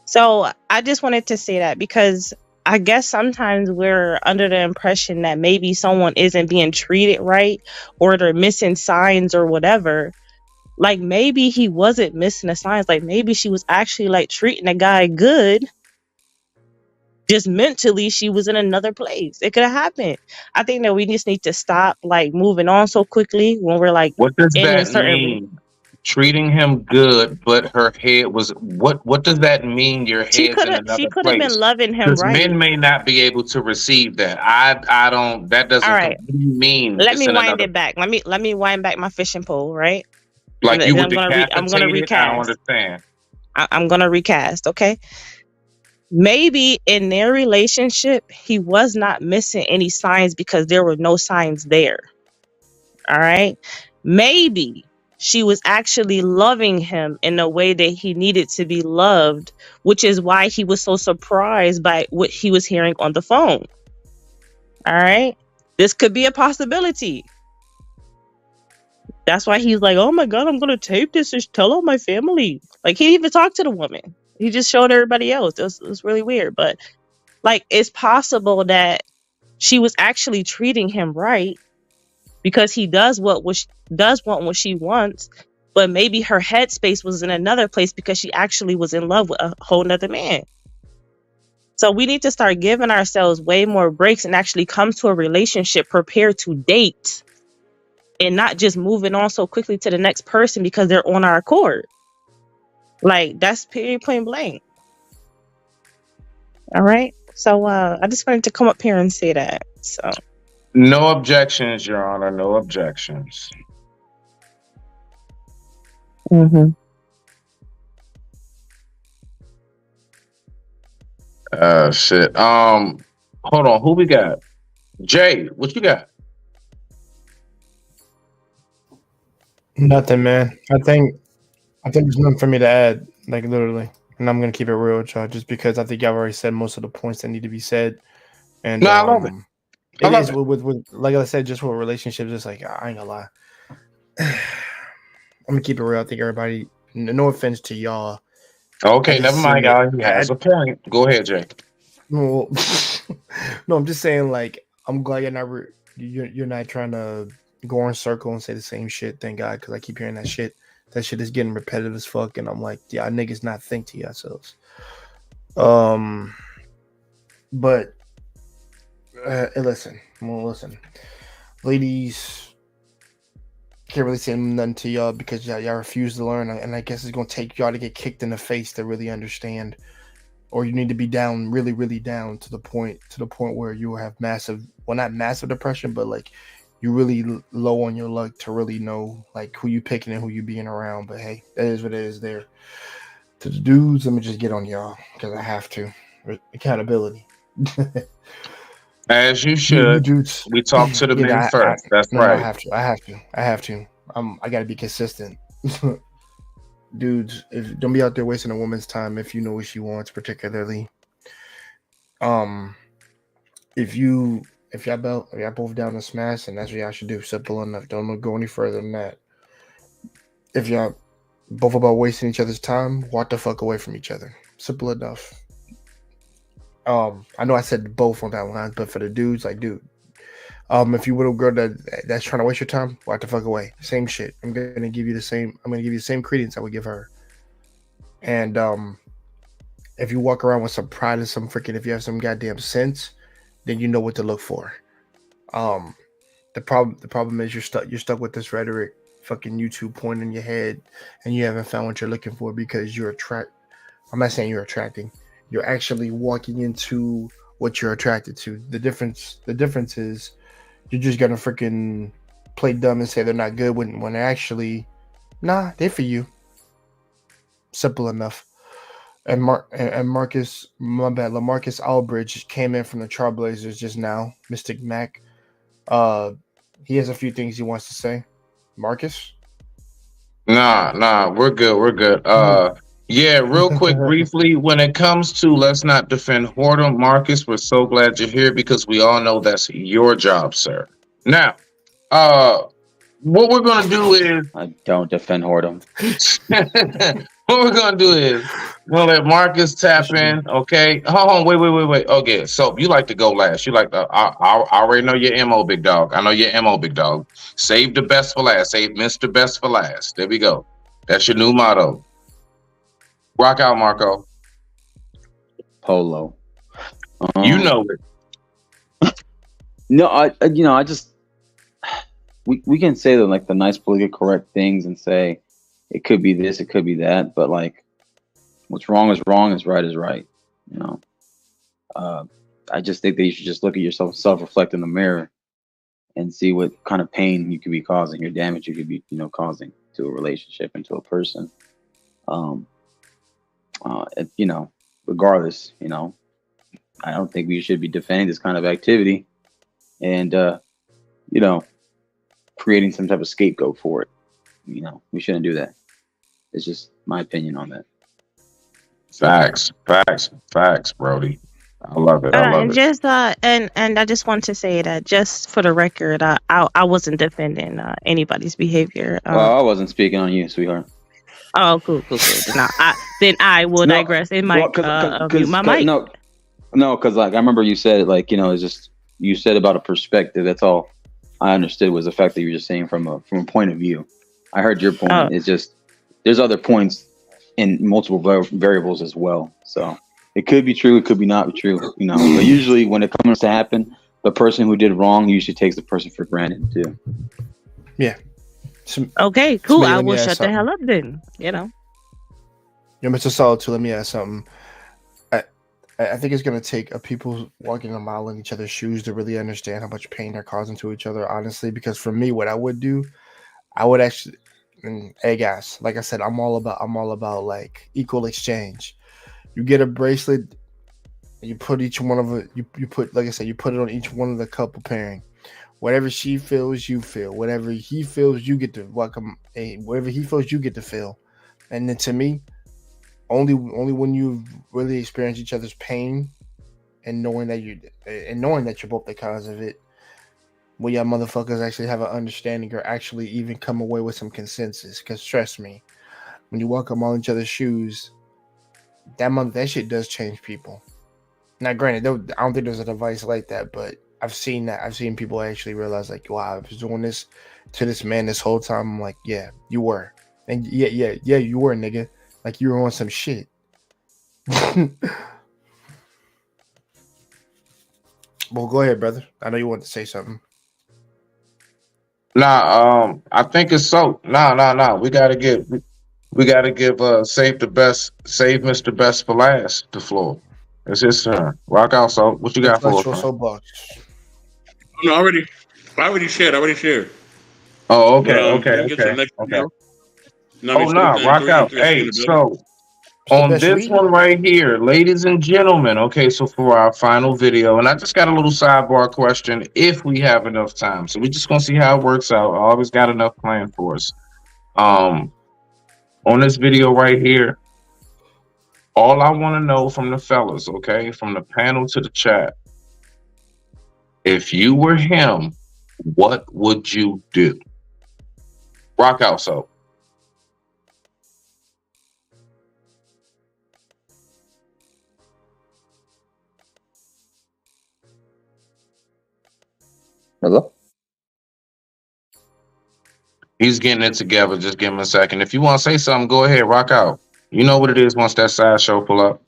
So I just wanted to say that because I guess sometimes we're under the impression that maybe someone isn't being treated right or they're missing signs or whatever. Like maybe he wasn't missing the signs. Like maybe she was actually like treating the guy good. Just mentally, she was in another place. It could have happened. I think that we just need to stop like moving on so quickly when we're like What does in a that certain. mean? Treating him good, but her head was what? What does that mean? Your She head's could in have. She another could have been place. loving him Because right. men may not be able to receive that. I don't. That doesn't. All right. What do you mean? Let It's me in wind another. it back. Let me wind back my fishing pole, right? Like you Then would I'm gonna decapitate it. I don't recast. understand. I'm gonna recast. Okay. Maybe in their relationship, he was not missing any signs because there were no signs there. All right. Maybe she was actually loving him in a way that he needed to be loved, which is why he was so surprised by what he was hearing on the phone. All right. This could be a possibility. That's why he's like, oh my God, I'm going to tape this and tell all my family. Like, he didn't even talk to the woman. He just showed everybody else. It was really weird. But, like, it's possible that she was actually treating him right because he does want what she wants. But maybe her headspace was in another place because she actually was in love with a whole nother man. So we need to start giving ourselves way more breaks and actually come to a relationship prepared to date. And not just moving on so quickly to the next person because they're on our accord. Like, that's period, point blank. All right. So I just wanted to come up here and say that. So No objections, Your Honor. No objections. mm-hmm. Shit. Hold on. Who we got? Jay, what you got? Nothing, man. I think there's nothing for me to add, like literally. And I'm gonna keep it real with y'all, just because I think y'all already said most of the points that need to be said. And No, I love it. It is with like I said, just with relationships, it's like I ain't gonna lie. I'm gonna keep it real. I think everybody, no offense to y'all. Okay, never mind, y'all. He has a point. Go ahead, Jay. No, no, I'm just saying, like, I'm glad you're not trying to go in a circle and say the same shit. Thank God, because I keep hearing that shit. That shit is getting repetitive as fuck, and I'm like, yeah, niggas not think to yourselves. But listen, ladies, can't really say nothing to y'all because y'all refuse to learn, and I guess it's gonna take y'all to get kicked in the face to really understand, or you need to be down, really, really down to the point where you have massive, well, not massive depression, but like you really low on your luck to really know like who you picking and who you being around. But hey, that is what it is. There to the dudes, let me just get on y'all because I have to. Accountability. As you should. Dudes, we talk to the men first. That's no, right. I have to. I gotta be consistent. Dudes, don't be out there wasting a woman's time if you know what she wants, particularly. If y'all both down to smash, and that's what y'all should do. Simple enough. Don't go any further than that. If y'all both about wasting each other's time, walk the fuck away from each other. Simple enough. I know I said both on that line, but for the dudes, like, dude, If you with a girl that's trying to waste your time, walk the fuck away. Same shit. I'm gonna give you the same credence I would give her. And if you walk around with some pride and if you have some goddamn sense, then you know what to look for. The problem is you're stuck with this rhetoric, fucking YouTube point in your head, and you haven't found what you're looking for because I'm not saying you're attracting. You're actually walking into what you're attracted to. The difference is you're just gonna freaking play dumb and say they're not good when they're actually, nah, they're for you. Simple enough. And Marcus, my bad, LaMarcus Aldridge came in from the Trailblazers just now. Mystic Mac. He has a few things he wants to say. Marcus? Nah, we're good. Yeah, real quick, briefly, when it comes to let's not defend whoredom, Marcus, we're so glad you're here because we all know that's your job, sir. Now, what we're gonna do is I don't defend whoredom. what we're gonna do is we'll let Marcus tap in. Okay, hold on, wait. Okay, so you like to go last. You like to. I already know your MO, big dog. I know your MO, big dog. Save the best for last. Save Mr. Best for last. There we go. That's your new motto. Rock out, Marco. Polo. You know it. No, I just we can say the nice politically correct things and say it could be this, it could be that, but like what's wrong is wrong, is right. You know, I just think that you should just look at yourself, self-reflect in the mirror, and see what kind of pain you could be causing, or damage you could be, causing to a relationship and to a person. Regardless, I don't think we should be defending this kind of activity and, creating some type of scapegoat for it. We shouldn't do that. It's just my opinion on that. Facts, Brody. I love it. And just and I just want to say that just for the record, I wasn't defending anybody's behavior. Well, I wasn't speaking on you, sweetheart. Oh, cool. Then I will digress. It might mute my mic. No, because I remember you said it it's just you said about a perspective. That's all I understood was the fact that you were just saying from a point of view. I heard your point. It's just there's other points in multiple variables as well. So it could be true, it could be not true. But usually when it comes to happen, the person who did wrong usually takes the person for granted too. Yeah. Okay, cool. I will shut the hell up then. Yeah, Mr. Solid too. Let me ask something. I think it's gonna take people walking a mile in each other's shoes to really understand how much pain they're causing to each other. Honestly, because for me, what I would do, I would actually, hey guys, like I said, I'm all about like equal exchange. You get a bracelet, you put each one of it. You put, like I said, you put it on each one of the couple pairing. Whatever she feels, you feel. Whatever he feels, you get to welcome. Whatever he feels, you get to feel. And then to me, only when you really experience each other's pain and knowing that you're both the cause of it, will y'all motherfuckers actually have an understanding or actually even come away with some consensus. Because trust me, when you walk them all in each other's shoes, that shit does change people. Now, granted, I don't think there's a device like that, but I've seen that. I've seen people actually realize, like, wow, I was doing this to this man this whole time. I'm like, yeah, you were. And yeah, you were, nigga. Like, you were on some shit. Well, go ahead, brother. I know you want to say something. I think it's so. We gotta give save Mr. Best for last the floor. It's his turn. Rock out, so what you got for us? No, I already shared. Oh, okay. Rock out. Hey, so on this one right here, ladies and gentlemen, okay, so for our final video, and I just got a little sidebar question if we have enough time. So we're just gonna see how it works out. I always got enough planned for us. On this video right here, all I want to know from the fellas, okay, from the panel to the chat, if you were him, what would you do? Rock out, so. Hello? He's getting it together. Just give him a second. If you want to say something, go ahead, rock out. You know what it is once that sideshow pull up.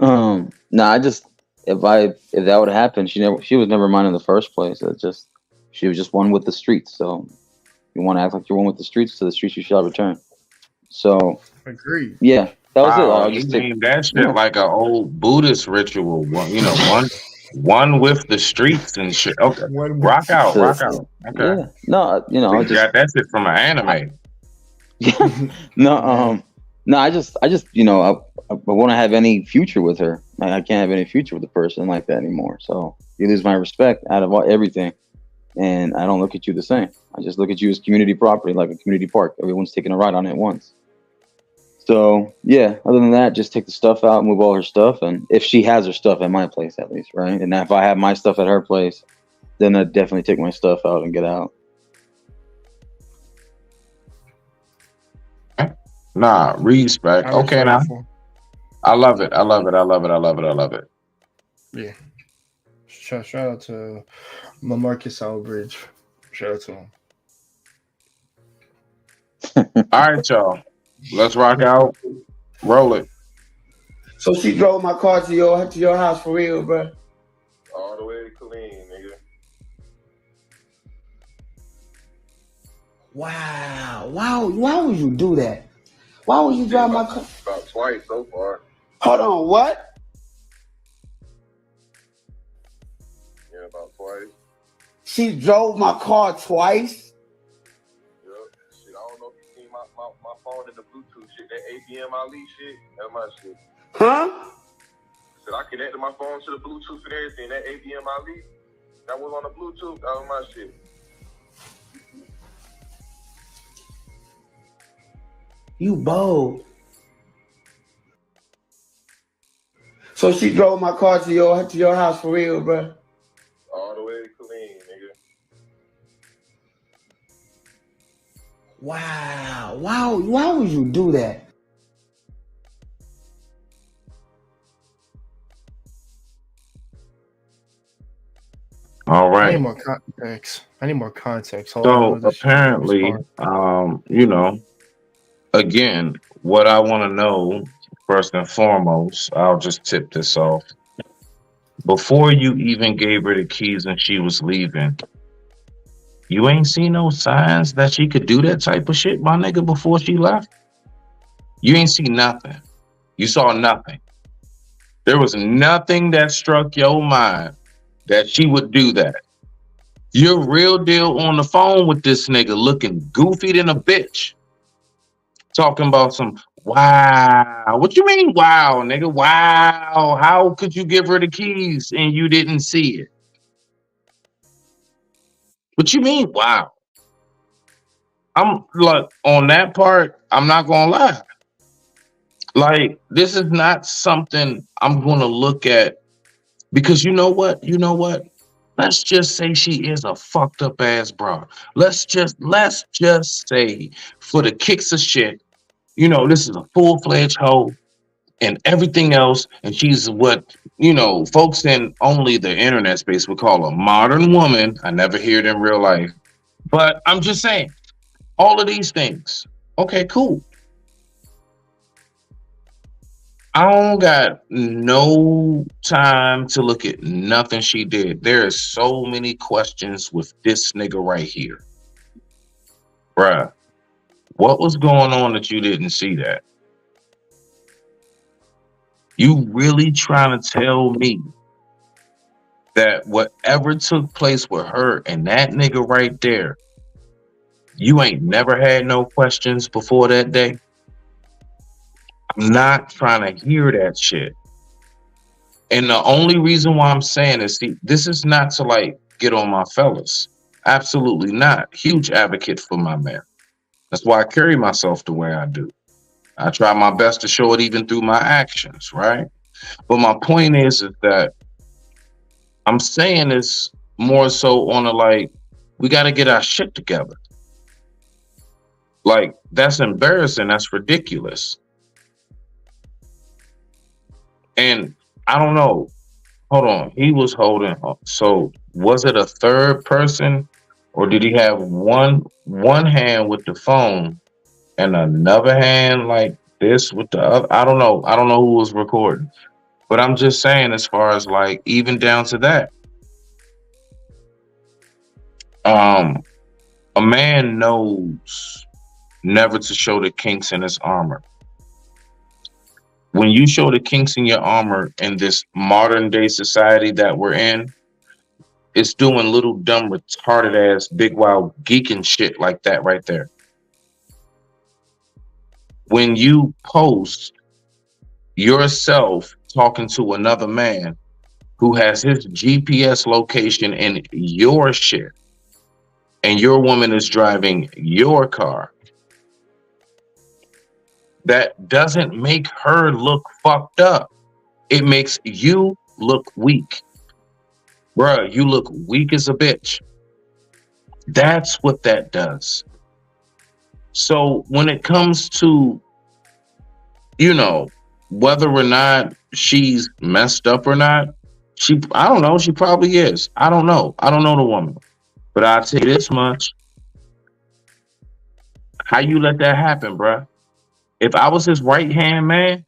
No, I just if that would happen, she was never mine in the first place. She was just one with the streets. So you want to act like you're one with the streets, to the streets you shall return. So Agreed. yeah, that was it. Wow, I'll you just named that shit like an old Buddhist ritual. One with the streets and shit. Okay, rock out. Okay, Yeah. No, you just got that shit from an anime. no, I just I want to have any future with her. I can't have any future with a person like that anymore. So you lose my respect out of everything, and I don't look at you the same. I just look at you as community property, like a community park. Everyone's taking a ride on it once. So yeah, other than that, just take the stuff out, move all her stuff, and if she has her stuff at my place at least, right? And if I have my stuff at her place, then I'd definitely take my stuff out and get out. Nah, respect. Okay, now. I love it. I love it. I love it. I love it. I love it. Yeah. Shout out to Marcus Albridge. Shout out to him. All right, y'all. Let's rock out. Roll it. So she drove my car to your house for real, bro? All the way to Killeen, nigga. Wow. Why would you do that? Why would you drive my car? About twice so far. Hold on, what? Yeah, about twice. She drove my car twice? Yep. Shit, I don't know if you seen my phone in the Bluetooth shit, that ABM Ali shit. That's my shit. Huh? Said I connected my phone to the Bluetooth and everything. That ABM Ali, that was on the Bluetooth. That was my shit. You bold. So she drove my car to your house for real, bro? All the way to Killeen, nigga. Wow. Why would you do that? All I right. need more context. Hold So on, apparently, again, what I want to know first and foremost, I'll just tip this off. Before you even gave her the keys and she was leaving, you ain't seen no signs that she could do that type of shit, my nigga, before she left? You ain't seen nothing. You saw nothing. There was nothing that struck your mind that she would do that. You're real deal on the phone with this nigga looking goofy than a bitch. Talking about some, wow. What you mean, wow, nigga? Wow. How could you give her the keys and you didn't see it? What you mean, wow? I'm like, on that part, I'm not gonna lie. Like, this is not something I'm gonna look at because you know what? Let's just say she is a fucked up ass broad. Let's just say, for the kicks of shit, this is a full-fledged hoe and everything else, and she's what folks in only the internet space would call a modern woman. I never hear it in real life, but I'm just saying, all of these things. Okay, cool. I don't got no time to look at nothing she did. There is so many questions with this nigga right here. Bruh, what was going on that you didn't see that? You really trying to tell me that whatever took place with her and that nigga right there, you ain't never had no questions before that day? I'm not trying to hear that shit. And the only reason why I'm saying is, see, this is not to like get on my fellas. Absolutely not. Huge advocate for my man. That's why I carry myself the way I do. I try my best to show it even through my actions, right? But my point is that I'm saying this more so on a like, we got to get our shit together. Like, that's embarrassing. That's ridiculous. And I don't know. Hold on. He was holding. So was it a third person, or did he have one hand with the phone and another hand like this with the other? I don't know. I don't know who was recording, but I'm just saying, as far as like even down to that, a man knows never to show the kinks in his armor. When you show the kinks in your armor in this modern day society that we're in, it's doing little dumb retarded ass big wild geeking shit like that right there. When you post yourself talking to another man who has his GPS location in your shit, and your woman is driving your car, that doesn't make her look fucked up. It makes you look weak. Bruh, you look weak as a bitch. That's what that does. So when it comes to, you know, whether or not she's messed up or not, I don't know, she probably is. I don't know. I don't know the woman. But I'll tell you this much. How you let that happen, bruh? If I was his right hand man,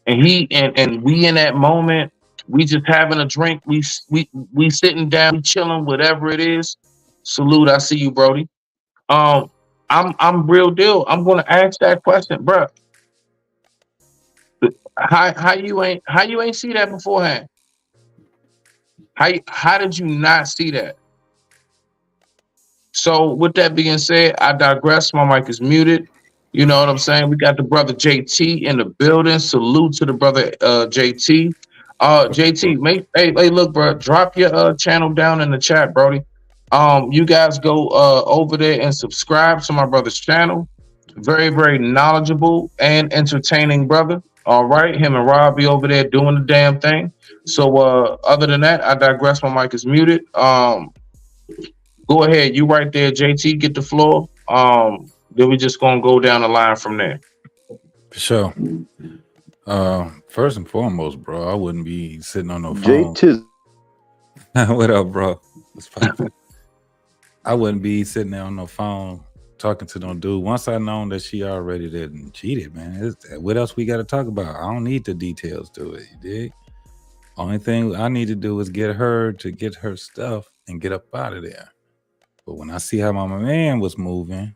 and he and we in that moment, we just having a drink, we sitting down, chilling, whatever it is. Salute, I see you, Brody. I'm real deal. I'm gonna ask that question, bruh. How you ain't see that beforehand? How did you not see that? So with that being said, I digress. My mic is muted. You know what I'm saying? We got the brother JT in the building. Salute to the brother JT. JT, hey, look, bro, drop your channel down in the chat, Brody. You guys go over there and subscribe to my brother's channel. Very, very knowledgeable and entertaining brother. All right, him and Rob be over there doing the damn thing. So other than that, I digress. My mic is muted. Go ahead, you right there, JT. Get the floor. Then we just gonna go down the line from there. For sure. First and foremost, bro, I wouldn't be sitting on no phone. What up, bro? I wouldn't be sitting there on no phone talking to no dude. Once I known that she already didn't cheated, man. What else we got to talk about? I don't need the details to it. You dig? Only thing I need to do is get her to get her stuff and get up out of there. But when I see how my man was moving,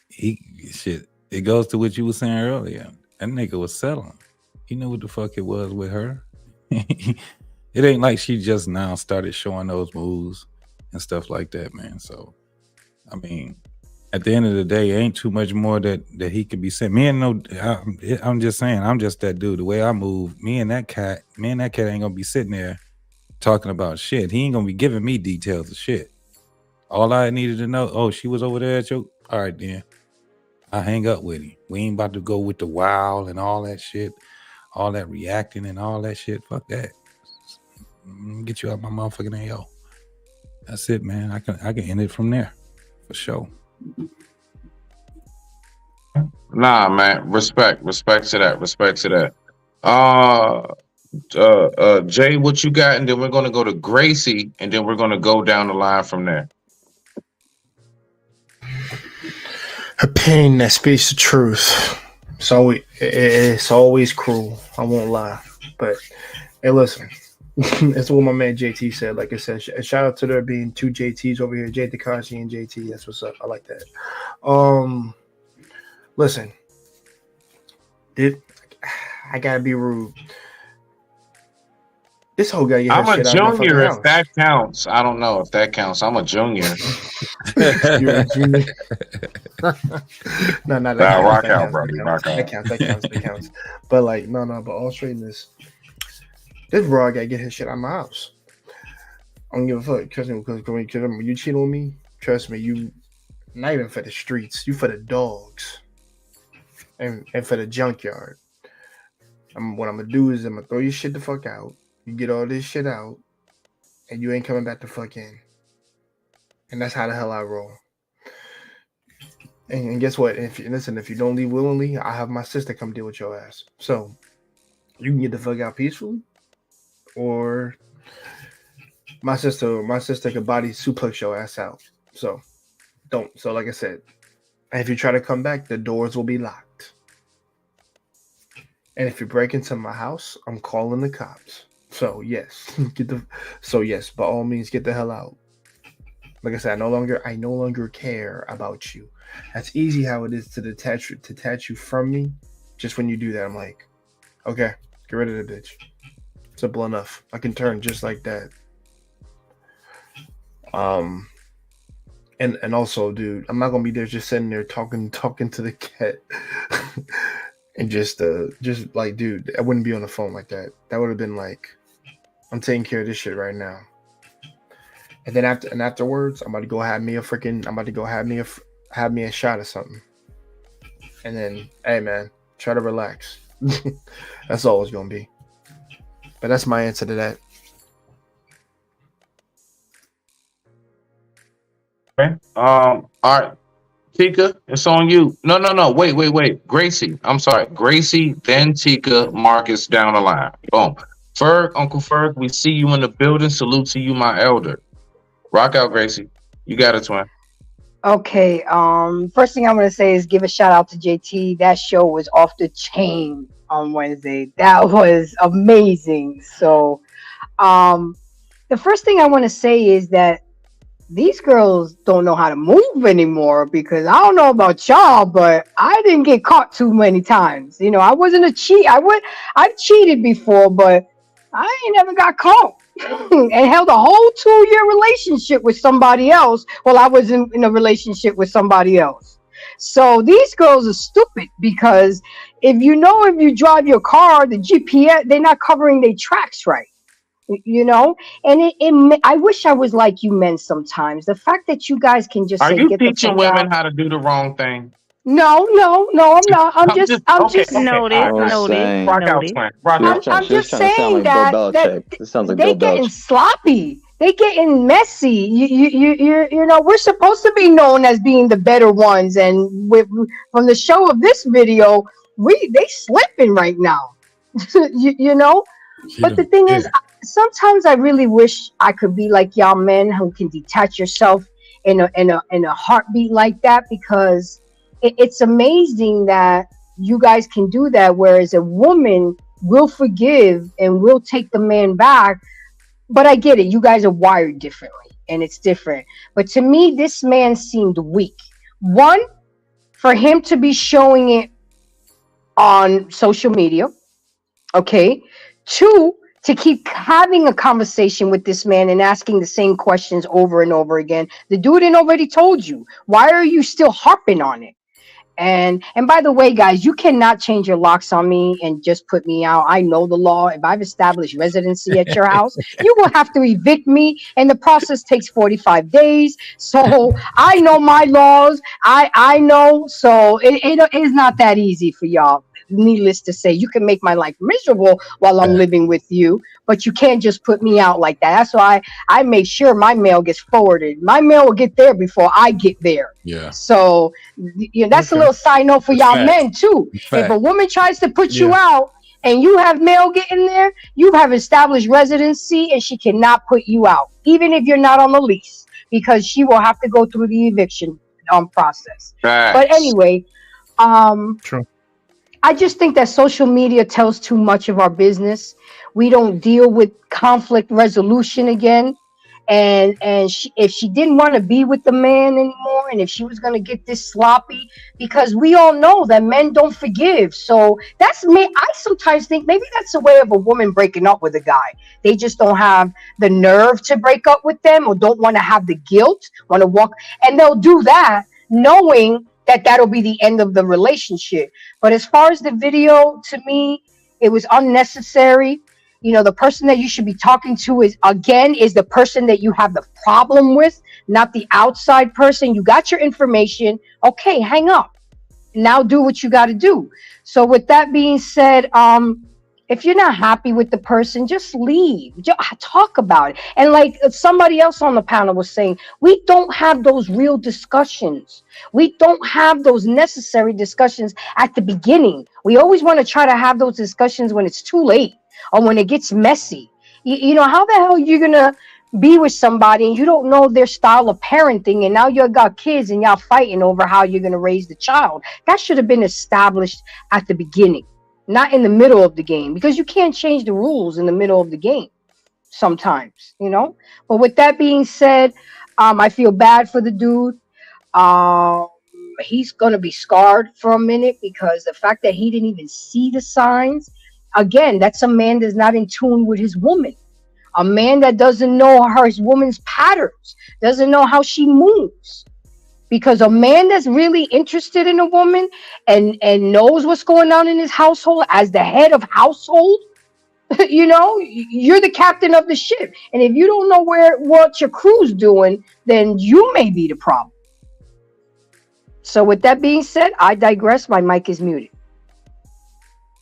it goes to what you were saying earlier. That nigga was settling. He knew what the fuck it was with her. It ain't like she just now started showing those moves and stuff like that, man. So, I mean, at the end of the day, ain't too much more that he could be saying. I'm just saying, I'm just that dude. The way I move, me and that cat ain't gonna be sitting there talking about shit. He ain't gonna be giving me details of shit. All I needed to know, oh, she was over there at your, all right, then. I hang up with him. We ain't about to go with the wow and all that shit, all that reacting and all that shit. Fuck that. Get you out my motherfucking AO. That's it, man. I can end it from there, for sure. Nah, man. Respect to that. Jay, what you got? And then we're gonna go to Gracie, and then we're gonna go down the line from there. A pain that speaks the truth. It's always cruel. I won't lie. But hey, listen, it's what my man JT said. Like I said, shout out to there being two JTs over here, Jay Takashi and JT. That's what's up. I like that. Listen, I gotta be rude. This whole guy, I'm a junior if that counts. I don't know if that counts. I'm a junior. You're a junior. No, rock out, brother. Rock out. That counts. But like, no, but all straightness, this raw guy get his shit out of my house. I don't give a fuck. Trust me, because when you cheat on me, trust me, you not even for the streets, you for the dogs, and for the junkyard. What I'm gonna do is I'm gonna throw your shit the fuck out. You get all this shit out, and you ain't coming back the fuck in. And that's how the hell I roll. And guess what? If you don't leave willingly, I have my sister come deal with your ass. So you can get the fuck out peacefully, or my sister could body suplex your ass out. So don't. So like I said, if you try to come back, the doors will be locked. And if you break into my house, I'm calling the cops. So yes, yes, by all means, get the hell out. Like I said, I no longer care about you. That's easy how it is to detach you from me. Just when you do that, I'm like, okay, get rid of the bitch. Simple enough. I can turn just like that. And also, dude, I'm not gonna be there just sitting there talking to the cat. And just like, dude, I wouldn't be on the phone like that. That would have been like, I'm taking care of this shit right now. And then afterwards, I'm about to go have me a shot of something. And then, hey man, try to relax. That's all it's gonna be. But that's my answer to that. Okay. All right. Tika, it's on you. No. Wait. Gracie. I'm sorry. Gracie, then Tika, Marcus down the line. Boom. Ferg, Uncle Ferg, we see you in the building. Salute to you, my elder. Rock out, Gracie. You got it, twin. Okay. First thing I'm gonna say is give a shout out to JT. That show was off the chain on Wednesday. That was amazing. So, the first thing I want to say is that these girls don't know how to move anymore, because I don't know about y'all, but I didn't get caught too many times. You know, I wasn't a cheat. I've cheated before, but I ain't never got caught. And held a whole 2-year relationship with somebody else while I was in a relationship with somebody else. So these girls are stupid, because if you drive your car, the GPS, they're not covering their tracks right. You know, and I wish I was like you men sometimes. The fact that you guys can just Are say, you get teaching the fuck women out. how to do the wrong thing? No, I'm not. I'm just noted. Rock out, twin. Rock out. I'm just saying that This sounds like they Bill getting Belichick. sloppy. They getting messy. You know, we're supposed to be known as being the better ones, and from the show of this video, they slipping right now. you know, but the thing is, sometimes I really wish I could be like y'all men who can detach yourself in a heartbeat like that, because it's amazing that you guys can do that, whereas a woman will forgive and will take the man back. But I get it, you guys are wired differently and it's different. But to me, this man seemed weak. One, for him to be showing it on social media, okay. Two, to keep having a conversation with this man and asking the same questions over and over again. The dude had already told you. Why are you still harping on it? And by the way, guys, you cannot change your locks on me and just put me out. I know the law. If I've established residency at your house, you will have to evict me, and the process takes 45 days. So I know my laws. I know. So it is not that easy for y'all. Needless to say, you can make my life miserable while I'm living with you, but you can't just put me out like that. That's why I make sure my mail gets forwarded. My mail will get there before I get there. Yeah. So that's a little side note for y'all men too. If a woman tries to put you out and you have mail getting there, you have established residency and she cannot put you out, even if you're not on the lease, because she will have to go through the eviction process. But anyway, True. I just think that social media tells too much of our business. We don't deal with conflict resolution again. And if she didn't want to be with the man anymore, and if she was going to get this sloppy, because we all know that men don't forgive. So that's me. I sometimes think maybe that's a way of a woman breaking up with a guy. They just don't have the nerve to break up with them, or don't want to have the guilt, want to walk. And they'll do that knowing that that'll be the end of the relationship. But as far as the video, to me, it was unnecessary. You know, the person that you should be talking to is the person that you have the problem with, not the outside person. You got your information. Okay, hang up. Now do what you got to do. So with that being said, if you're not happy with the person, just leave. Just talk about it. And like somebody else on the panel was saying, we don't have those real discussions. We don't have those necessary discussions at the beginning. We always want to try to have those discussions when it's too late or when it gets messy. You know, how the hell you gonna be with somebody and you don't know their style of parenting, and now you got kids and y'all fighting over how you're gonna raise the child? That should have been established at the beginning, not in the middle of the game, because you can't change the rules in the middle of the game sometimes, you know. But with that being said, I feel bad for the dude. He's gonna be scarred for a minute, because the fact that he didn't even see the signs, again, that's a man that's not in tune with his woman. A man that doesn't know his woman's patterns, doesn't know how she moves. Because a man that's really interested in a woman and knows what's going on in his household as the head of household, you know, you're the captain of the ship. And if you don't know what your crew's doing, then you may be the problem. So with that being said, I digress. My mic is muted.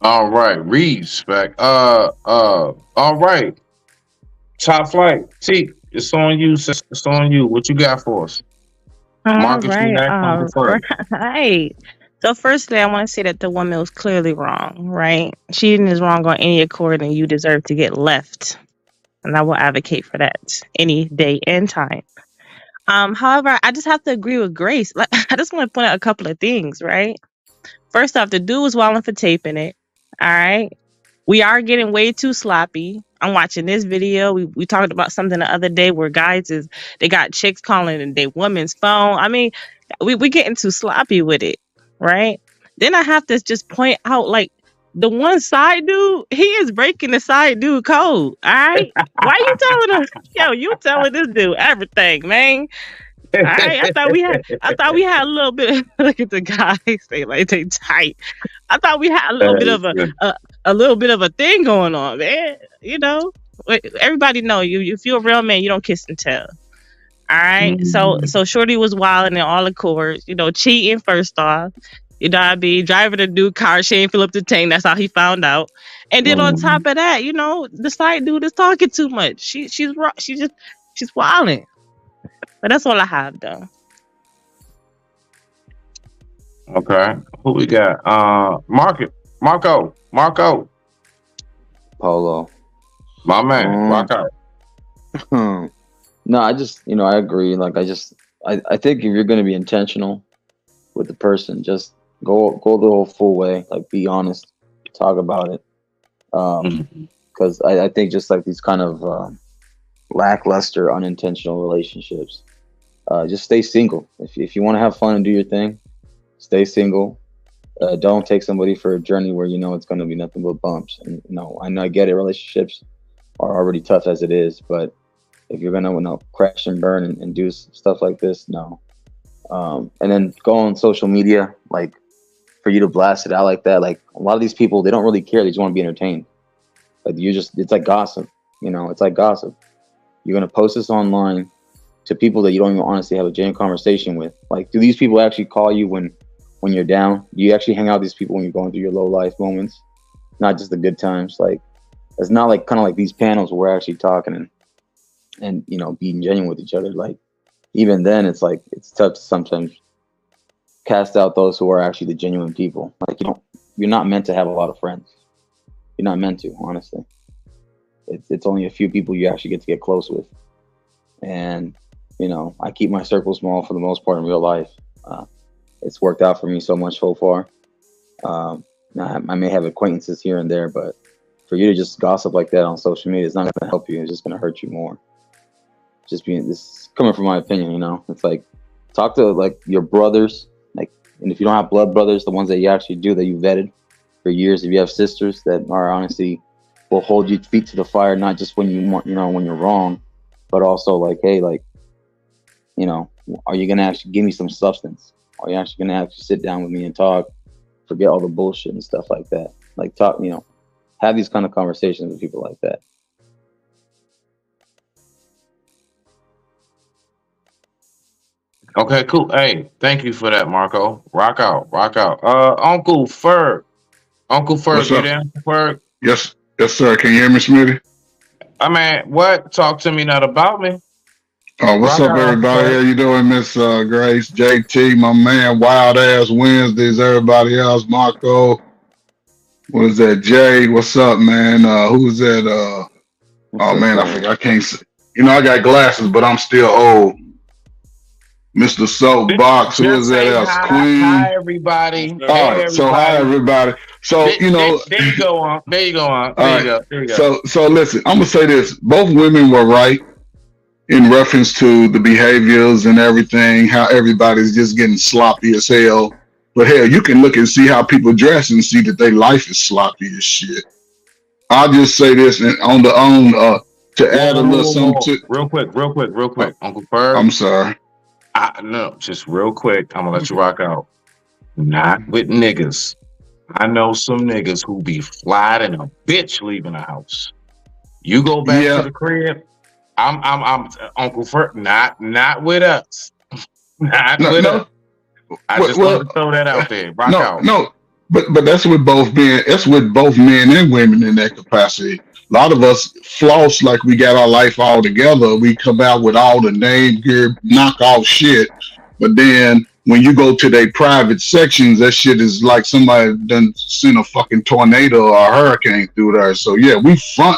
All right, respect. All right. Top Flight. T, it's on you. Sis. It's on you. What you got for us? All Marcus, you right. next. Right. So firstly, I want to say that the woman was clearly wrong, right? Cheating is wrong on any accord, and you deserve to get left. And I will advocate for that any day and time. However, I just have to agree with Grace. Like, I just want to point out a couple of things, right? First off, the dude was wilding for taping it. All right. We are getting way too sloppy. I'm watching this video. We talked about something the other day where they got chicks calling in their woman's phone. I mean, we getting too sloppy with it, right? Then I have to just point out, like, the one side dude, he is breaking the side dude code. All right. Why you telling him? Yo, you telling this dude everything, man. All right. I thought we had a little bit. Look at the guys. They like they tight. I thought we had a little bit of a little bit of a thing going on, man. You know, everybody know you. If you're a real man, you don't kiss and tell. All right. So Shorty was wilding in all accords. You know, cheating first off. You know what I mean? Driving a new car, she ain't fill up the tank. That's how he found out. And then on top of that, you know, the side dude is talking too much. She's wilding. But that's all I have, though. Okay. Who we got? Marco. Polo. My man. Marco. No, I agree. Like, I think if you're going to be intentional with the person, just go the whole full way. Like, be honest, talk about it. Because I think just like these kind of lackluster, unintentional relationships, just stay single. If you want to have fun and do your thing, stay single. Don't take somebody for a journey where you know it's going to be nothing but bumps. And I know I get it. Relationships are already tough as it is, but if you're gonna crash and burn and do stuff like this, no. And then go on social media, like, for you to blast it out like that. Like, a lot of these people, they don't really care. They just want to be entertained. Like, it's like gossip. It's like gossip. You're gonna post this online to people that you don't even honestly have a genuine conversation with. Like, do these people actually call you when you're down? Do you actually hang out with these people when you're going through your low life moments, not just the good times? Like, it's not like kind of like these panels where we're actually talking and being genuine with each other. Like, even then, it's like it's tough to sometimes cast out those who are actually the genuine people. Like, you're not meant to have a lot of friends. You're not meant to, honestly. It's only a few people you actually get to get close with. And I keep my circle small for the most part in real life. It's worked out for me so much so far. Now I may have acquaintances here and there, but for you to just gossip like that on social media, it's not going to help you. It's just going to hurt you more. This is coming from my opinion, it's like, talk to like your brothers, like, and if you don't have blood brothers, the ones that you actually do, that you vetted for years, if you have sisters that are honestly will hold you feet to the fire, not just when when you're wrong, but also like, hey, like, are you gonna actually give me some substance? Are you actually gonna actually sit down with me and talk, forget all the bullshit and stuff like that? Like, talk, have these kind of conversations with people like that. Okay, cool. Hey, thank you for that, Marco. Rock out. Uncle Ferg. What's You up? there, Ferg? Yes, sir. Can you hear me, Smitty? I mean, what? Talk to me, not about me. Oh, what's Rock up, out, everybody? How Ferg. you doing, Miss Grace, JT, my man, Wild Ass Wednesdays, everybody else, Marco. What is that, Jay? What's up, man? Who's that? Oh man, I forgot. I can't see. You know, I got glasses, but I'm still old. Mr. Soapbox, who is that else? Queen. Hi, everybody. All right, so hi everybody. So There, you know, there you go on. There you go on. all There you right. go. There you go. So listen, I'm gonna say this. Both women were right in reference to the behaviors and everything, how everybody's just getting sloppy as hell. But hell, you can look and see how people dress and see that their life is sloppy as shit. I'll just say this and to add a little something to Real quick. Uncle Ferg. I'm sorry. No, just real quick. I'm gonna let you rock out. Not with niggas. I know some niggas who be fly than a bitch leaving the house. You go back to the crib. I'm Uncle Ferg. Not with us. Not with us. I just want to throw that out there. Rock out. No, but that's with both men and women in that capacity. A lot of us floss like we got our life all together. We come out with all the name gear, knockoff shit. But then when you go to their private sections, that shit is like somebody done sent a fucking tornado or a hurricane through there. So yeah, we front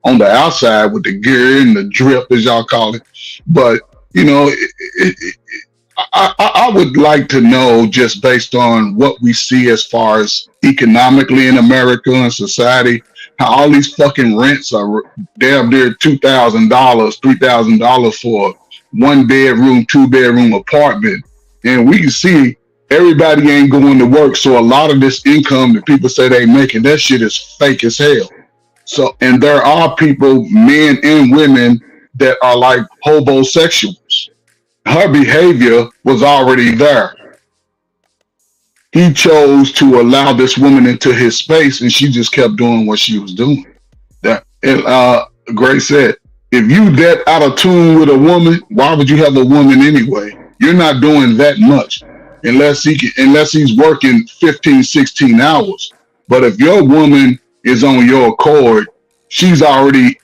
on the outside with the gear and the drip, as y'all call it. But you know, I would like to know, just based on what we see as far as economically in America and society, how all these fucking rents are damn near $2,000, $3,000 for 1 bedroom, 2 bedroom apartment. And we can see everybody ain't going to work. So a lot of this income that people say they making, that shit is fake as hell. So, and there are people, men and women, that are like hobosexuals. Her behavior was already there. He chose to allow this woman into his space, and she just kept doing what she was doing. Grace said, if you that out of tune with a woman, why would you have a woman anyway? You're not doing that much unless he's working 15, 16 hours. But if your woman is on your accord, she's already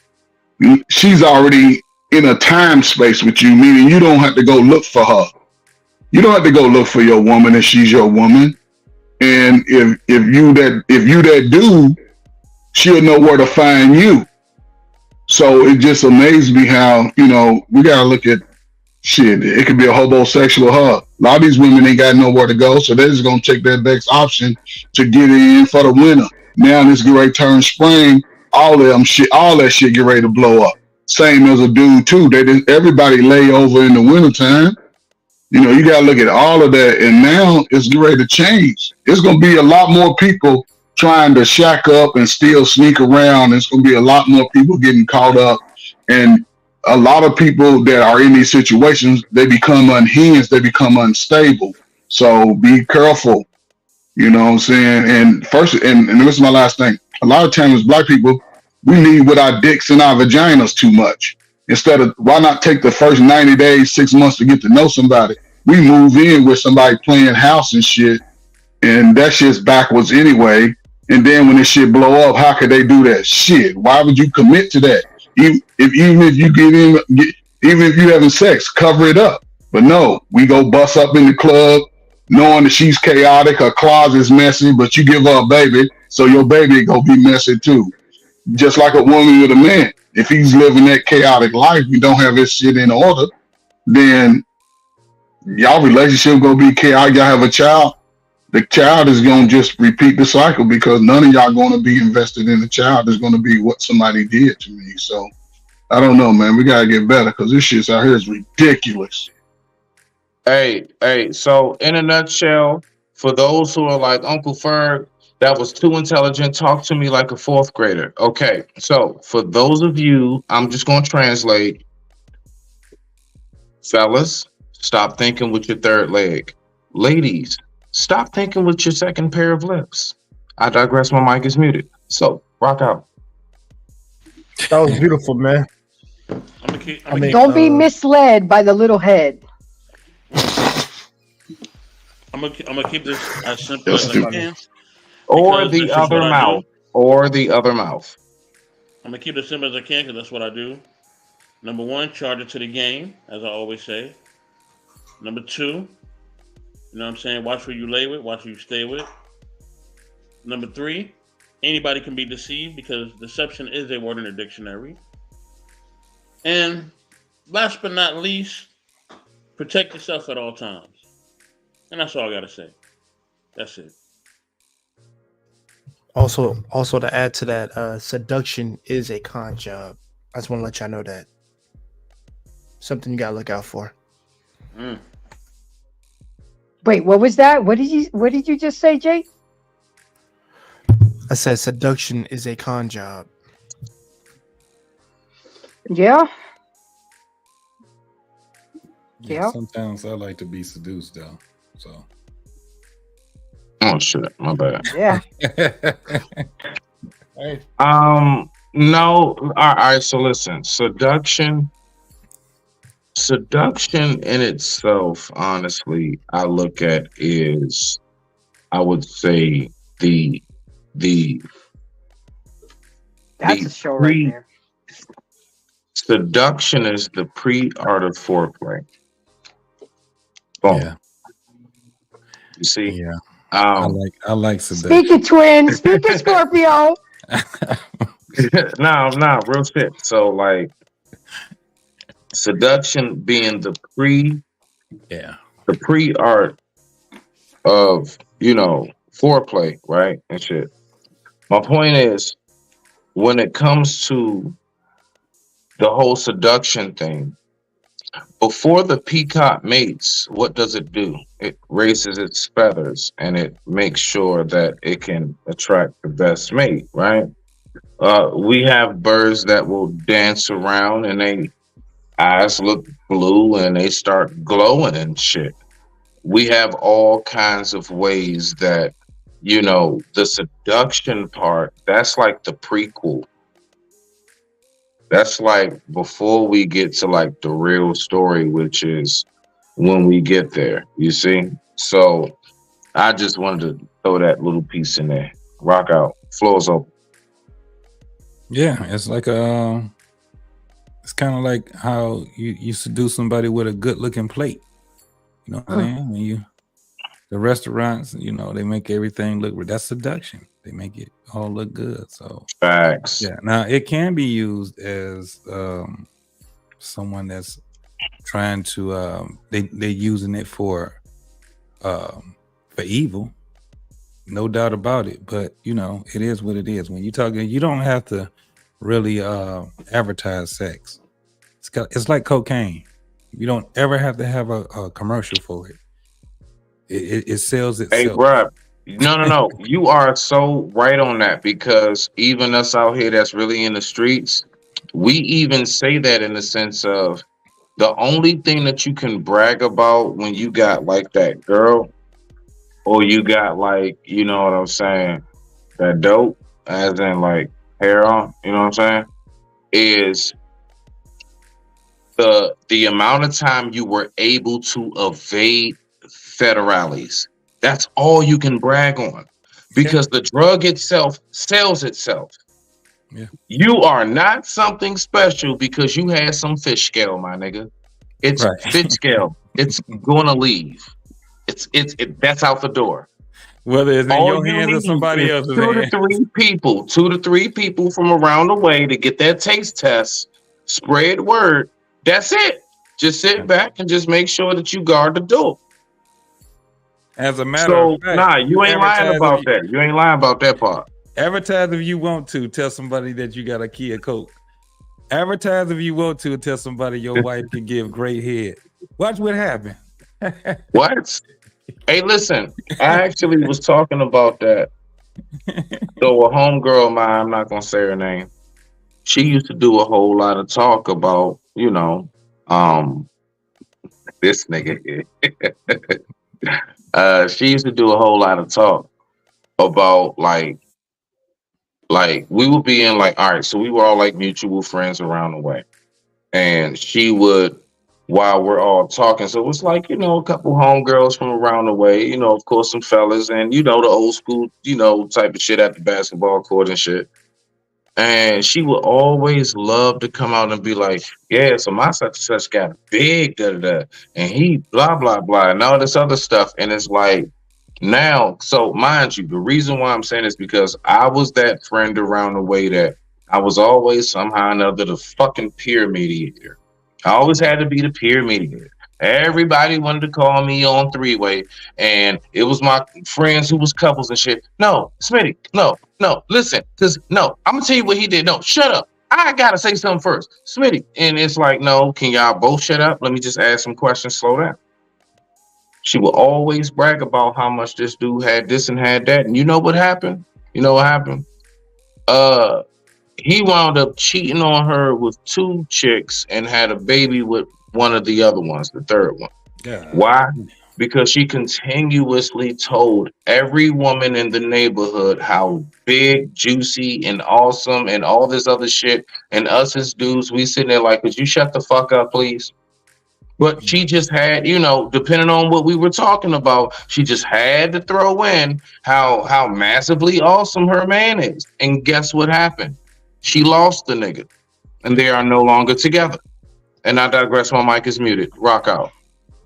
in a time space with you, meaning you don't have to go look for her. You don't have to go look for your woman if she's your woman. And if you that dude, she'll know where to find you. So it just amazed me how, you know, we gotta look at shit. It could be a hobosexual hub. A lot of these women ain't got nowhere to go, so they're just gonna take that next option to get in for the winter. Now this get ready to turn spring, all that shit get ready to blow up. Same as a dude too. Everybody lay over in the wintertime. You know, you gotta look at all of that, and now it's getting ready to change. It's gonna be a lot more people trying to shack up and still sneak around. It's gonna be a lot more people getting caught up, and a lot of people that are in these situations, they become unhinged, they become unstable. So be careful. You know what I'm saying? And first, and this is my last thing. A lot of times, black people, we lead with our dicks and our vaginas too much. Instead of, why not take the first 90 days, 6 months to get to know somebody? We move in with somebody playing house and shit, and that shit's backwards anyway. And then when this shit blow up, how could they do that? Shit, why would you commit to that? Even if you even if you having sex, cover it up. But no, we go bust up in the club, knowing that she's chaotic, her closet's messy, but you give her a baby, so your baby gonna be messy too. Just like a woman with a man. If he's living that chaotic life, you don't have his shit in order, then y'all relationship gonna be chaotic. Y'all have a child, the child is gonna just repeat the cycle because none of y'all gonna be invested in the child. It's gonna be what somebody did to me. So I don't know, man. We gotta get better because this shit out here is ridiculous. Hey, so in a nutshell, for those who are like Uncle Ferg, that was too intelligent, talk to me like a fourth grader. Okay, so for those of you, I'm just going to translate. Fellas, stop thinking with your third leg. Ladies, stop thinking with your second pair of lips. I digress, my mic is muted. So, rock out. That was beautiful, man. Don't be misled by the little head. I'm gonna keep this as simple as I can. Or the other mouth. Or the other mouth. I'm gonna keep it as simple as I can because that's what I do. Number one, charge it to the game, as I always say. Number two, you know what I'm saying? Watch who you lay with, watch who you stay with. Number three, anybody can be deceived because deception is a word in the dictionary. And last but not least, protect yourself at all times. And that's all I gotta say. That's it. Also to add to that, seduction is a con job. I just want to let y'all know that. Something you gotta look out for. Wait, what was that? What did you just say, Jay? I said seduction is a con job. Yeah. Yeah. Sometimes I like to be seduced though. So. Oh shit, my bad. Yeah. No. All right. So listen, seduction in itself, honestly, I look at is, I would say That's a show right there. Seduction is the pre-art of foreplay. Boom. Yeah. You see? Yeah. I like seduction. Speak it, twin. Speak it, Scorpio. No, real shit. So like seduction being the pre-art of, foreplay, right? And shit. My point is, when it comes to the whole seduction thing, before the peacock mates, what does it do? It raises its feathers and it makes sure that it can attract the best mate, right? We have birds that will dance around and they eyes look blue and they start glowing and shit. We have all kinds of ways that, the seduction part, that's like the prequel. That's like before we get to like the real story, which is when we get there, you see? So I just wanted to throw that little piece in there. Rock out. Floor's open. Yeah, it's like it's kind of like how you seduce somebody with a good looking plate. You know what I mean? When the restaurants, they make everything look, that's seduction. They make it all look good. So facts. Yeah. Now it can be used as someone that's trying to they using it for evil. No doubt about it. But it is what it is. When you're talking, you don't have to really advertise sex. It's like cocaine. You don't ever have to have a commercial for it. It sells itself. Hey, bruh. No. You are so right on that, because even us out here that's really in the streets, we even say that in the sense of the only thing that you can brag about when you got like that girl, or you got like, you know what I'm saying, that dope, as in like hair on, you know what I'm saying, is the amount of time you were able to evade federales. That's all you can brag on, because the drug itself sells itself. Yeah. You are not something special because you had some fish scale, my nigga. It's right. Fish scale. It's gonna leave. That's out the door. Whether it's in All your you hands or need somebody is else's two hands. to three people from around the way to get that taste test, spread word. That's it. Just sit back and just make sure that you guard the door. As a matter of fact, you ain't lying about that. You ain't lying about that part. Advertise if you want to. Tell somebody that you got a Kia Coke. Advertise if you want to. Tell somebody your wife can give great head. Watch what happens. What? Hey, listen. I actually was talking about that. So a homegirl of mine, I'm not gonna say her name, she used to do a whole lot of talk about, this nigga here. She used to do a whole lot of talk about like we would be in like, all right, so we were all like mutual friends around the way, and she would, while we're all talking, so it's like, a couple homegirls from around the way, of course some fellas, and the old school, type of shit at the basketball court and shit. And she would always love to come out and be like, yeah, so my such and such got big, da-da-da, and he blah, blah, blah, and all this other stuff. And it's like, now, so mind you, the reason why I'm saying this because I was that friend around the way that I was always somehow or another the fucking peer mediator. I always had to be the peer mediator. Everybody wanted to call me on three-way, and it was my friends who was couples and shit. No, Smitty, no, listen, because no, I'm gonna tell you what he did. No, shut up. I gotta say something first, Smitty. And it's like, no, can y'all both shut up? Let me just ask some questions, slow down. She will always brag about how much this dude had this and had that. And you know what happened? You know what happened? He wound up cheating on her with 2 chicks and had a baby with one of the other ones, the third one. Yeah. Why? Because she continuously told every woman in the neighborhood how big, juicy, and awesome and all this other shit. And us as dudes, we sitting there like, could you shut the fuck up, please? But she just had, you know, depending on what we were talking about, she just had to throw in how massively awesome her man is. And guess what happened? She lost the nigga. And they are no longer together. And I digress, my mic is muted. Rock out.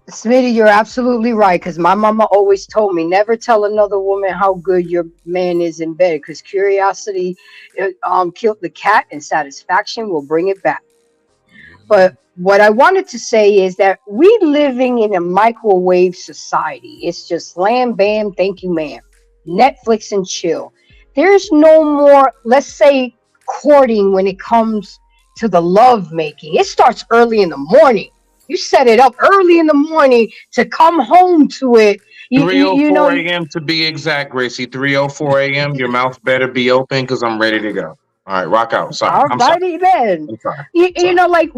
Smitty, you're absolutely right. Because my mama always told me never tell another woman how good your man is in bed. Because curiosity killed the cat, and satisfaction will bring it back. But what I wanted to say is that we living in a microwave society. It's just slam, bam, thank you, ma'am. Netflix and chill. There's no more, let's say, courting when it comes to the love making. It starts early in the morning. You set it up early in the morning to come home to it. You 3:04 know, a.m. to be exact, Gracie. 3:04 a.m. Your mouth better be open because I'm ready to go. All right, rock out. Sorry. I'm sorry. alrighty then. I'm sorry. You know, like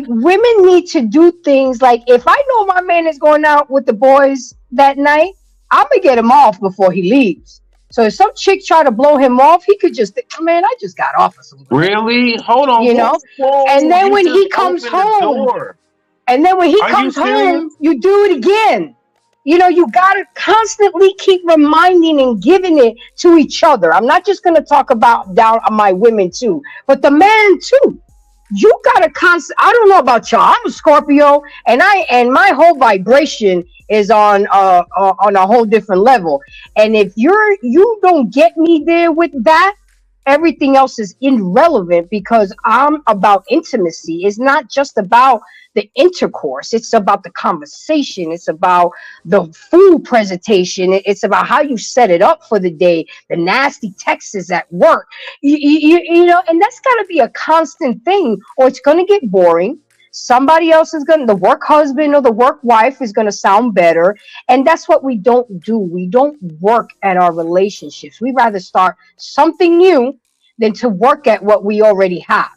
women need to do things like, if I know my man is going out with the boys that night, I'm gonna get him off before he leaves. So if some chick try to blow him off, he could just think, man, I just got off of some. Really? Hold on. You know? Whoa, And then you when he just comes opened the home, door. and then when he Are you comes serious? home, you do it again. You know, you got to constantly keep reminding and giving it to each other. I'm not just going to talk about down on my women too, but the man too. You got to I don't know about y'all. I'm a Scorpio, and my whole vibration is on a whole different level. And if you don't get me there with that, everything else is irrelevant, because I'm about intimacy. It's not just about the intercourse. It's about the conversation. It's about the food presentation. It's about how you set it up for the day, the nasty texts at work. You know, and that's got to be a constant thing, or it's going to get boring. Somebody else is the work husband or the work wife is going to sound better. And that's what we don't do. We don't work at our relationships. We rather start something new than to work at what we already have.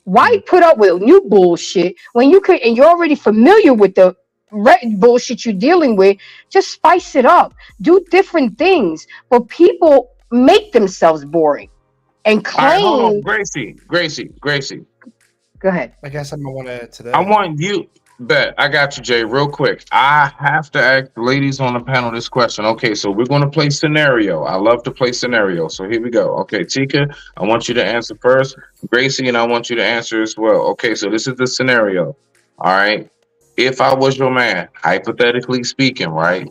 Why put up with new bullshit when you could, and you're already familiar with the bullshit you're dealing with? Just spice it up. Do different things. But people make themselves boring and claim. All right, hold on. Gracie. Go ahead. I guess I'm gonna want to add to that. I want you. Bet. I got you, Jay, real quick. I have to ask the ladies on the panel this question. Okay, so we're going to play scenario. I love to play scenario. So here we go. Okay, Tika, I want you to answer first. Gracie, and I want you to answer as well. Okay, so this is the scenario. All right. If I was your man, hypothetically speaking, right?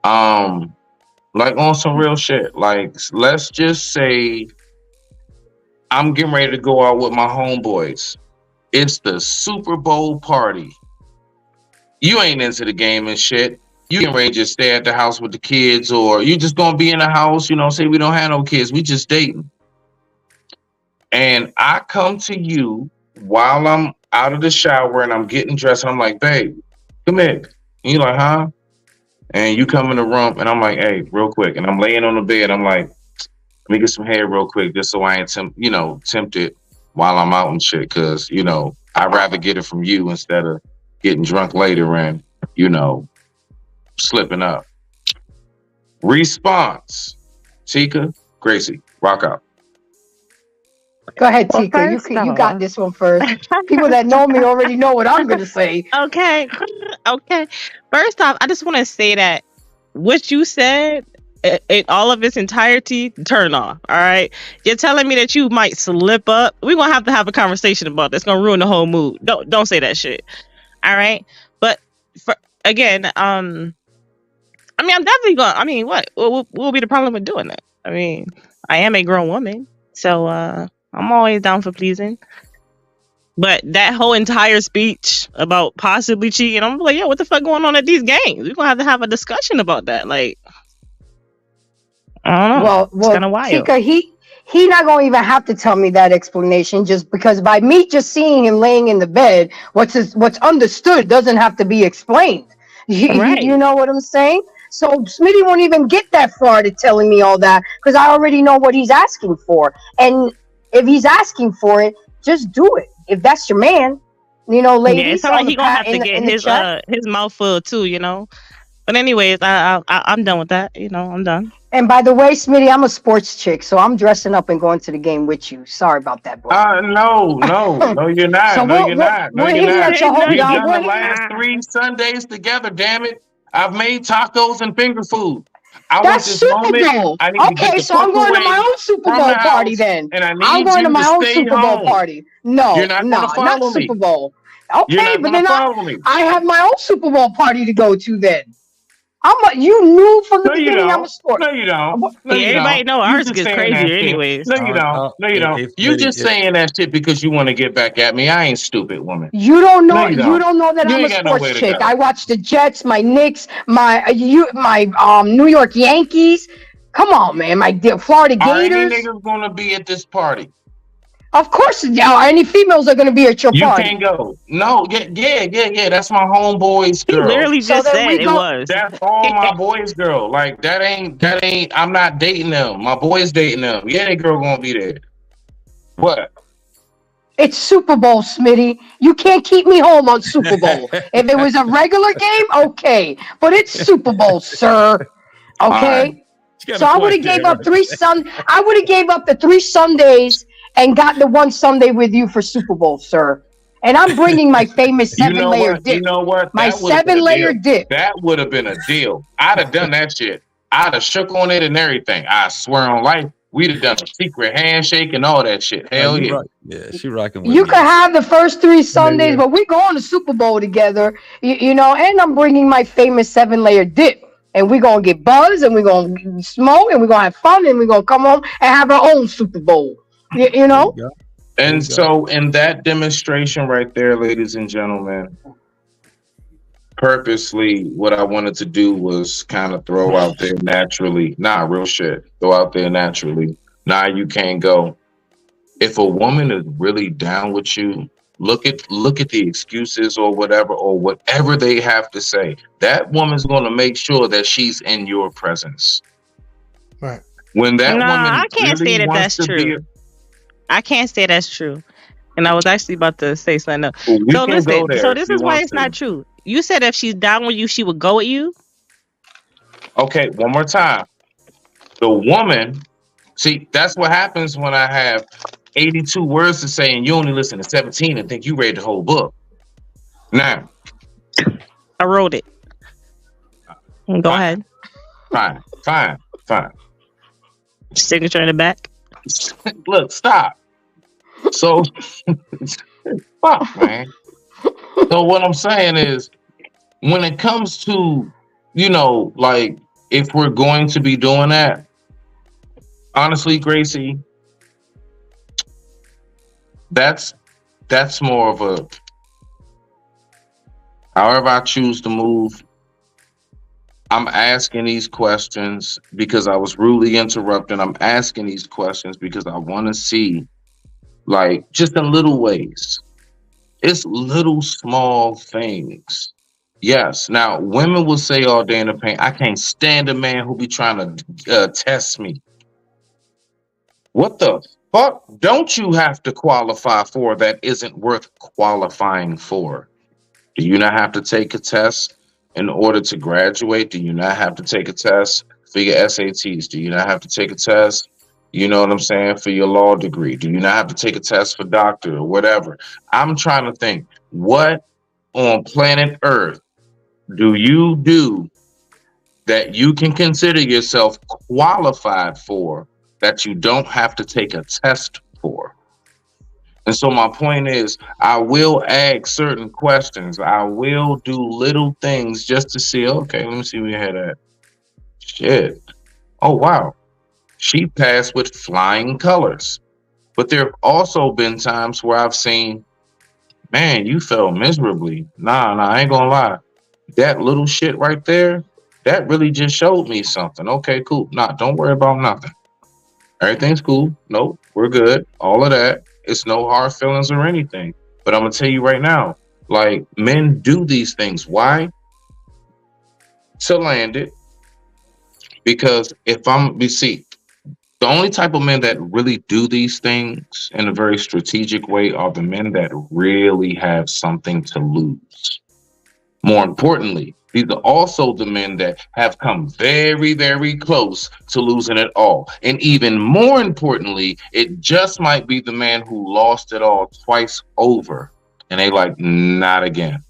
Like on some real shit. Like, let's just say I'm getting ready to go out with my homeboys. It's the Super Bowl party. You ain't into the game and shit. You getting ready to just stay at the house with the kids, or you just gonna be in the house, you know, say we don't have no kids, we just dating. And I come to you while I'm out of the shower and I'm getting dressed, and I'm like, babe, come here. And you're like, huh? And you come in the room and I'm like, hey, real quick. And I'm laying on the bed, I'm like, let me get some hair real quick just so I ain't tempted while I'm out and shit, because, you know, I'd rather get it from you instead of getting drunk later and, you know, slipping up. Response. Tika, Gracie, rock out. Go ahead, Tika. You got this one first. People that know me already know what I'm going to say. Okay. First off, I just want to say that what you said, in all of its entirety, turn off. All right, you're telling me that you might slip up. We're gonna have a conversation about this. It's gonna ruin the whole mood. Don't say that shit. All right, but again, I mean, I'm definitely gonna. I mean, what will be the problem with doing that? I mean, I am a grown woman. So I'm always down for pleasing. But that whole entire speech about possibly cheating, I'm like, yo, what the fuck going on at these games? We're gonna have a discussion about that. Like, I don't know. It's Well, kind of wild. Tika, he not gonna even have to tell me that explanation, just because by me just seeing him laying in the bed, what's understood doesn't have to be explained. Right. You know what I'm saying? So Smitty won't even get that far to telling me all that, because I already know what he's asking for. And if he's asking for it, just do it. If that's your man, you know, ladies. Yeah, it's not like he gonna have to get his mouth full too, you know. But anyways, I'm done with that. You know, I'm done. And by the way, Smitty, I'm a sports chick, so I'm dressing up and going to the game with you. Sorry about that, bro. No, you're not. So No, you're not. No, we're you're hitting not. at your home, We've y'all. done We're the hitting- last 3 Sundays together. Damn it! I've made tacos and finger food. I want That's this Super moment. Bowl. I need to get Okay, the so I'm fuck going to away my own Super from Bowl the party house, then. and I need I'm going you to my own stay Super Bowl home. party. No, You're not gonna not follow me. Super Bowl. You're Okay, not but gonna then follow me. I have my own Super Bowl party to go to then. You knew from the No, you beginning I'm don't. a sport. No, you don't. No, Yeah, you everybody don't. know You ours just gets saying that crazier shit. anyways. No, you don't. No, you don't. You just saying that shit because you want to get back at me. I ain't stupid, woman. You don't know. No, you You don't know that You I'm a ain't got sports nowhere to chick. go. I watch the Jets, my Knicks, my New York Yankees. Come on, man. My Florida Are any Gators. niggas gonna be at this party? Of course, any females are going to be at your You party. can't go. No, yeah. That's my homeboy's girl. literally So just then said we it go- was. That's all my boys' girl. Like that ain't. I'm not dating them. My boys dating them. Yeah, that girl gonna be there. What? It's Super Bowl, Smitty. You can't keep me home on Super Bowl. If it was a regular game, okay. But it's Super Bowl, sir. Okay? So I would have gave up I would have gave up the 3 Sundays and got the 1 Sunday with you for Super Bowl, sir. And I'm bringing my famous 7-layer dip. You know what? My That would've been a 7-layer deal. dip. That would have been a deal. I'd have done that shit. I'd have shook on it and everything. I swear on life, we'd have done a secret handshake and all that shit. Hell yeah. Yeah, she rocking with You me. could have the first 3 Sundays, but we going to Super Bowl together, you know, and I'm bringing my famous 7-layer dip. And we're going to get buzzed, and we're going to smoke, and we're going to have fun, and we're going to come home and have our own Super Bowl. You know? And so, in that demonstration right there, ladies and gentlemen, purposely, what I wanted to do was kind of throw out there naturally, real shit, throw out there naturally. You can't go. If a woman is really down with you, look at the excuses or whatever they have to say. That woman's going to make sure that she's in your presence. Right. When that woman I can't really say that wants that's to be true. I can't say that's true. And I was actually about to say something else. Well, we So can listen, go there so if this you is why want it's to. not true. You said if she's down with you, she would go with you. Okay, one more time. The woman, see, that's what happens when I have 82 words to say and you only listen to 17 and think you read the whole book. Now, I wrote it. Go ahead. Fine. Signature in the back. Look, stop. So, fuck, man. So what I'm saying is, when it comes to, like, if we're going to be doing that, honestly, Gracie, that's more of a, however I choose to move. I'm asking these questions because I was rudely interrupted. I'm asking these questions because I want to see, like, just in little ways. It's little small things. Yes. Now, women will say all day in the paint, I can't stand a man who be trying to test me. What the fuck don't you have to qualify for that isn't worth qualifying for? Do you not have to take a test in order to graduate? Do you not have to take a test for your SATs? Do you not have to take a test, you know what I'm saying, for your law degree? Do you not have to take a test for doctor or whatever? I'm trying to think, what on planet Earth do you do that you can consider yourself qualified for that you don't have to take a test for? And so my point is, I will ask certain questions. I will do little things just to see, okay, let me see where you had at. Shit. Oh, wow. She passed with flying colors. But there have also been times where I've seen, man, you fell miserably. Nah, I ain't gonna lie. That little shit right there, that really just showed me something. Okay, cool. Nah, don't worry about nothing. Everything's cool. Nope, we're good. All of that. It's no hard feelings or anything. But I'm gonna tell you right now, like, men do these things. Why? To land it. Because the only type of men that really do these things in a very strategic way are the men that really have something to lose. More importantly, these are also the men that have come very, very close to losing it all. And even more importantly, it just might be the man who lost it all twice over. And they like, not again.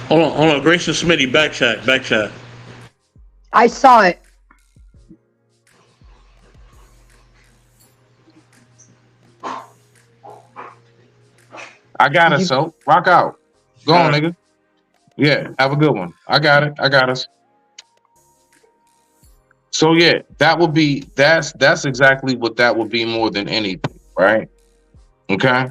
Hold on. Grace and Smitty, back chat. I saw it. I got it, so rock out. Go on, nigga. Yeah, have a good one. I got us. So yeah, that's exactly what that would be more than anything, right? Okay.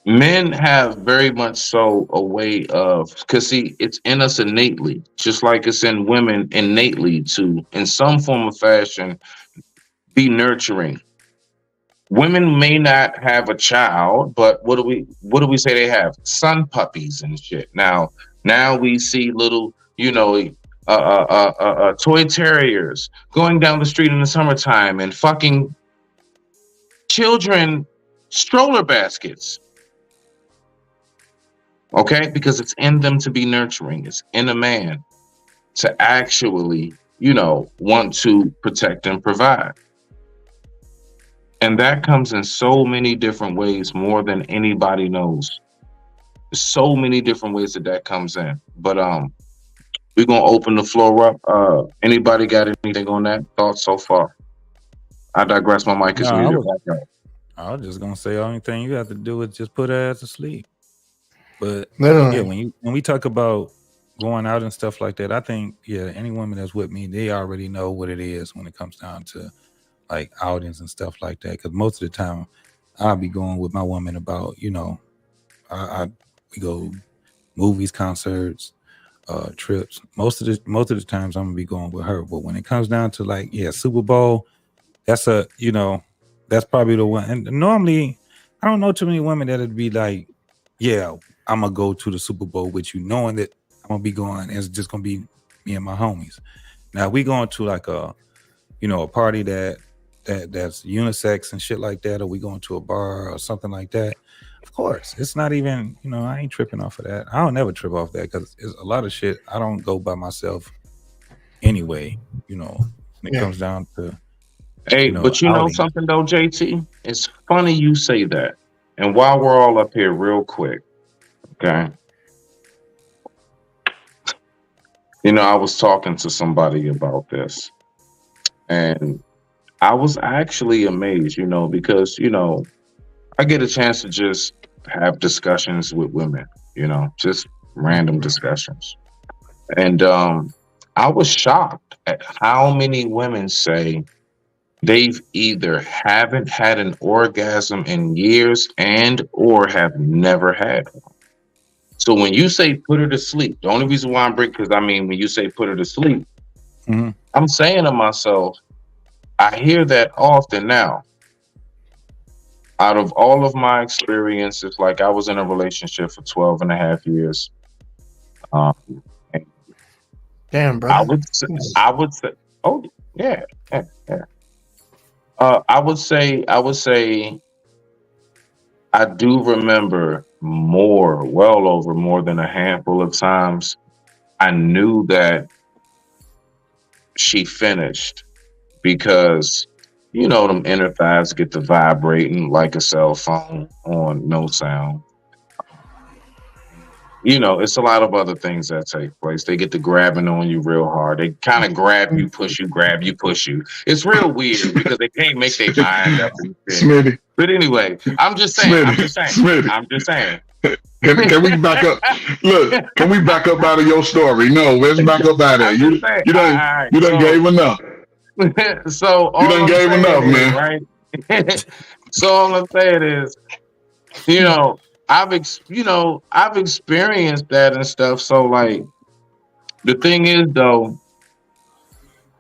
Men have very much so a way of, because see, it's in us innately, just like it's in women innately to, in some form of fashion, be nurturing. Women may not have a child, but what do we say they have? Sun puppies and shit. Now we see little, toy terriers going down the street in the summertime and fucking children stroller baskets. Okay, because it's in them to be nurturing. It's in a man to actually, want to protect and provide. And that comes in so many different ways, more than anybody knows. So many different ways that comes in. But we're gonna open the floor up. Anybody got anything on that? Thoughts so far? I digress. My mic is muted. I was just gonna say, the only thing you have to do is just put her ass to sleep. But No. yeah, when we talk about going out and stuff like that, I think any woman that's with me, they already know what it is when it comes down to like outings and stuff like that. Because most of the time, I'll be going with my woman about we go movies, concerts, trips. Most of the times I'm gonna be going with her. But when it comes down to Super Bowl, that's that's probably the one. And normally, I don't know too many women that'd be like, yeah, I'm gonna go to the Super Bowl with you, knowing that I'm gonna be going, and it's just gonna be me and my homies. Now we going to like a party that's unisex and shit like that, or we going to a bar or something like that. Of course, it's not even, I ain't tripping off of that. I don't never trip off that because it's a lot of shit. I don't go by myself anyway, when it comes down to. Hey, but something though, JT? It's funny you say that. And while we're all up here real quick, okay? I was talking to somebody about this. And I was actually amazed, because, I get a chance to just have discussions with women, just random discussions. And I was shocked at how many women say they've either haven't had an orgasm in years and or have never had one. So when you say put her to sleep, the only reason why I'm because when you say put her to sleep, I'm saying to myself, I hear that often now. Out of all of my experiences, like I was in a relationship for 12 and a half years. Damn, bro. I would say, oh yeah. I would say I do remember well over more than a handful of times I knew that she finished because, them inner thighs get to vibrating like a cell phone on no sound. It's a lot of other things that take place. They get to grabbing on you real hard. They kind of grab you, push you, grab you, push you. It's real weird because they can't make their mind up. Smitty. But anyway, I'm just saying. Can we back up? Look, can we back up out of your story? No, let's back up out of it. You done gave enough. So all You done I'm gave saying enough, is, man. right? So all I'm saying is, I've experienced that and stuff. So like, the thing is though,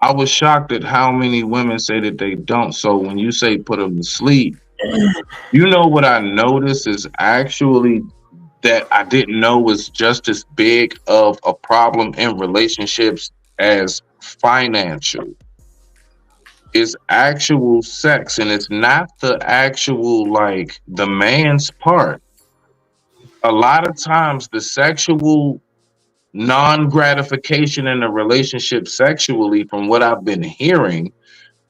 I was shocked at how many women say that they don't. So when you say put them to sleep, what I noticed is actually that I didn't know was just as big of a problem in relationships as financial. It's actual sex, and it's not the actual, like, the man's part. A lot of times the sexual non-gratification in a relationship sexually, from what I've been hearing,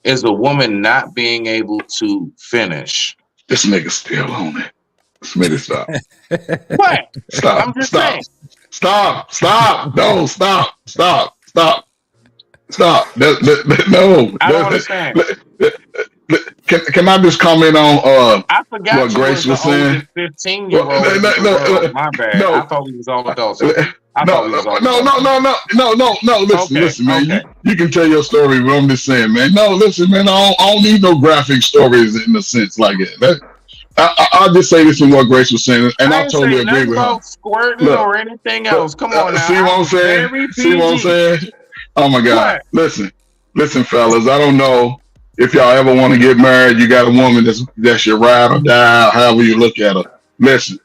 is a woman not being able to finish. This nigga still on it. This nigga stop. What? Stop. I'm just Stop. saying. Stop. No, stop. No. I don't understand. Can I just comment on I forgot what you Grace was was the saying? oldest 15-year-old. My bad. I thought we was all adults. No. Listen, man. You can tell your story, but I'm just saying, man. No, listen, man. I don't need no graphic stories in a sense like that. I'll just say this in what Grace was saying, and I totally agree with her. Squirting or anything else. Come on now. See what I'm saying? See what I'm saying? Oh my God! Listen, fellas. I don't know if y'all ever want to get married. You got a woman that's your ride or die, however you look at her. Listen,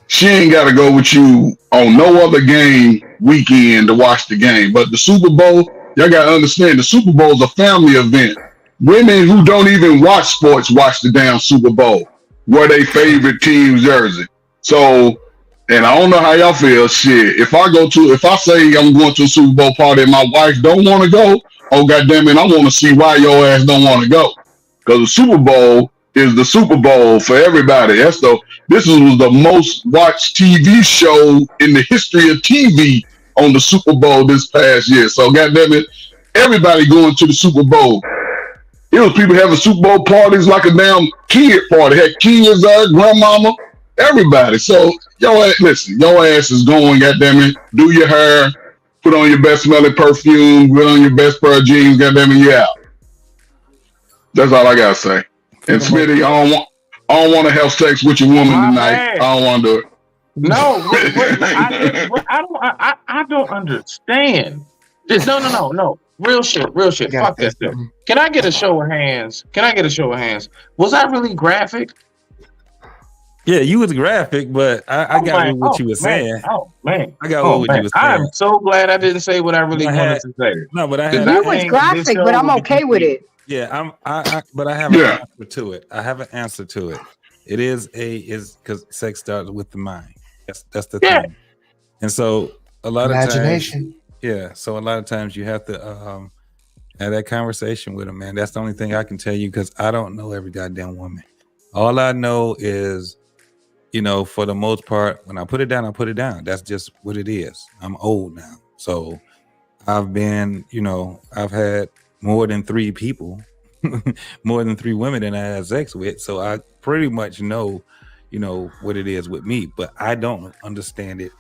she ain't got to go with you on no other game weekend to watch the game. But the Super Bowl, y'all got to understand, the Super Bowl is a family event. Women who don't even watch sports watch the damn Super Bowl, wear their favorite team's jersey. So, and I don't know how y'all feel. Shit, if I say I'm going to a Super Bowl party and my wife don't want to go, oh goddamn it, I want to see why your ass don't want to go. Because the Super Bowl is the Super Bowl for everybody. This was the most watched TV show in the history of TV on the Super Bowl this past year. So goddamn it, everybody going to the Super Bowl. It was people having Super Bowl parties like a damn kid party. Had kids, grandmama, everybody. So your ass is going, goddamn it, do your hair, put on your best smelling perfume, put on your best pair of jeans, goddamn it, you out. That's all I gotta say. And Smitty, I don't want to have sex with your woman tonight. I don't want to do it. No, I don't understand. No. Real shit. Fuck that shit. Can I get a show of hands? Was I really graphic? Yeah, you was graphic, but I got what you were saying. Oh man, I got what you were saying. I'm so glad I didn't say what I really wanted to say. No, but You was graphic, but I'm okay with it. Yeah, but I have an answer to it. It is because sex starts with the mind. That's the thing. And so a lot of times, so a lot of times you have to have that conversation with them, man. That's the only thing I can tell you, because I don't know every goddamn woman. All I know is, for the most part, when I put it down, I put it down. That's just what it is. I'm old now. So I've been, I've had more than 3 people, more than 3 women that I had sex with. So I pretty much know, what it is with me, but I don't understand it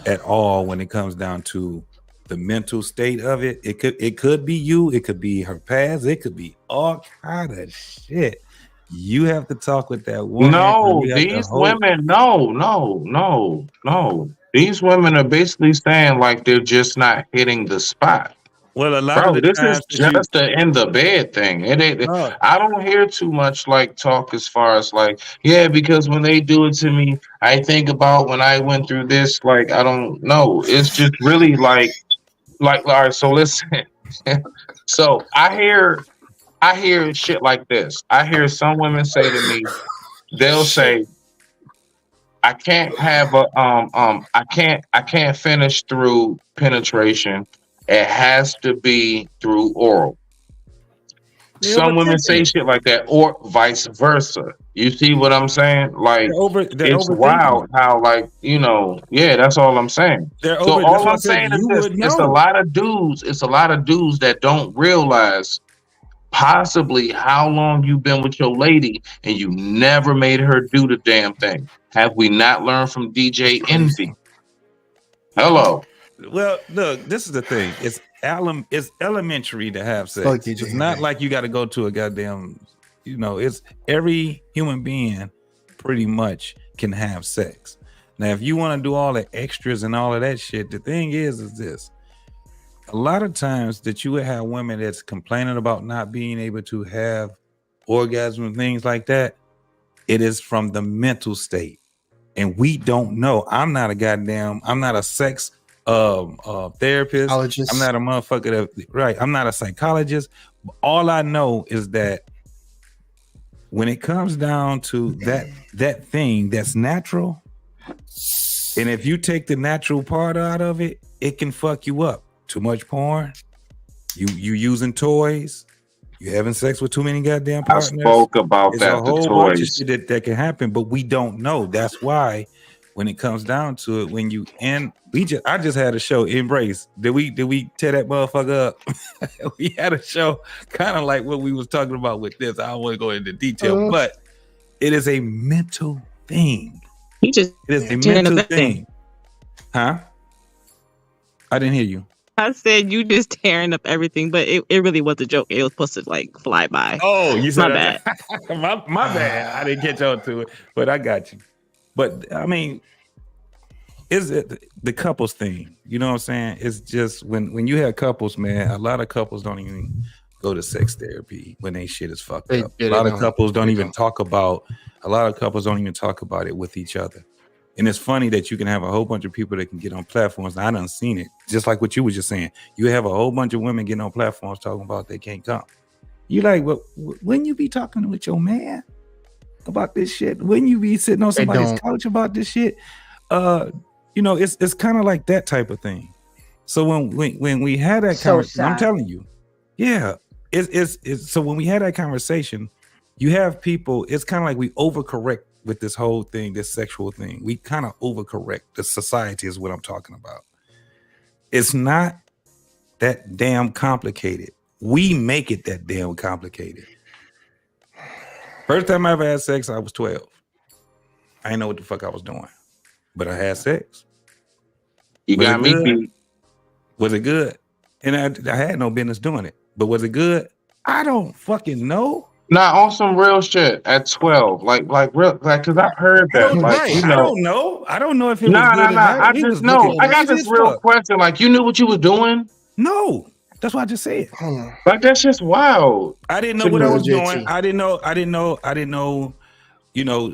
at all when it comes down to the mental state of it. It could be you, it could be her past, it could be all kind of shit. You have to talk with that woman. No, these women, no. These women are basically saying like they're just not hitting the spot. Well, a lot of the this times is just the in the bed thing. It ain't. I don't hear too much like talk as far as like, yeah, because when they do it to me, I think about when I went through this. Like, I don't know. It's just really like all right. So listen. So I hear shit like this. I hear some women say to me, they'll say, I can't have I can't finish through penetration. It has to be through oral. Some women say shit like that, or vice versa. You see what I'm saying? Like, it's wild how, like, that's all I'm saying. So all I'm saying is this: it's a lot of dudes that don't realize possibly how long you've been with your lady and you never made her do the damn thing. Have we not learned from DJ Envy? Hello. Well, look, this is the thing. It's elementary to have sex. Fuck DJ It's not like you got to go to a goddamn, it's every human being pretty much can have sex. Now, if you want to do all the extras and all of that shit, the thing is this. A lot of times that you would have women that's complaining about not being able to have orgasm and things like that, it is from the mental state. And we don't know. I'm not a sex therapist. I'm not a motherfucker right. I'm not a psychologist. All I know is that when it comes down to that thing that's natural, and if you take the natural part out of it, it can fuck you up. Too much porn, you using toys, you having sex with too many goddamn partners. I spoke about There's that. a whole The bunch of toys. shit that can happen, but we don't know. That's why when it comes down to it, when you end, I just had a show, Embrace. Did we tear that motherfucker up? We had a show kind of like what we was talking about with this. I don't want to go into detail, but it is a mental thing. You just It is a tearing mental up thing. Huh? I didn't hear you. I said you just tearing up everything, but it really was a joke. It was supposed to like fly by. Oh, you said my bad. my bad. I didn't catch on to it, but I got you. But I mean, is it the couples thing? You know what I'm saying? It's just when you have couples, man, a lot of couples don't even go to sex therapy when they shit is fucked up. A lot of couples don't even talk about it with each other. And it's funny that you can have a whole bunch of people that can get on platforms. I done seen it, just like what you were just saying. You have a whole bunch of women getting on platforms talking about they can't come. You like, well, wouldn't you be talking with your man about this shit? Wouldn't you be sitting on somebody's couch about this shit? It's kind of like that type of thing. So when we had that conversation, I'm telling you, yeah, it's so when we had that conversation, you have people. It's kind of like we overcorrect with this whole thing, this sexual thing. We kind of overcorrect. The society is what I'm talking about. It's not that damn complicated. We make it that damn complicated. First time I ever had sex, I was 12. I didn't know what the fuck I was doing, but I had sex. You got me beat. Was it good? And I had no business doing it, but was it good? I don't fucking know. Now on some real shit at 12, like real, like, cause I've heard that. I don't know. I don't know if it was good or not. I just know. I got this real question. Like, you knew what you was doing? No, that's what I just said. Like, that's just wild. I didn't know what I was doing. I didn't know.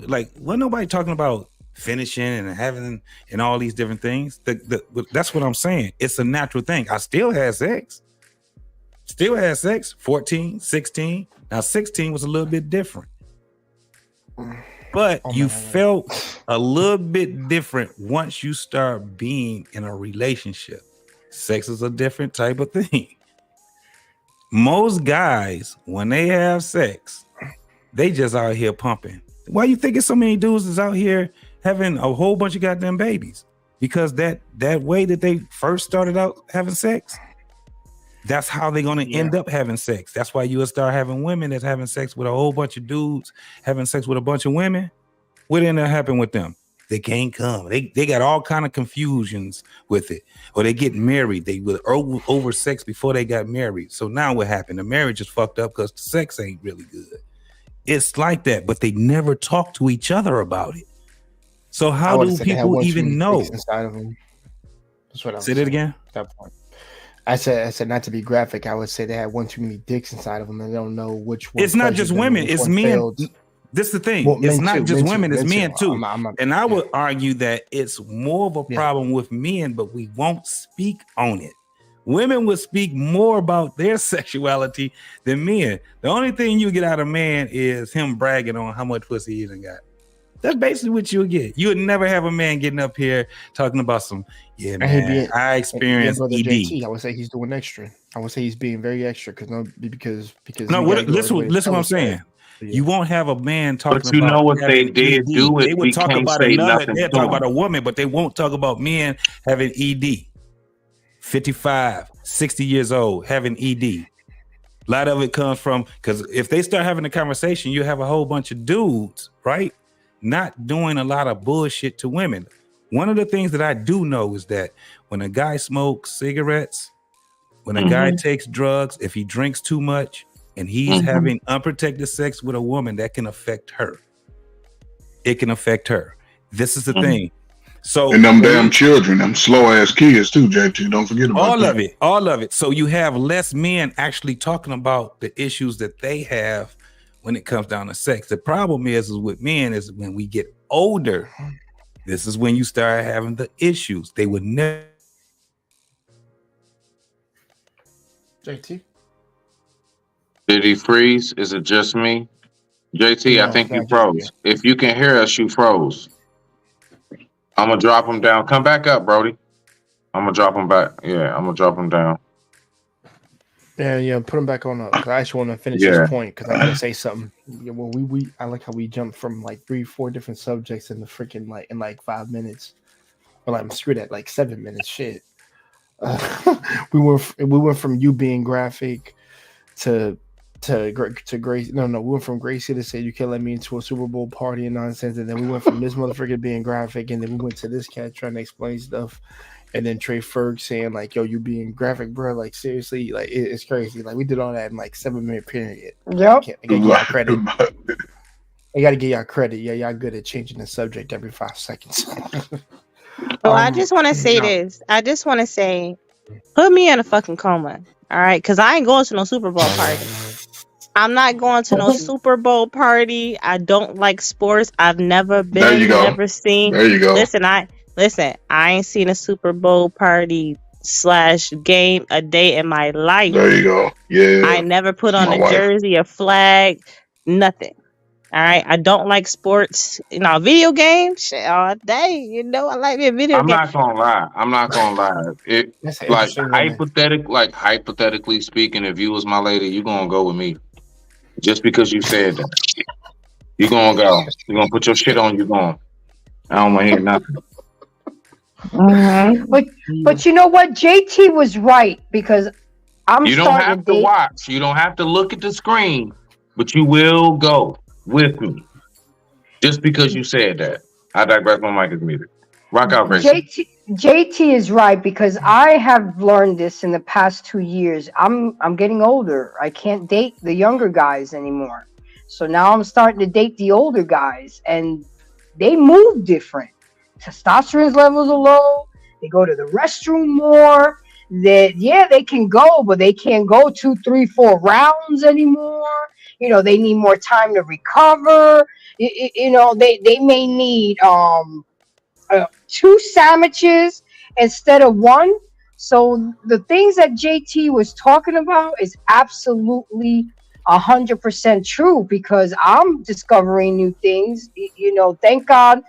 Like, wasn't nobody talking about finishing and having and all these different things. That's what I'm saying. It's a natural thing. I still had sex. 14, 16. Now 16 was a little bit different. But you felt a little bit different once you start being in a relationship. Sex is a different type of thing. Most guys, when they have sex, they just out here pumping. Why you think so many dudes is out here having a whole bunch of goddamn babies? Because that way that they first started out having sex, that's how they're going to end up having sex. That's why you will start having women that's having sex with a whole bunch of dudes, having sex with a bunch of women. What ended up happening with them? They can't come. They got all kind of confusions with it. Or they get married. They were over sex before they got married. So now what happened? The marriage is fucked up because the sex ain't really good. It's like that, but they never talk to each other about it. So how do people even know? Inside of them. That's what I Say that again. That point. I said not to be graphic. I would say they had one too many dicks inside of them, and they don't know which one. It's not just women; it's men. This is the thing. Well, it's men not too, just men women; too, it's men men too. too. And I would argue that it's more of a problem with men, but we won't speak on it. Women will speak more about their sexuality than men. The only thing you get out of man is him bragging on how much pussy he done got. That's basically what you'll get. You would never have a man getting up here talking about some, man, I experienced ED. JT, I would say he's doing extra. I would say he's being very extra because listen what I'm saying. You won't have a man talking about. But you know what they did do They it. would We talk can't about say another. nothing. They'll talk about a woman, but they won't talk about men having ED. 55, 60 years old, having ED. A lot of it comes from, because if they start having a conversation, you have a whole bunch of dudes, right? Not doing a lot of bullshit to women. One of the things that I do know is that when a guy smokes cigarettes, when a guy takes drugs, if he drinks too much and he's having unprotected sex with a woman, that can affect her. It can affect her. This is the thing. So, and them damn children, them slow ass kids too, JT. Don't forget about all that. of it, all of it. So you have less men actually talking about the issues that they have when it comes down to sex. The problem is with men is when we get older, this is when you start having the issues. They would never. JT? Did he freeze? Is it just me? JT, I think you froze. If you can hear us, you froze. I'm gonna drop him down. Come back up, Brody. I'm gonna drop him back. Yeah, I'm gonna drop him down. Yeah, put him back on up. 'Cause I actually want to finish Yeah. this point because I gotta say something. Yeah, well, I like how we jumped from like 3-4 different subjects in the freaking in 5 minutes. Well, I'm screwed at 7 minutes. Shit. We went from you being graphic to Gracie. No, we went from Gracie to say you can't let me into a Super Bowl party and nonsense, and then we went from this motherfucker being graphic, and then we went to this cat trying to explain stuff, and then Trey Ferg saying yo, you being graphic, bro. Seriously, it's crazy. We did all that in 7-minute period. Yep. I gotta give y'all credit. I gotta give y'all credit. Yeah, y'all good at changing the subject every 5 seconds. So I just want to say this. I just want to say, put me in a fucking coma, all right? Because I ain't going to no Super Bowl party. I'm not going to no Super Bowl party. I don't like sports. I've never been, There you go. never seen. There you go. Listen, I ain't seen a Super Bowl party / game a day in my life. There you go. Yeah. I never put on My a wife. jersey, a flag, nothing. All right, I don't like sports. Video games, shit, all day. I like me a video I'm game. not gonna lie. It That's an like interesting one. hypothetically speaking, if you was my lady, you gonna go with me. Just because you said that. You gonna go. You gonna put your shit on, you going. I don't wanna hear nothing. But you know what? JT was right because I'm You don't starting have to to date. watch. You don't have to look at the screen, but you will go with me. Just because you said that. I digress. My mic is muted. Rock out, Gracie. JT is right because I have learned this in the past 2 years. I'm getting older. I can't date the younger guys anymore. So now I'm starting to date the older guys, and they move different. Testosterone levels are low. They go to the restroom more. They can go, but they can't go 2, 3, 4 rounds anymore. They need more time to recover. They may need 2 sandwiches instead of 1. So the things that JT was talking about is absolutely 100% true because I'm discovering new things. Thank God,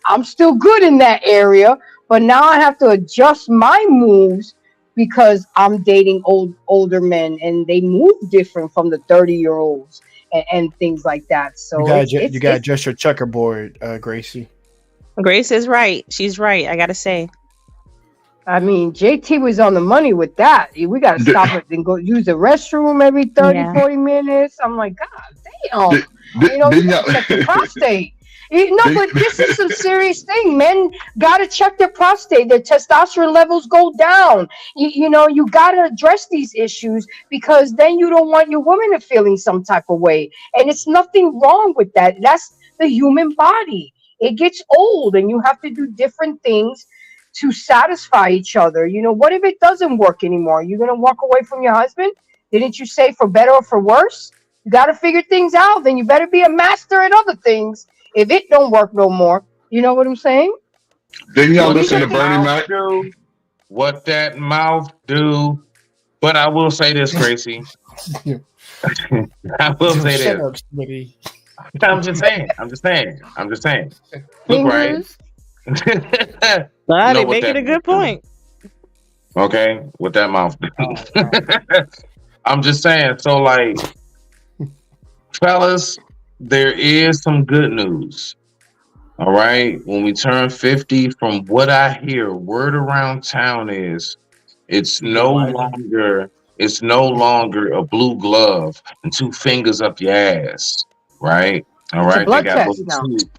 I'm still good in that area, but now I have to adjust my moves because I'm dating older men and they move different from the 30-year-olds and things like that. So you gotta adjust your checkerboard, Gracie. Grace is right. She's right. I gotta say. I mean, JT was on the money with that. We got to stop it and go use the restroom every 30, 40 minutes. I'm like, God damn. You gotta check the prostate. But this is some serious thing. Men got to check their prostate. Their testosterone levels go down. You got to address these issues because then you don't want your woman to feeling some type of way. And it's nothing wrong with that. That's the human body. It gets old and you have to do different things to satisfy each other. What if it doesn't work anymore? You're going to walk away from your husband? Didn't you say for better or for worse? You got to figure things out. Then you better be a master at other things if it don't work no more. You know what I'm saying? Didn't y'all listen to Bernie Mac? What that mouth do? But I will say this, Gracie. I will say Shut this. up, Smitty. I'm just saying. Look right. Well, Know they what making that a good point. Okay, with that mouth. I'm just saying. So, fellas, there is some good news. All right. When we turn 50, from what I hear, word around town is it's no longer It's no longer a blue glove and 2 fingers up your ass, right? All It's a right, they blood got test little now. tube.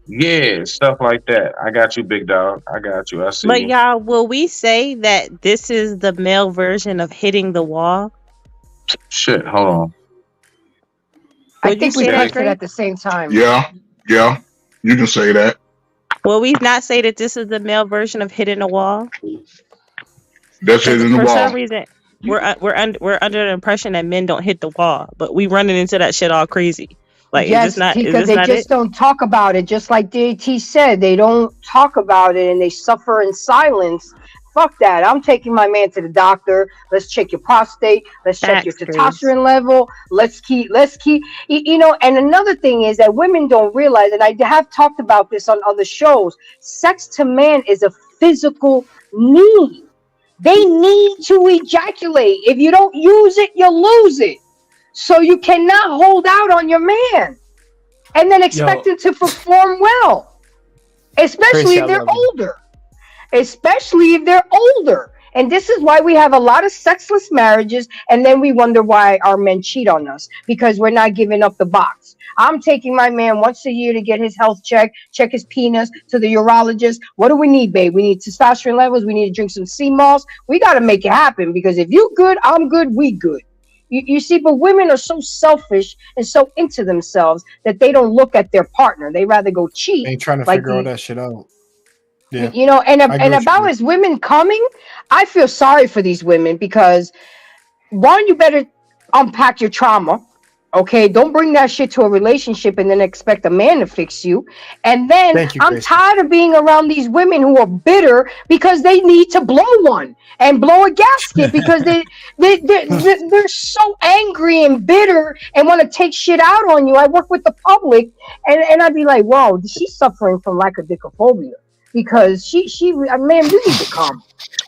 Yeah, stuff like that. I got you, big dog. I got you. I see But you. y'all, will we say that this is the male version of hitting the wall? Shit, hold on. I Would you think we say that, pressed it Grace? at the same time. Yeah, yeah, you can say that. Will we not say that this is the male version of hitting the wall? That's Because hitting the for some wall. reason, we're under the impression that men don't hit the wall, but we running into that shit all crazy. Like, Yes, is because this they not just it? don't talk about it. Just like DT said, they don't talk about it and they suffer in silence. Fuck that. I'm taking my man to the doctor. Let's check your prostate. Let's check your Facts, Grace. testosterone level. Let's keep, you know, and another thing is that women don't realize, and I have talked about this on other shows, sex to man is a physical need. They need to ejaculate. If you don't use it, you lose it. So you cannot hold out on your man and then expect him to perform well, especially Tracy, if I they're love you. older. Especially if they're older. And this is why we have a lot of sexless marriages, and then we wonder why our men cheat on us, because we're not giving up the box. I'm taking my man once a year to get his health check his penis to the urologist. What do we need, babe? We need testosterone levels. We need to drink some sea moss. We got to make it happen, because if you good, I'm good, we good. You see, but women are so selfish and so into themselves that they don't look at their partner. They rather go cheat. Ain't trying to like figure all the- that shit out. Yeah. You know, and I agree with about you. as women coming, I feel sorry for these women, because one, you better unpack your trauma. Okay, don't bring that shit to a relationship and then expect a man to fix you. And then Thank you, I'm Gracie. tired of being around these women who are bitter because they need to blow one and blow a gasket because they're so angry and bitter and want to take shit out on you. I work with the public, and I'd be like, whoa, she's suffering from lackadicophobia, because she man, you need to come.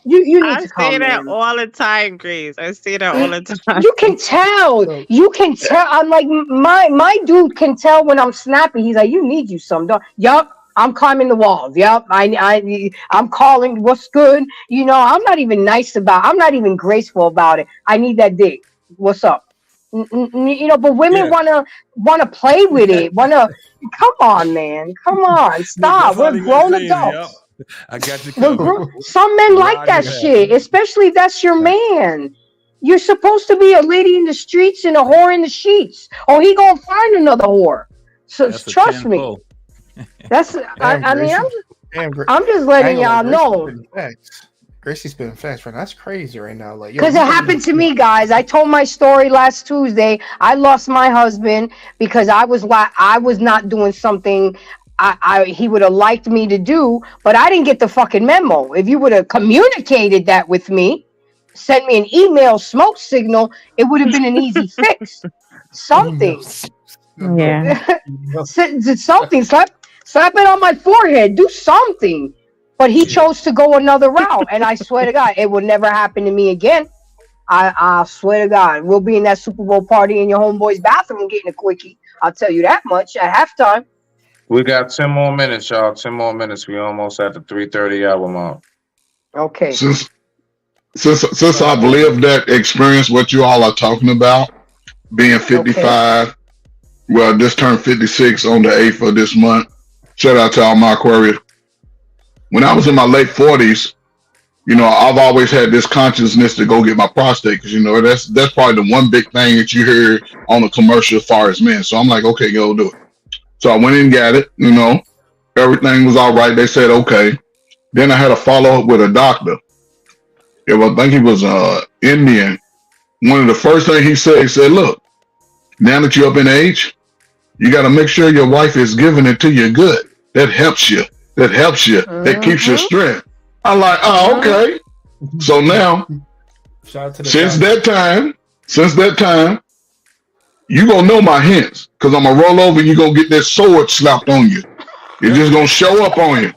You need I to come, say that man. all the time, Grace. I say that all the time. You can tell. You can tell. I'm like, my dude can tell when I'm snappy. He's like, you need you some. Yup. I'm climbing the walls. Yup. I'm calling. What's good? You know, I'm not even nice about. I'm not even graceful about it. I need that dick. What's up? You know, but women wanna play with it. Come on, man. Come on. Stop. That's all We're they grown gonna say is, adults. "Yup, I got you We're covered." Some men like that Roger that. shit, especially if that's your man. You're supposed to be a lady in the streets and a whore in the sheets. Oh, he gonna find another whore. So That's a trust me. tenfold. That's I mean, I'm just letting y'all know. Gracie's spitting facts right now. That's crazy right now. Like, yo, Because it happened to me, guys. I told my story last Tuesday. I lost my husband because I was not doing something he would have liked me to do, but I didn't get the fucking memo. If you would have communicated that with me, sent me an email smoke signal, it would have been an easy fix. Something. Yeah. Something. Slap it on my forehead. Do something. But he chose to go another route, and I swear to God, it will never happen to me again. I swear to God, we'll be in that Super Bowl party in your homeboy's bathroom getting a quickie. I'll tell you that much at halftime. We got 10 more minutes, y'all. 10 more minutes. We almost at the 3:30 hour mark. Okay. Since I've lived that experience, what you all are talking about, being 55, well, just turned 56 on the 8th of this month. Shout out to all my Aquarius. When I was in my late 40s, you know, I've always had this consciousness to go get my prostate, because, you know, that's probably the one big thing that you hear on a commercial as far as men. So I'm like, okay, go do it. So I went and got it, you know, everything was all right. They said, okay. Then I had a follow up with a doctor. I think he was Indian. One of the first things he said, look, now that you're up in age, you got to make sure your wife is giving it to you good. That helps you. That helps you. That keeps your strength. I'm like, oh, okay. So now, since that time, you gonna know my hints, because I'm gonna roll over and you're gonna get that sword slapped on you. It's just gonna show up on you.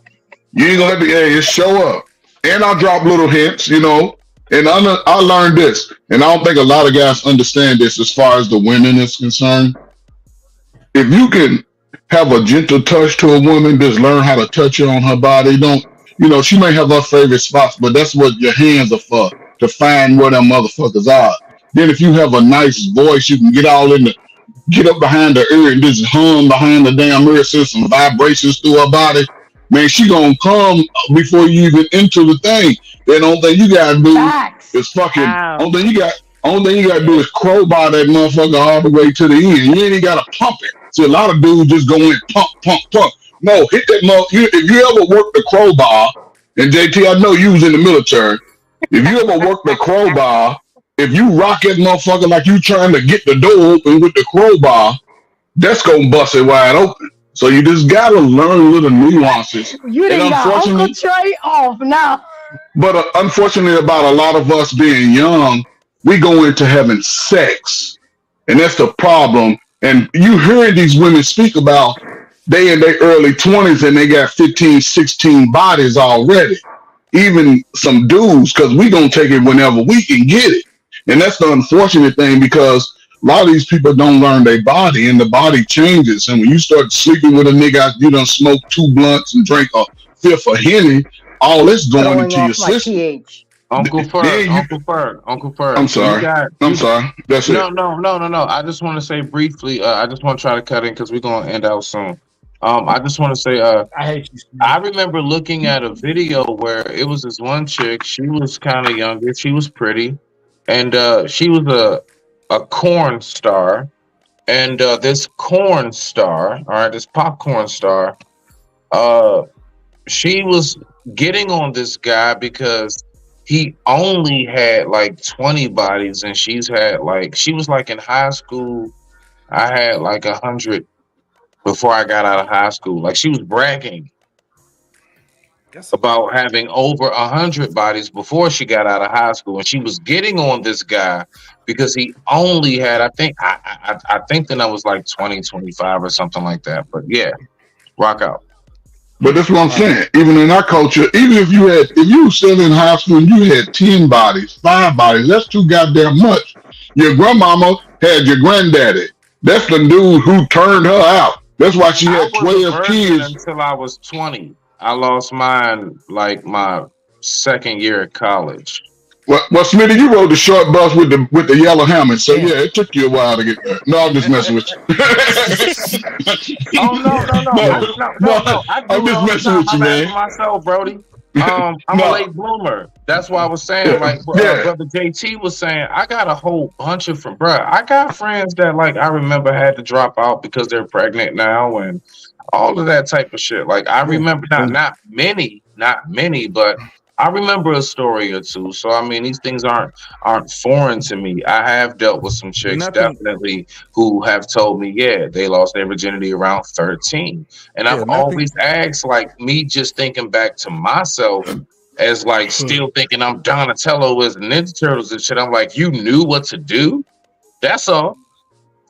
You ain't gonna have to, it show up. And I'll drop little hints, you know. And I learned this, and I don't think a lot of guys understand this as far as the women is concerned. If you can have a gentle touch to a woman, just learn how to touch her on her body. Don't, you know, she may have her favorite spots, but that's what your hands are for. to find where them motherfuckers are. Then if you have a nice voice, you can get up behind the ear and just hum behind the damn ear, send some vibrations through her body. Man, she gonna come before you even enter the thing. Then only thing you gotta do is fucking. Only thing you gotta do is crowbar that motherfucker all the way to the end. You ain't even gotta pump it. See, a lot of dudes just go in pump. No, hit that mother. If you ever work the crowbar, and JT, I know you was in the military. If you ever work the crowbar, if you rock that motherfucker like you trying to get the door open with the crowbar, that's gonna bust it wide open. So you just gotta learn little nuances. You done got Uncle Trey off now. But unfortunately, about a lot of us being young, we go into having sex, and that's the problem. And you hearing these women speak about they in their early 20s and they got 15, 16 bodies already. Even some dudes, because we gonna take it whenever we can get it. And that's the unfortunate thing, because a lot of these people don't learn their body, and the body changes. And when you start sleeping with a nigga, you done smoke 2 blunts and drink a fifth of Henny, all this going into your system. Uncle Ferg. I'm sorry. That's it. No. I just want to say briefly. I just want to try to cut in because we're gonna end out soon. I just want to say. I hate you. I remember looking at a video where it was this one chick. She was kind of younger. She was pretty, and she was a corn star. And this corn star, all right, this popcorn star, she was getting on this guy because he only had like 20 bodies, and she was like in high school. I had like 100 before I got out of high school. Like, she was bragging about having over 100 bodies before she got out of high school, and she was getting on this guy because he only had, I think then I was like 20, 25 or something like that. But yeah, rock out. But that's what I'm saying. Even in our culture, even if you were still in high school and you had 10 bodies, 5 bodies, that's too goddamn much. Your grandmama had your granddaddy. That's the dude who turned her out. That's why she had 12 kids. Until I was 20. I lost mine like my second year at college. Well, Smitty, you rode the short bus with the yellow helmet, so yeah, it took you a while to get there. No, I'm just messing with you. No. I'm just messing with you, man. Myself, Brody. I'm a late bloomer. That's why I was saying, Brother JT was saying, I got a whole bunch of I got friends that like I remember had to drop out because they're pregnant now and all of that type of shit. Like, I remember not many, but I remember a story or two. So I mean, these things aren't foreign to me. I have dealt with some chicks definitely who have told me, yeah, they lost their virginity around 13. And I've always asked, like, me just thinking back to myself as like still thinking I'm Donatello as Ninja Turtles and shit. I'm like, you knew what to do? That's all.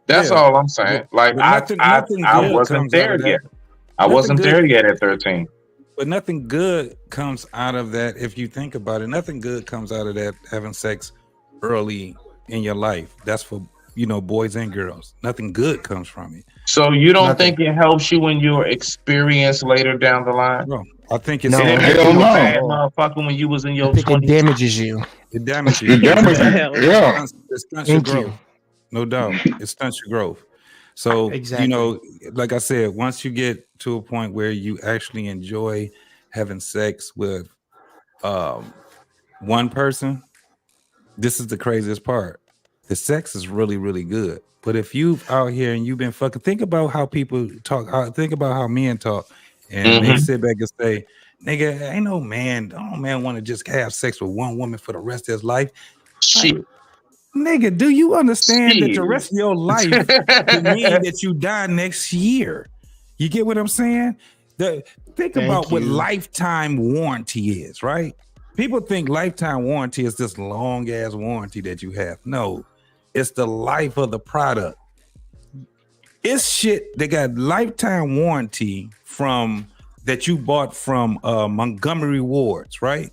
That's all I'm saying. Like, I wasn't there yet. I wasn't there yet at 13. But nothing good comes out of that. If you think about it, nothing good comes out of that having sex early in your life. That's for, boys and girls. Nothing good comes from it. So you don't think it helps you in your experience later down the line? No, I think it's bad motherfucker when you was in your 20s. It damages you. It damages you. Yeah. It stunts your growth. No doubt. It stunts your growth. So, like I said, once you get to a point where you actually enjoy having sex with one person, this is the craziest part. The sex is really, really good. But if you out here and you've been fucking, think about how people talk, think about how men talk, and they sit back and say, nigga, ain't no man want to just have sex with one woman for the rest of his life. Shit. Like, nigga, do you understand that the rest of your life could mean that you die next year? You get what I'm saying? Think about what lifetime warranty is, right? People think lifetime warranty is this long ass warranty that you have. No, it's the life of the product. It's shit that got lifetime warranty from that you bought from Montgomery Wards, right?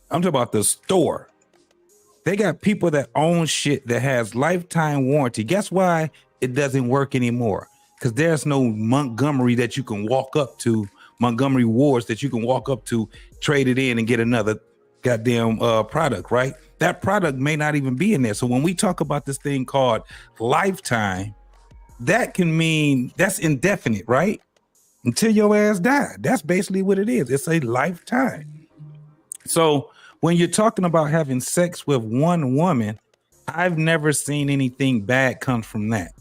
I'm talking about the store. They got people that own shit that has lifetime warranty. Guess why it doesn't work anymore? Because there's no Montgomery that you can walk up to, Montgomery Wards that you can walk up to, trade it in and get another goddamn product, right? that product may not even be in there. So when we talk about this thing called lifetime, that can mean that's indefinite, right? Until your ass die. That's basically what it is. It's a lifetime. So when you're talking about having sex with one woman, I've never seen anything bad come from that.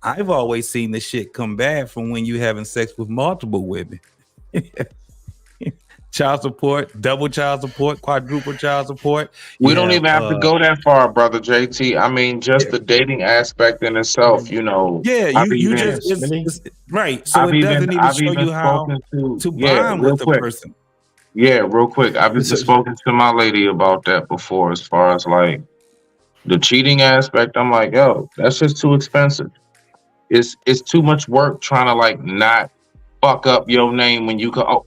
I've always seen the shit come bad from when you having sex with multiple women. Child support, double child support, quadruple child support. We don't even have to go that far, brother JT. I mean, just the dating aspect in itself, you know. Yeah, you just it's, right. So it doesn't even show you how to bond with the person. Yeah, real quick. I've just spoken to my lady about that before, as far as like the cheating aspect. I'm like, yo, that's just too expensive. It's too much work trying to like not fuck up your name when you go.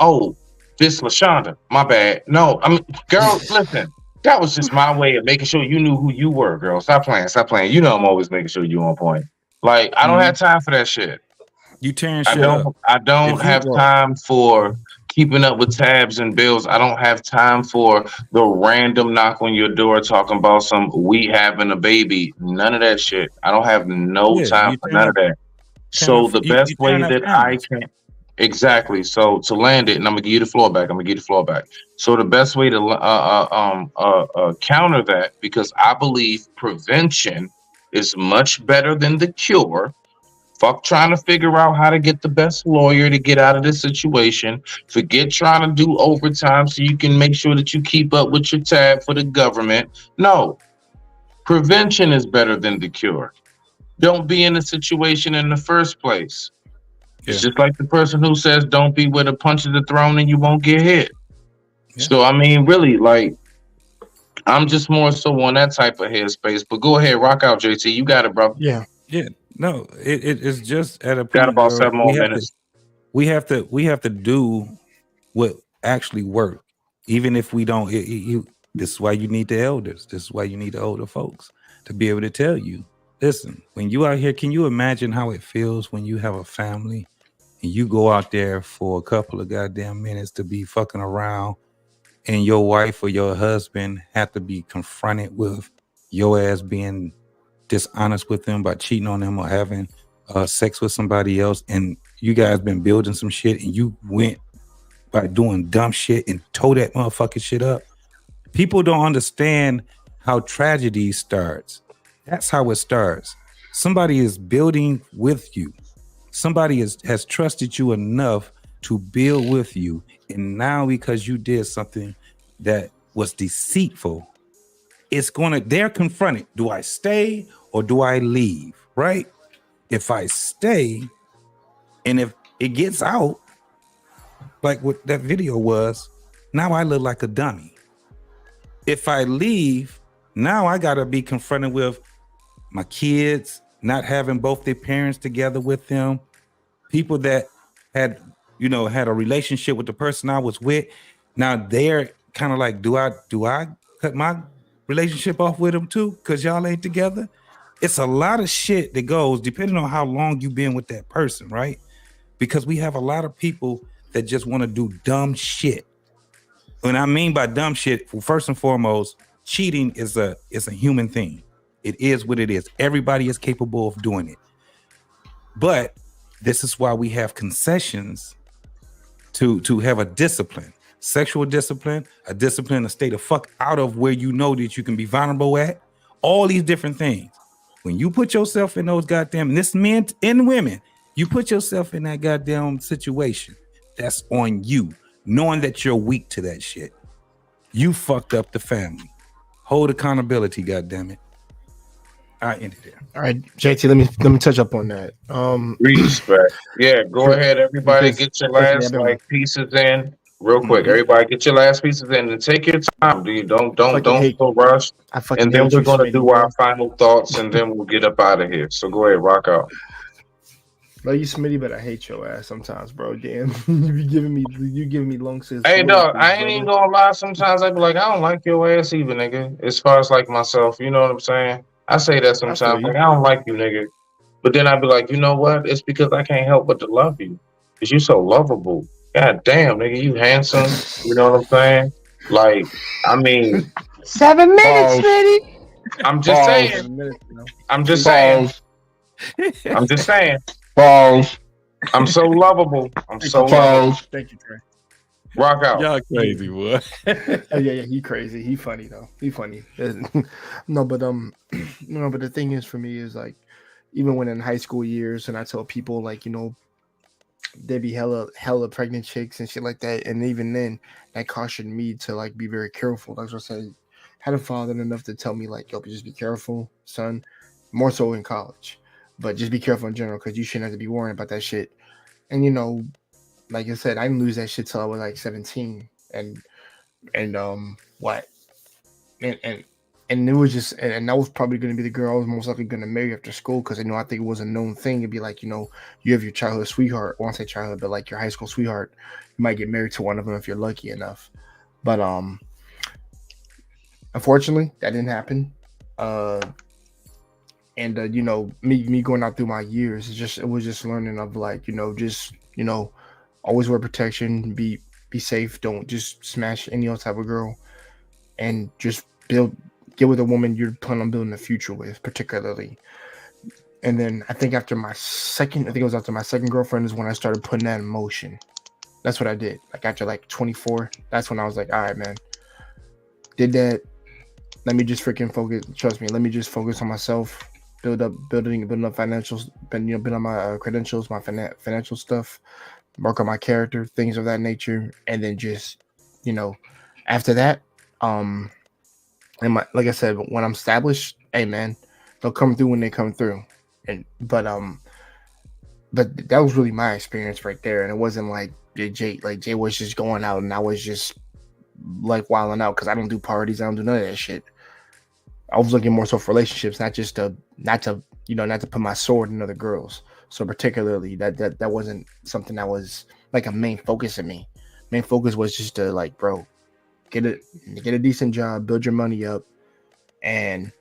Oh, this LaShonda. My bad. No, I mean, girl, listen. That was just my way of making sure you knew who you were, girl. Stop playing. You know I'm always making sure you on point. Like, I don't have time for that shit. You tearing shit up. I don't have time for keeping up with tabs and bills. I don't have time for the random knock on your door talking about some we having a baby. None of that shit. I don't have no time for none of that. So the best way that I can exactly. So to land it, and I'm gonna give you the floor back. So the best way to counter that, because I believe prevention is much better than the cure. Fuck trying to figure out how to get the best lawyer to get out of this situation. Forget trying to do overtime so you can make sure that you keep up with your tab for the government. No, prevention is better than the cure. Don't be in the situation in the first place. It's just like the person who says, don't be with a punch of the thrown and you won't get hit. Yeah. So, I mean, really, like, I'm just more so on that type of headspace. But go ahead, rock out, JT. You got it, bro. Yeah. No, it's just at a point. Got about 7 more minutes. We have to do what actually work, even if we don't. This is why you need the elders. This is why you need the older folks to be able to tell you. Listen, when you out here, can you imagine how it feels when you have a family and you go out there for a couple of goddamn minutes to be fucking around, and your wife or your husband have to be confronted with your ass being dishonest with them by cheating on them or having sex with somebody else, and you guys been building some shit and you went by doing dumb shit and tore that motherfucking shit up. People don't understand how tragedy starts. That's how it starts. Somebody is building with you. Somebody has trusted you enough to build with you. And now because you did something that was deceitful, they're confronted. Do I stay or do I leave? Right? If I stay, and if it gets out, like what that video was, now I look like a dummy. If I leave, now I gotta be confronted with my kids not having both their parents together with them, people that had a relationship with the person I was with. Now they're kind of like, do I cut my relationship off with them too? Because y'all ain't together. It's a lot of shit that goes depending on how long you've been with that person, right? Because we have a lot of people that just want to do dumb shit. When I mean by dumb shit, first and foremost, cheating is a human thing. It is what it is. Everybody is capable of doing it. But this is why we have concessions to have a discipline, sexual discipline, a discipline to stay the fuck out of where you know that you can be vulnerable at, all these different things. When you put yourself in those goddamn, and this men and women, you put yourself in that goddamn situation, that's on you, knowing that you're weak to that shit. You fucked up the family. Hold accountability, goddammit. I ended there. All right, JT, let me touch up on that. Respect. Yeah, go ahead, everybody. Get your last pieces in real quick. Everybody, get your last pieces in and take your time. Don't feel rushed. And then we're gonna do our final thoughts, and then we'll get up out of here. So go ahead, rock out. Love you, Smitty, but I hate your ass sometimes, bro. Damn, you giving me long says. Hey, dog, I ain't even gonna lie. Sometimes I be like, I don't like your ass either, nigga. As far as like myself, you know what I'm saying? I say that sometimes, like, I don't like you, nigga. But then I be like, you know what? It's because I can't help but to love you. Because you so lovable. God damn, nigga, you handsome. You know what I'm saying? Like, I mean, 7 minutes, Pause. Smitty. I'm just Pause. saying. I'm just saying. Pause. I'm just saying. Pause. I'm so lovable. I'm so lovable. Pause. Thank you, Trey. Rock out. Y'all crazy, boy. Yeah, he crazy. He funny though. He funny. No, but but the thing is for me is like, even when in high school years, and I tell people like, they be hella pregnant chicks and shit like that, and even then, that cautioned me to like be very careful. That's what I say. Had a father enough to tell me like, yo, just be careful, son. More so in college, but just be careful in general because you shouldn't have to be worrying about that shit. And like I said, I didn't lose that shit till I was like 17, and what, and it was just, and that was probably going to be the girl I was most likely going to marry after school because I think it was a known thing. It'd be like, you have your childhood sweetheart. I won't say childhood, but like your high school sweetheart. You might get married to one of them if you're lucky enough. But unfortunately, that didn't happen. Me going out through my years, it was just learning of like, always wear protection, be safe, don't just smash any other type of girl, and just get with a woman you're planning on building a future with, particularly. And then I think after my second girlfriend is when I started putting that in motion. That's what I did. Like after like 24, that's when I was like, all right, man, did that. Let me just freaking focus. Trust me. Let me just focus on myself, building up financials, build on my credentials, my financial stuff, work on my character, things of that nature, and then just, after that, like I said, when I'm established, hey man, they'll come through when they come through, but that was really my experience right there, and it wasn't like Jay was just going out and I was just like wilding out because I don't do parties, I don't do none of that shit. I was looking more so for relationships, not to put my sword in other girls. So particularly that wasn't something that was like a main focus of me. Main focus was just to like, bro, get a decent job, build your money up, and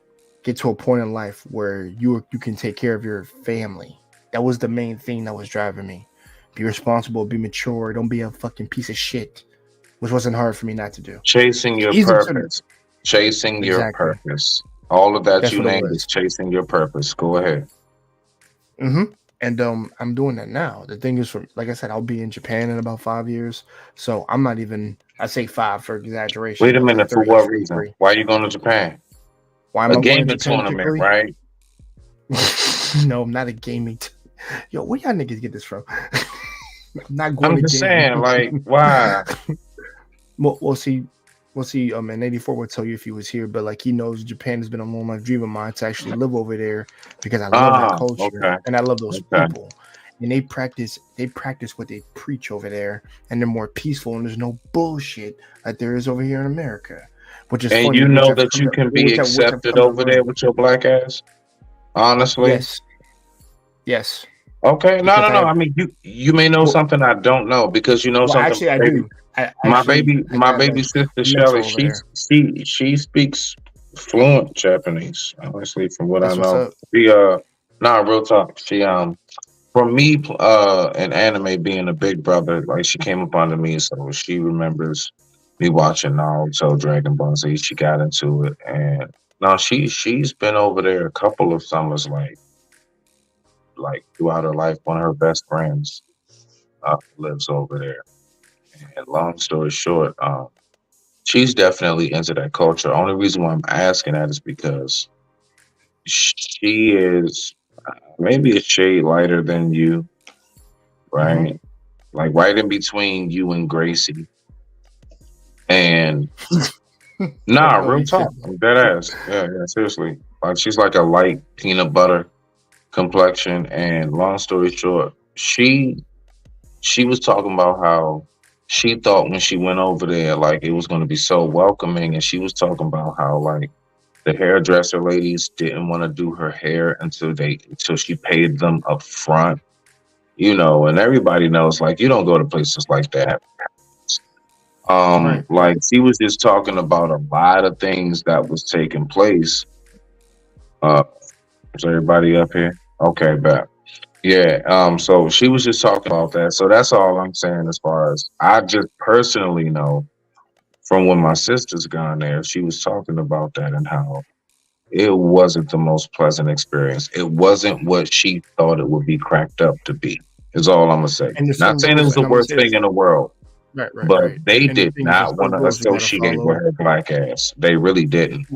get to a point in life where you can take care of your family. That was the main thing that was driving me. Be responsible, be mature, don't be a fucking piece of shit, which wasn't hard for me not to do. Chasing your purpose. Chasing your purpose. All of that you named is chasing your purpose. Go ahead. Mm-hmm. And I'm doing that now. The thing is, like I said, I'll be in Japan in about 5 years. So I'm not even, I say 5 for exaggeration. Wait a minute, for what reason? Why are you going to Japan? Why am I going to Japan? Tournament, right? No, I'm not a gaming. Yo, where y'all niggas get this from? I'm not going. I'm just saying, like, why? We'll see. And 84 would tell you if he was here, but like he knows Japan has been a long life dream of mine to actually live over there because I love that culture and I love those people. And they practice what they preach over there, and they're more peaceful and there's no bullshit like there is over here in America. Which is and funny, you know that you can be accepted over there with your black ass. Honestly, yes. Okay, no. I mean, you may know something I don't know because you know something. Actually, I do. My baby sister Shelly, she speaks fluent Japanese. Honestly, from what I know, real talk. She from me and anime being a big brother, like she came up under me, so she remembers me watching Naruto, Dragon Ball Z. She got into it, and no, she's been over there a couple of summers, like throughout her life. One of her best friends lives over there. And long story short, she's definitely into that culture. Only reason why I'm asking that is because she is maybe a shade lighter than you, right? Mm-hmm. Like right in between you and Gracie. And real talk, I'm dead ass. Yeah, seriously. Like she's like a light peanut butter complexion. And long story short, she was talking about how she thought when she went over there, like it was going to be so welcoming. And she was talking about how like the hairdresser ladies didn't want to do her hair until she paid them up front, and everybody knows, like, you don't go to places like that. Like she was just talking about a lot of things that was taking place. Is everybody up here? Okay, back. Yeah, so she was just talking about that. So that's all I'm saying as far as I just personally know from when my sister's gone there, she was talking about that and how it wasn't the most pleasant experience. It wasn't what she thought it would be cracked up to be. Is all I'm gonna say. And there's Not certain saying it rules, was the and I'm gonna worst say thing this. in the world, Right. but they And the did thing is, there's not want certain to rules you gotta associate follow. with her black ass. They really didn't.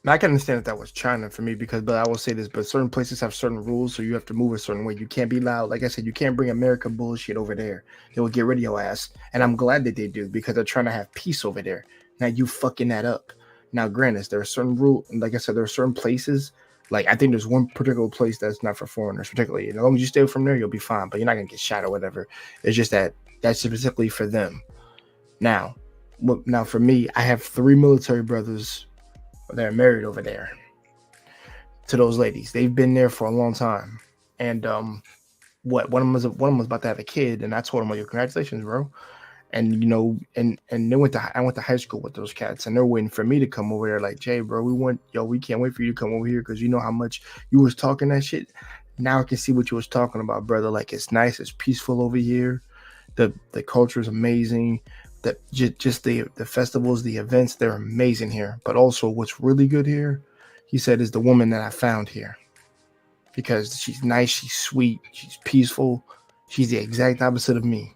Now, I can understand that was China for me but I will say this, but certain places have certain rules, so you have to move a certain way. You can't be loud. Like I said, you can't bring America bullshit over there. They will get rid of your ass. And I'm glad that they do because they're trying to have peace over there. Now you fucking that up. Now, granted, there are certain rules, and like I said, there are certain places. Like I think there's one particular place that's not for foreigners, particularly. And as long as you stay from there, you'll be fine. But you're not gonna get shot or whatever. It's just that that's specifically for them. Now for me, I have 3 military brothers that are married over there to those ladies. They've been there for a long time. And one of them was about to have a kid, and I told him, "Well, congratulations, bro." And and I went to high school with those cats, and they're waiting for me to come over there. Like, Jay, bro, we can't wait for you to come over here because you know how much you was talking that shit. Now I can see what you was talking about, brother. Like, it's nice, it's peaceful over here. The culture is amazing. Just the festivals, the events, they're amazing here. But also, what's really good here, he said, is the woman that I found here, because she's nice, she's sweet, she's peaceful. She's the exact opposite of me.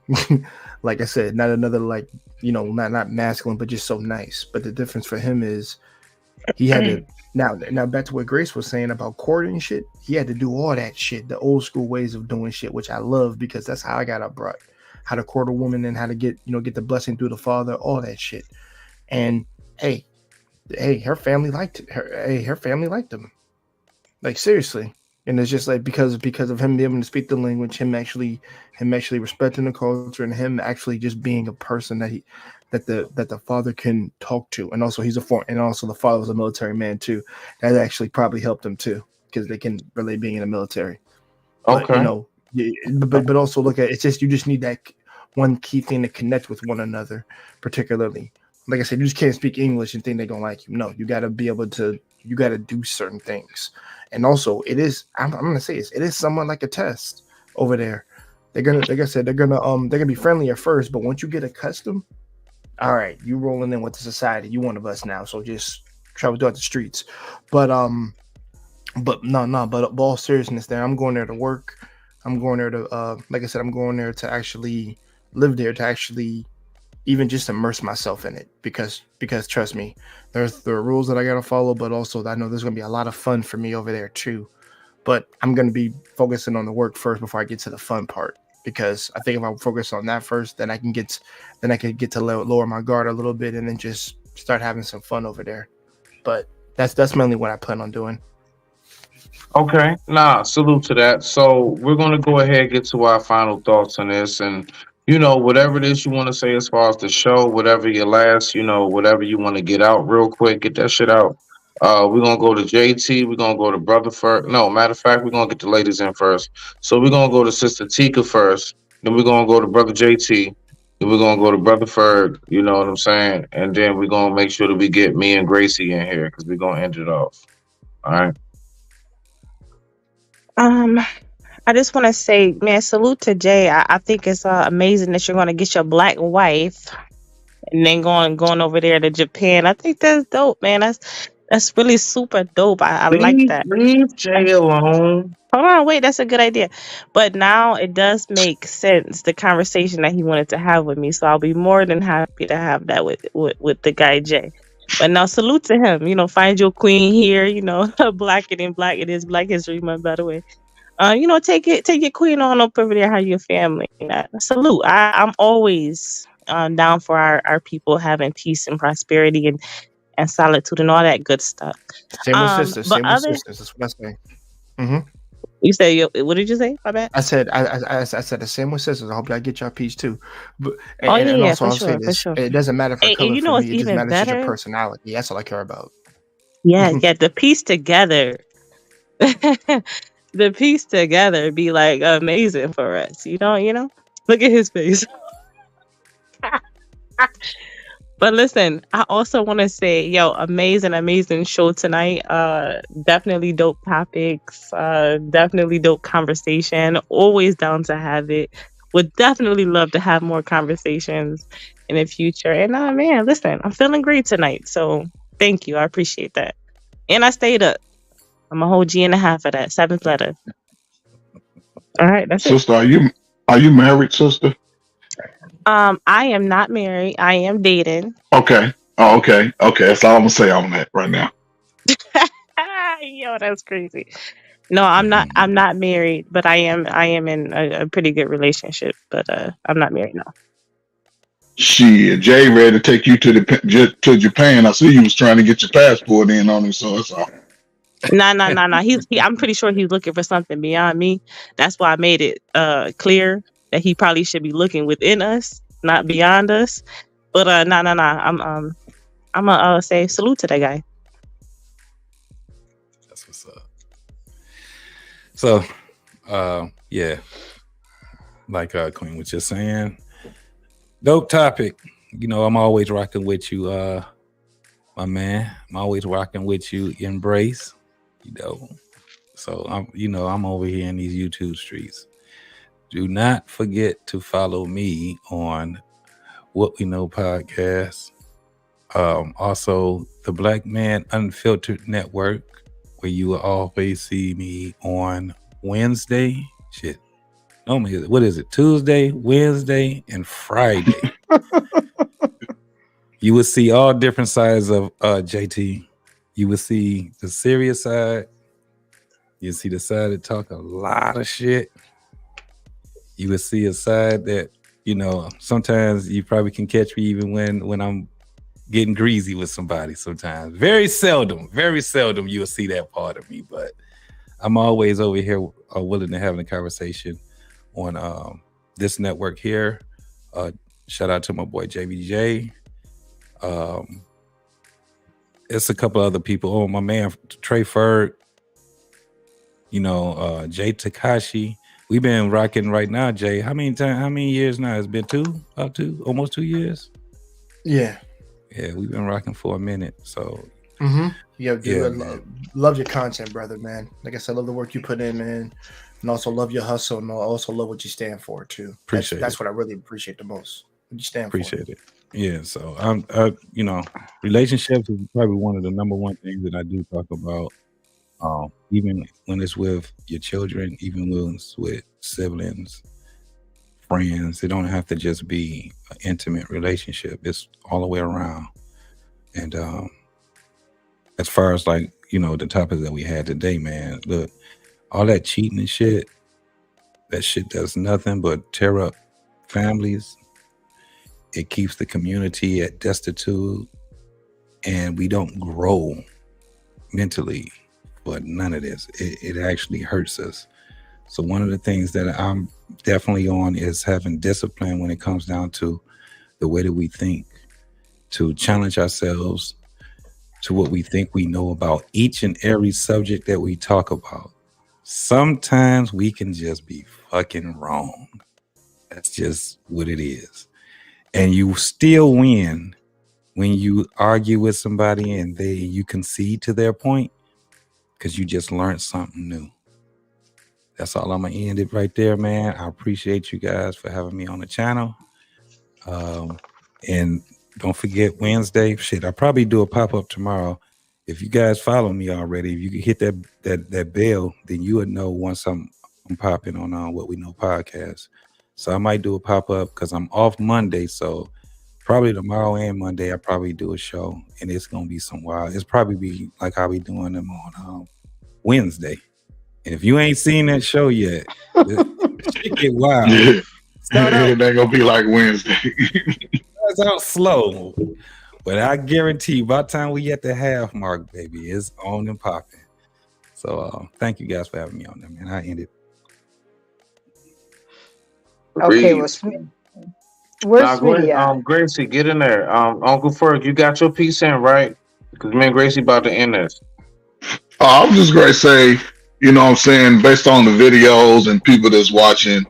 Like I said, not another not masculine, but just so nice. But the difference for him is he had to now back to what Grace was saying about courting and shit. He had to do all that shit, the old school ways of doing shit, which I love because that's how I got up brought. How to court a woman and how to get the blessing through the father, all that shit. And hey, her family liked it. Her family liked him. Like, seriously. And it's just like because of him being able to speak the language, him actually respecting the culture, and him actually just being a person that the father can talk to. And also also the father was a military man too. That actually probably helped him too, because they can relate being in the military. Okay. But also look at it's just you just need that one key thing to connect with one another, particularly. Like I said, you just can't speak English and think they're gonna like you. No, you gotta be able to. You gotta do certain things. And also, it is. I'm gonna say this. It is somewhat like a test over there. They're gonna, like I said, they're gonna be friendly at first, but once you get accustomed, all right, you rolling in with the society. You one of us now, so just travel throughout the streets. But all seriousness, there, I'm going there to work. I'm going there to, like I said, I'm going there to actually live there, to actually even just immerse myself in it, because trust me, there are rules that I gotta follow, but also I know there's gonna be a lot of fun for me over there too. But I'm gonna be focusing on the work first before I get to the fun part, because I think if I focus on that first, then I can get to lower my guard a little bit and then just start having some fun over there. But that's mainly what I plan on doing. Okay, salute to that. So we're gonna go ahead and get to our final thoughts on this, and whatever it is you want to say as far as the show, whatever your last, whatever you want to get out real quick, get that shit out. We're gonna go to JT. We're gonna go to brother first. No, matter of fact, we're gonna get the ladies in first. So we're gonna go to Sister Tika first. Then we're gonna go to brother JT. Then we're gonna go to brother Ferg. You know what I'm saying? And then we're gonna make sure that we get me and Gracie in here because we're gonna end it off. All right. I just want to say, man, salute to Jay. I think it's amazing that you're going to get your black wife and then going over there to Japan. I think that's dope, man. That's really super dope. I like that. Leave Jay alone. Hold on, wait, that's a good idea. But now it does make sense, the conversation that he wanted to have with me. So I'll be more than happy to have that with the guy Jay. But now salute to him. Find your queen here. Black it in black. It is Black History Month, by the way. Take your queen on up over there. Have your family. Salute. I'm always down for our people having peace and prosperity and solitude and all that good stuff. Same with sisters. Same with sisters. That's what I say. Mm-hmm. You say, what did you say? My bad. I said the same with sisters. I hope y'all get your peace too. But also I'll say this: it doesn't matter for color for me. It just matters your personality. That's all I care about. Yeah, the piece together. The piece together be like amazing for us. Look at his face. But listen, I also want to say, amazing show tonight. Definitely dope topics. Definitely dope conversation. Always down to have it. would definitely love to have more conversations in the future. And man, listen, I'm feeling great tonight. So thank you. I appreciate that. And I stayed up. I'm a whole G&a-half of that 7th letter. All right, that's it. Sister, are you married, sister? I am not married. I am dating. Okay. Oh, okay. Okay. That's all I'm gonna say on that right now. Yo, that's crazy. No, I'm not married, but I am in a pretty good relationship. But I'm not married now. Shit, Jay ready to take you to Japan. I see you was trying to get your passport in on him, so it's all. Nah. I'm pretty sure he's looking for something beyond me. That's why I made it clear that he probably should be looking within us, not beyond us. But nah. I'm gonna say salute to that guy. That's what's up. So, yeah, like Queen was just saying, dope topic. You know, I'm always rocking with you, my man. I'm always rocking with you, Embrace. You know, so I'm over here in these YouTube streets. Do not forget to follow me on What We Know Podcast. Also, the Black Man Unfiltered Network, where you will always see me on Wednesday. Shit. Normally, what is it? Tuesday, Wednesday, and Friday. You will see all different sides of JT. You will see the serious side. You'll see the side that talk a lot of shit. You will see a side that, sometimes you probably can catch me even when I'm getting greasy with somebody sometimes. Very seldom you'll see that part of me, but I'm always over here willing to have a conversation on this network here. Shout out to my boy JBJ. It's a couple other people. Oh, my man Trey Ferg. Jay Takashi. We've been rocking right now, Jay. How many years now? It's been almost 2 years. Yeah. Yeah, we've been rocking for a minute. So love your content, brother, man. Like I said, love the work you put in, man. And also love your hustle, and also love what you stand for too. That's what I really appreciate the most. What you stand appreciate for. It. Yeah, so relationships is probably one of the number one things that I do talk about. Even when it's with your children, even when it's with siblings, friends, it don't have to just be an intimate relationship. It's all the way around. And as far as the topics that we had today, man, look, all that cheating and shit, that shit does nothing but tear up families. It keeps the community at destitute, and we don't grow mentally. But none of this, it actually hurts us. So one of the things that I'm definitely on is having discipline when it comes down to the way that we think, to challenge ourselves to what we think we know about each and every subject that we talk about. Sometimes we can just be fucking wrong. That's just what it is. And you still win when you argue with somebody and you concede to their point, because you just learned something new. That's all. I'm going to end it right there, man. I appreciate you guys for having me on the channel. And don't forget Wednesday. Shit, I'll probably do a pop-up tomorrow. If you guys follow me already, if you can hit that bell, then you would know once I'm popping on What We Know Podcast. So I might do a pop-up because I'm off Monday. So probably tomorrow and Monday, I'll probably do a show. And it's going to be some wild. It's probably be like I'll be doing them on Wednesday. And if you ain't seen that show yet, it should get wild. Yeah. They're going to be like Wednesday. It's out slow. But I guarantee you, by the time we get the half mark, baby, it's on and popping. So thank you guys for having me on there, man. I end it. Okay, where's Smitty? Gracie, get in there. Uncle Ferg, you got your piece in, right? Because me and Gracie about to end this. I was just going to say, you know what I'm saying, based on the videos and people that's watching,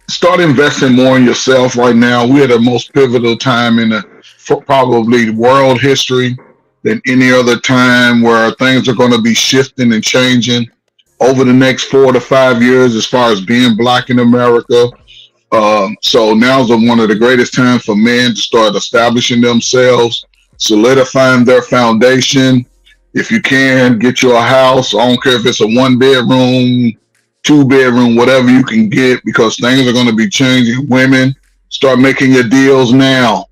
start investing more in yourself right now. We're at the most pivotal time in probably world history than any other time, where things are going to be shifting and changing. over the next 4 to 5 years as far as being black in America. So now's one of the greatest times for men to start establishing themselves, solidifying their foundation. If you can, get you a house. I don't care if it's a 1-bedroom, 2-bedroom, whatever you can get, because things are going to be changing. Women, start making your deals now.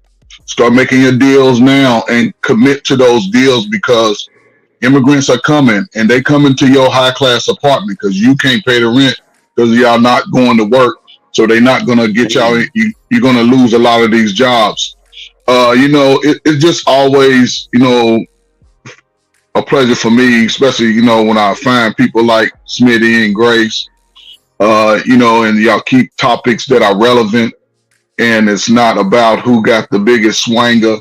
Start making your deals now and commit to those deals, because immigrants are coming and they come into your high-class apartment because you can't pay the rent because y'all not going to work. So they're not going to get y'all. You're going to lose a lot of these jobs. It's just always, a pleasure for me, especially, when I find people like Smitty and Grace, and y'all keep topics that are relevant, and it's not about who got the biggest swanger.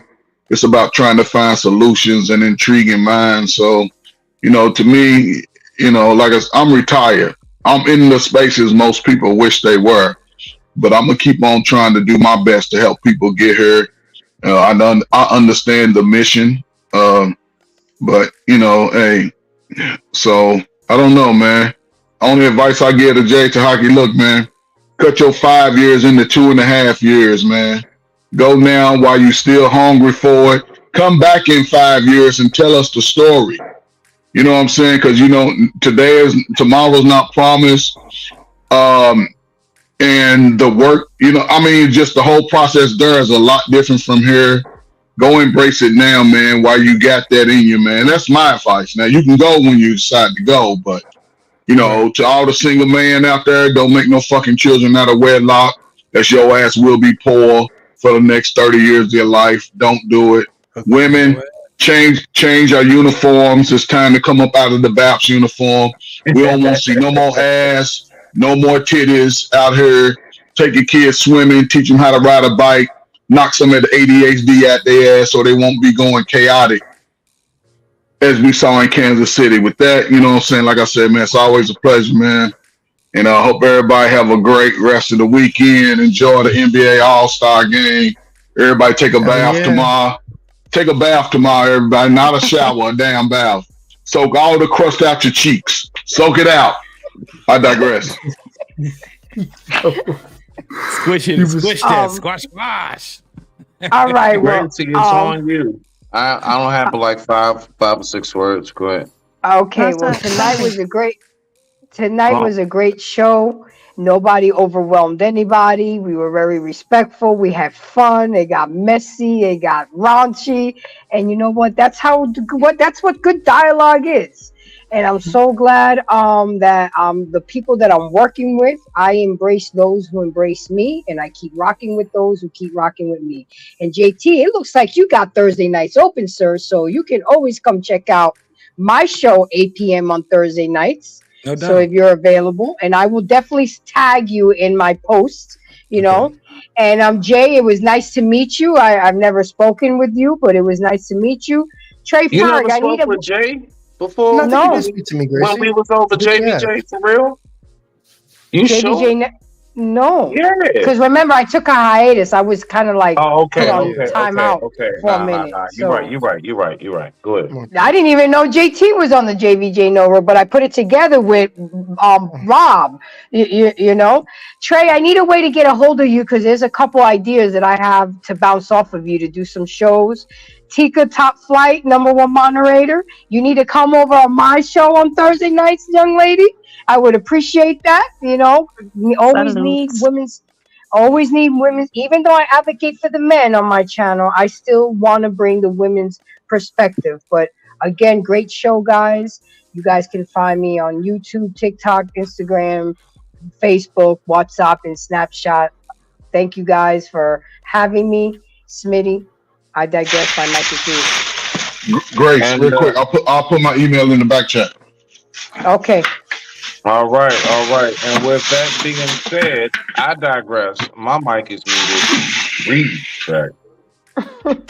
It's about trying to find solutions and intriguing minds. So, to me, I'm retired. I'm in the spaces most people wish they were, but I'm gonna keep on trying to do my best to help people get here. I understand the mission, but hey, so I don't know, man. Only advice I give to Jay Tahaki, look, man, cut your 5 years into 2.5 years, man. Go now while you're still hungry for it. Come back in 5 years and tell us the story. You know what I'm saying? Because tomorrow's not promised. And the work, just the whole process there is a lot different from here. Go embrace it now, man, while you got that in you, man. That's my advice. Now, you can go when you decide to go, but, to all the single man out there, don't make no fucking children out of wedlock. That's your ass will be poor for the next 30 years of your life. Don't do it. Women, change our uniforms. It's time to come up out of the BAPS uniform. We don't want to see no more ass, no more titties out here. Take your kids swimming, teach them how to ride a bike, knock some of the ADHD out their ass so they won't be going chaotic, as we saw in Kansas City. With that, like I said, man, it's always a pleasure, man. And I hope everybody have a great rest of the weekend. Enjoy the NBA All-Star game. Everybody take a bath tomorrow. Take a bath tomorrow, everybody. Not a shower, a damn bath. Soak all the crust out your cheeks. Soak it out. I digress. Squish it, squish that, squash. All right, well, Gracie, it's on you. I don't have but like five or six words. Go ahead. Okay, well, tonight was a great show. Nobody overwhelmed anybody. We were very respectful. We had fun. It got messy. It got raunchy. And you know what? That's what good dialogue is. And I'm so glad that the people that I'm working with, I embrace those who embrace me, and I keep rocking with those who keep rocking with me. And JT, it looks like you got Thursday nights open, sir. So you can always come check out my show 8 p.m. on Thursday nights. No doubt. So if you're available, and I will definitely tag you in my post, And Jay, it was nice to meet you. I've never spoken with you, but it was nice to meet you. Trey You Ferg, never I need spoke with Jay before? No. When we was over JBJ, for real? You sure? JBJ, no. Yeah. Because remember, I took a hiatus. I was kind of like okay, put on time out for a minute. You're right. Go ahead. I didn't even know JT was on the JVJ Nova, but I put it together with Rob. You know, Trey, I need a way to get a hold of you because there's a couple ideas that I have to bounce off of you to do some shows. Tika, Top Flight, #1 moderator. You need to come over on my show on Thursday nights, young lady. I would appreciate that. You know, we always need women's. Even though I advocate for the men on my channel, I still want to bring the women's perspective. But again, great show, guys. You guys can find me on YouTube, TikTok, Instagram, Facebook, WhatsApp, and Snapchat. Thank you guys for having me. Smitty, I digress. My mic is yours. Grace, real quick, I'll put my email in the back chat. Okay. All right. And with that being said, I digress. My mic is muted. Read,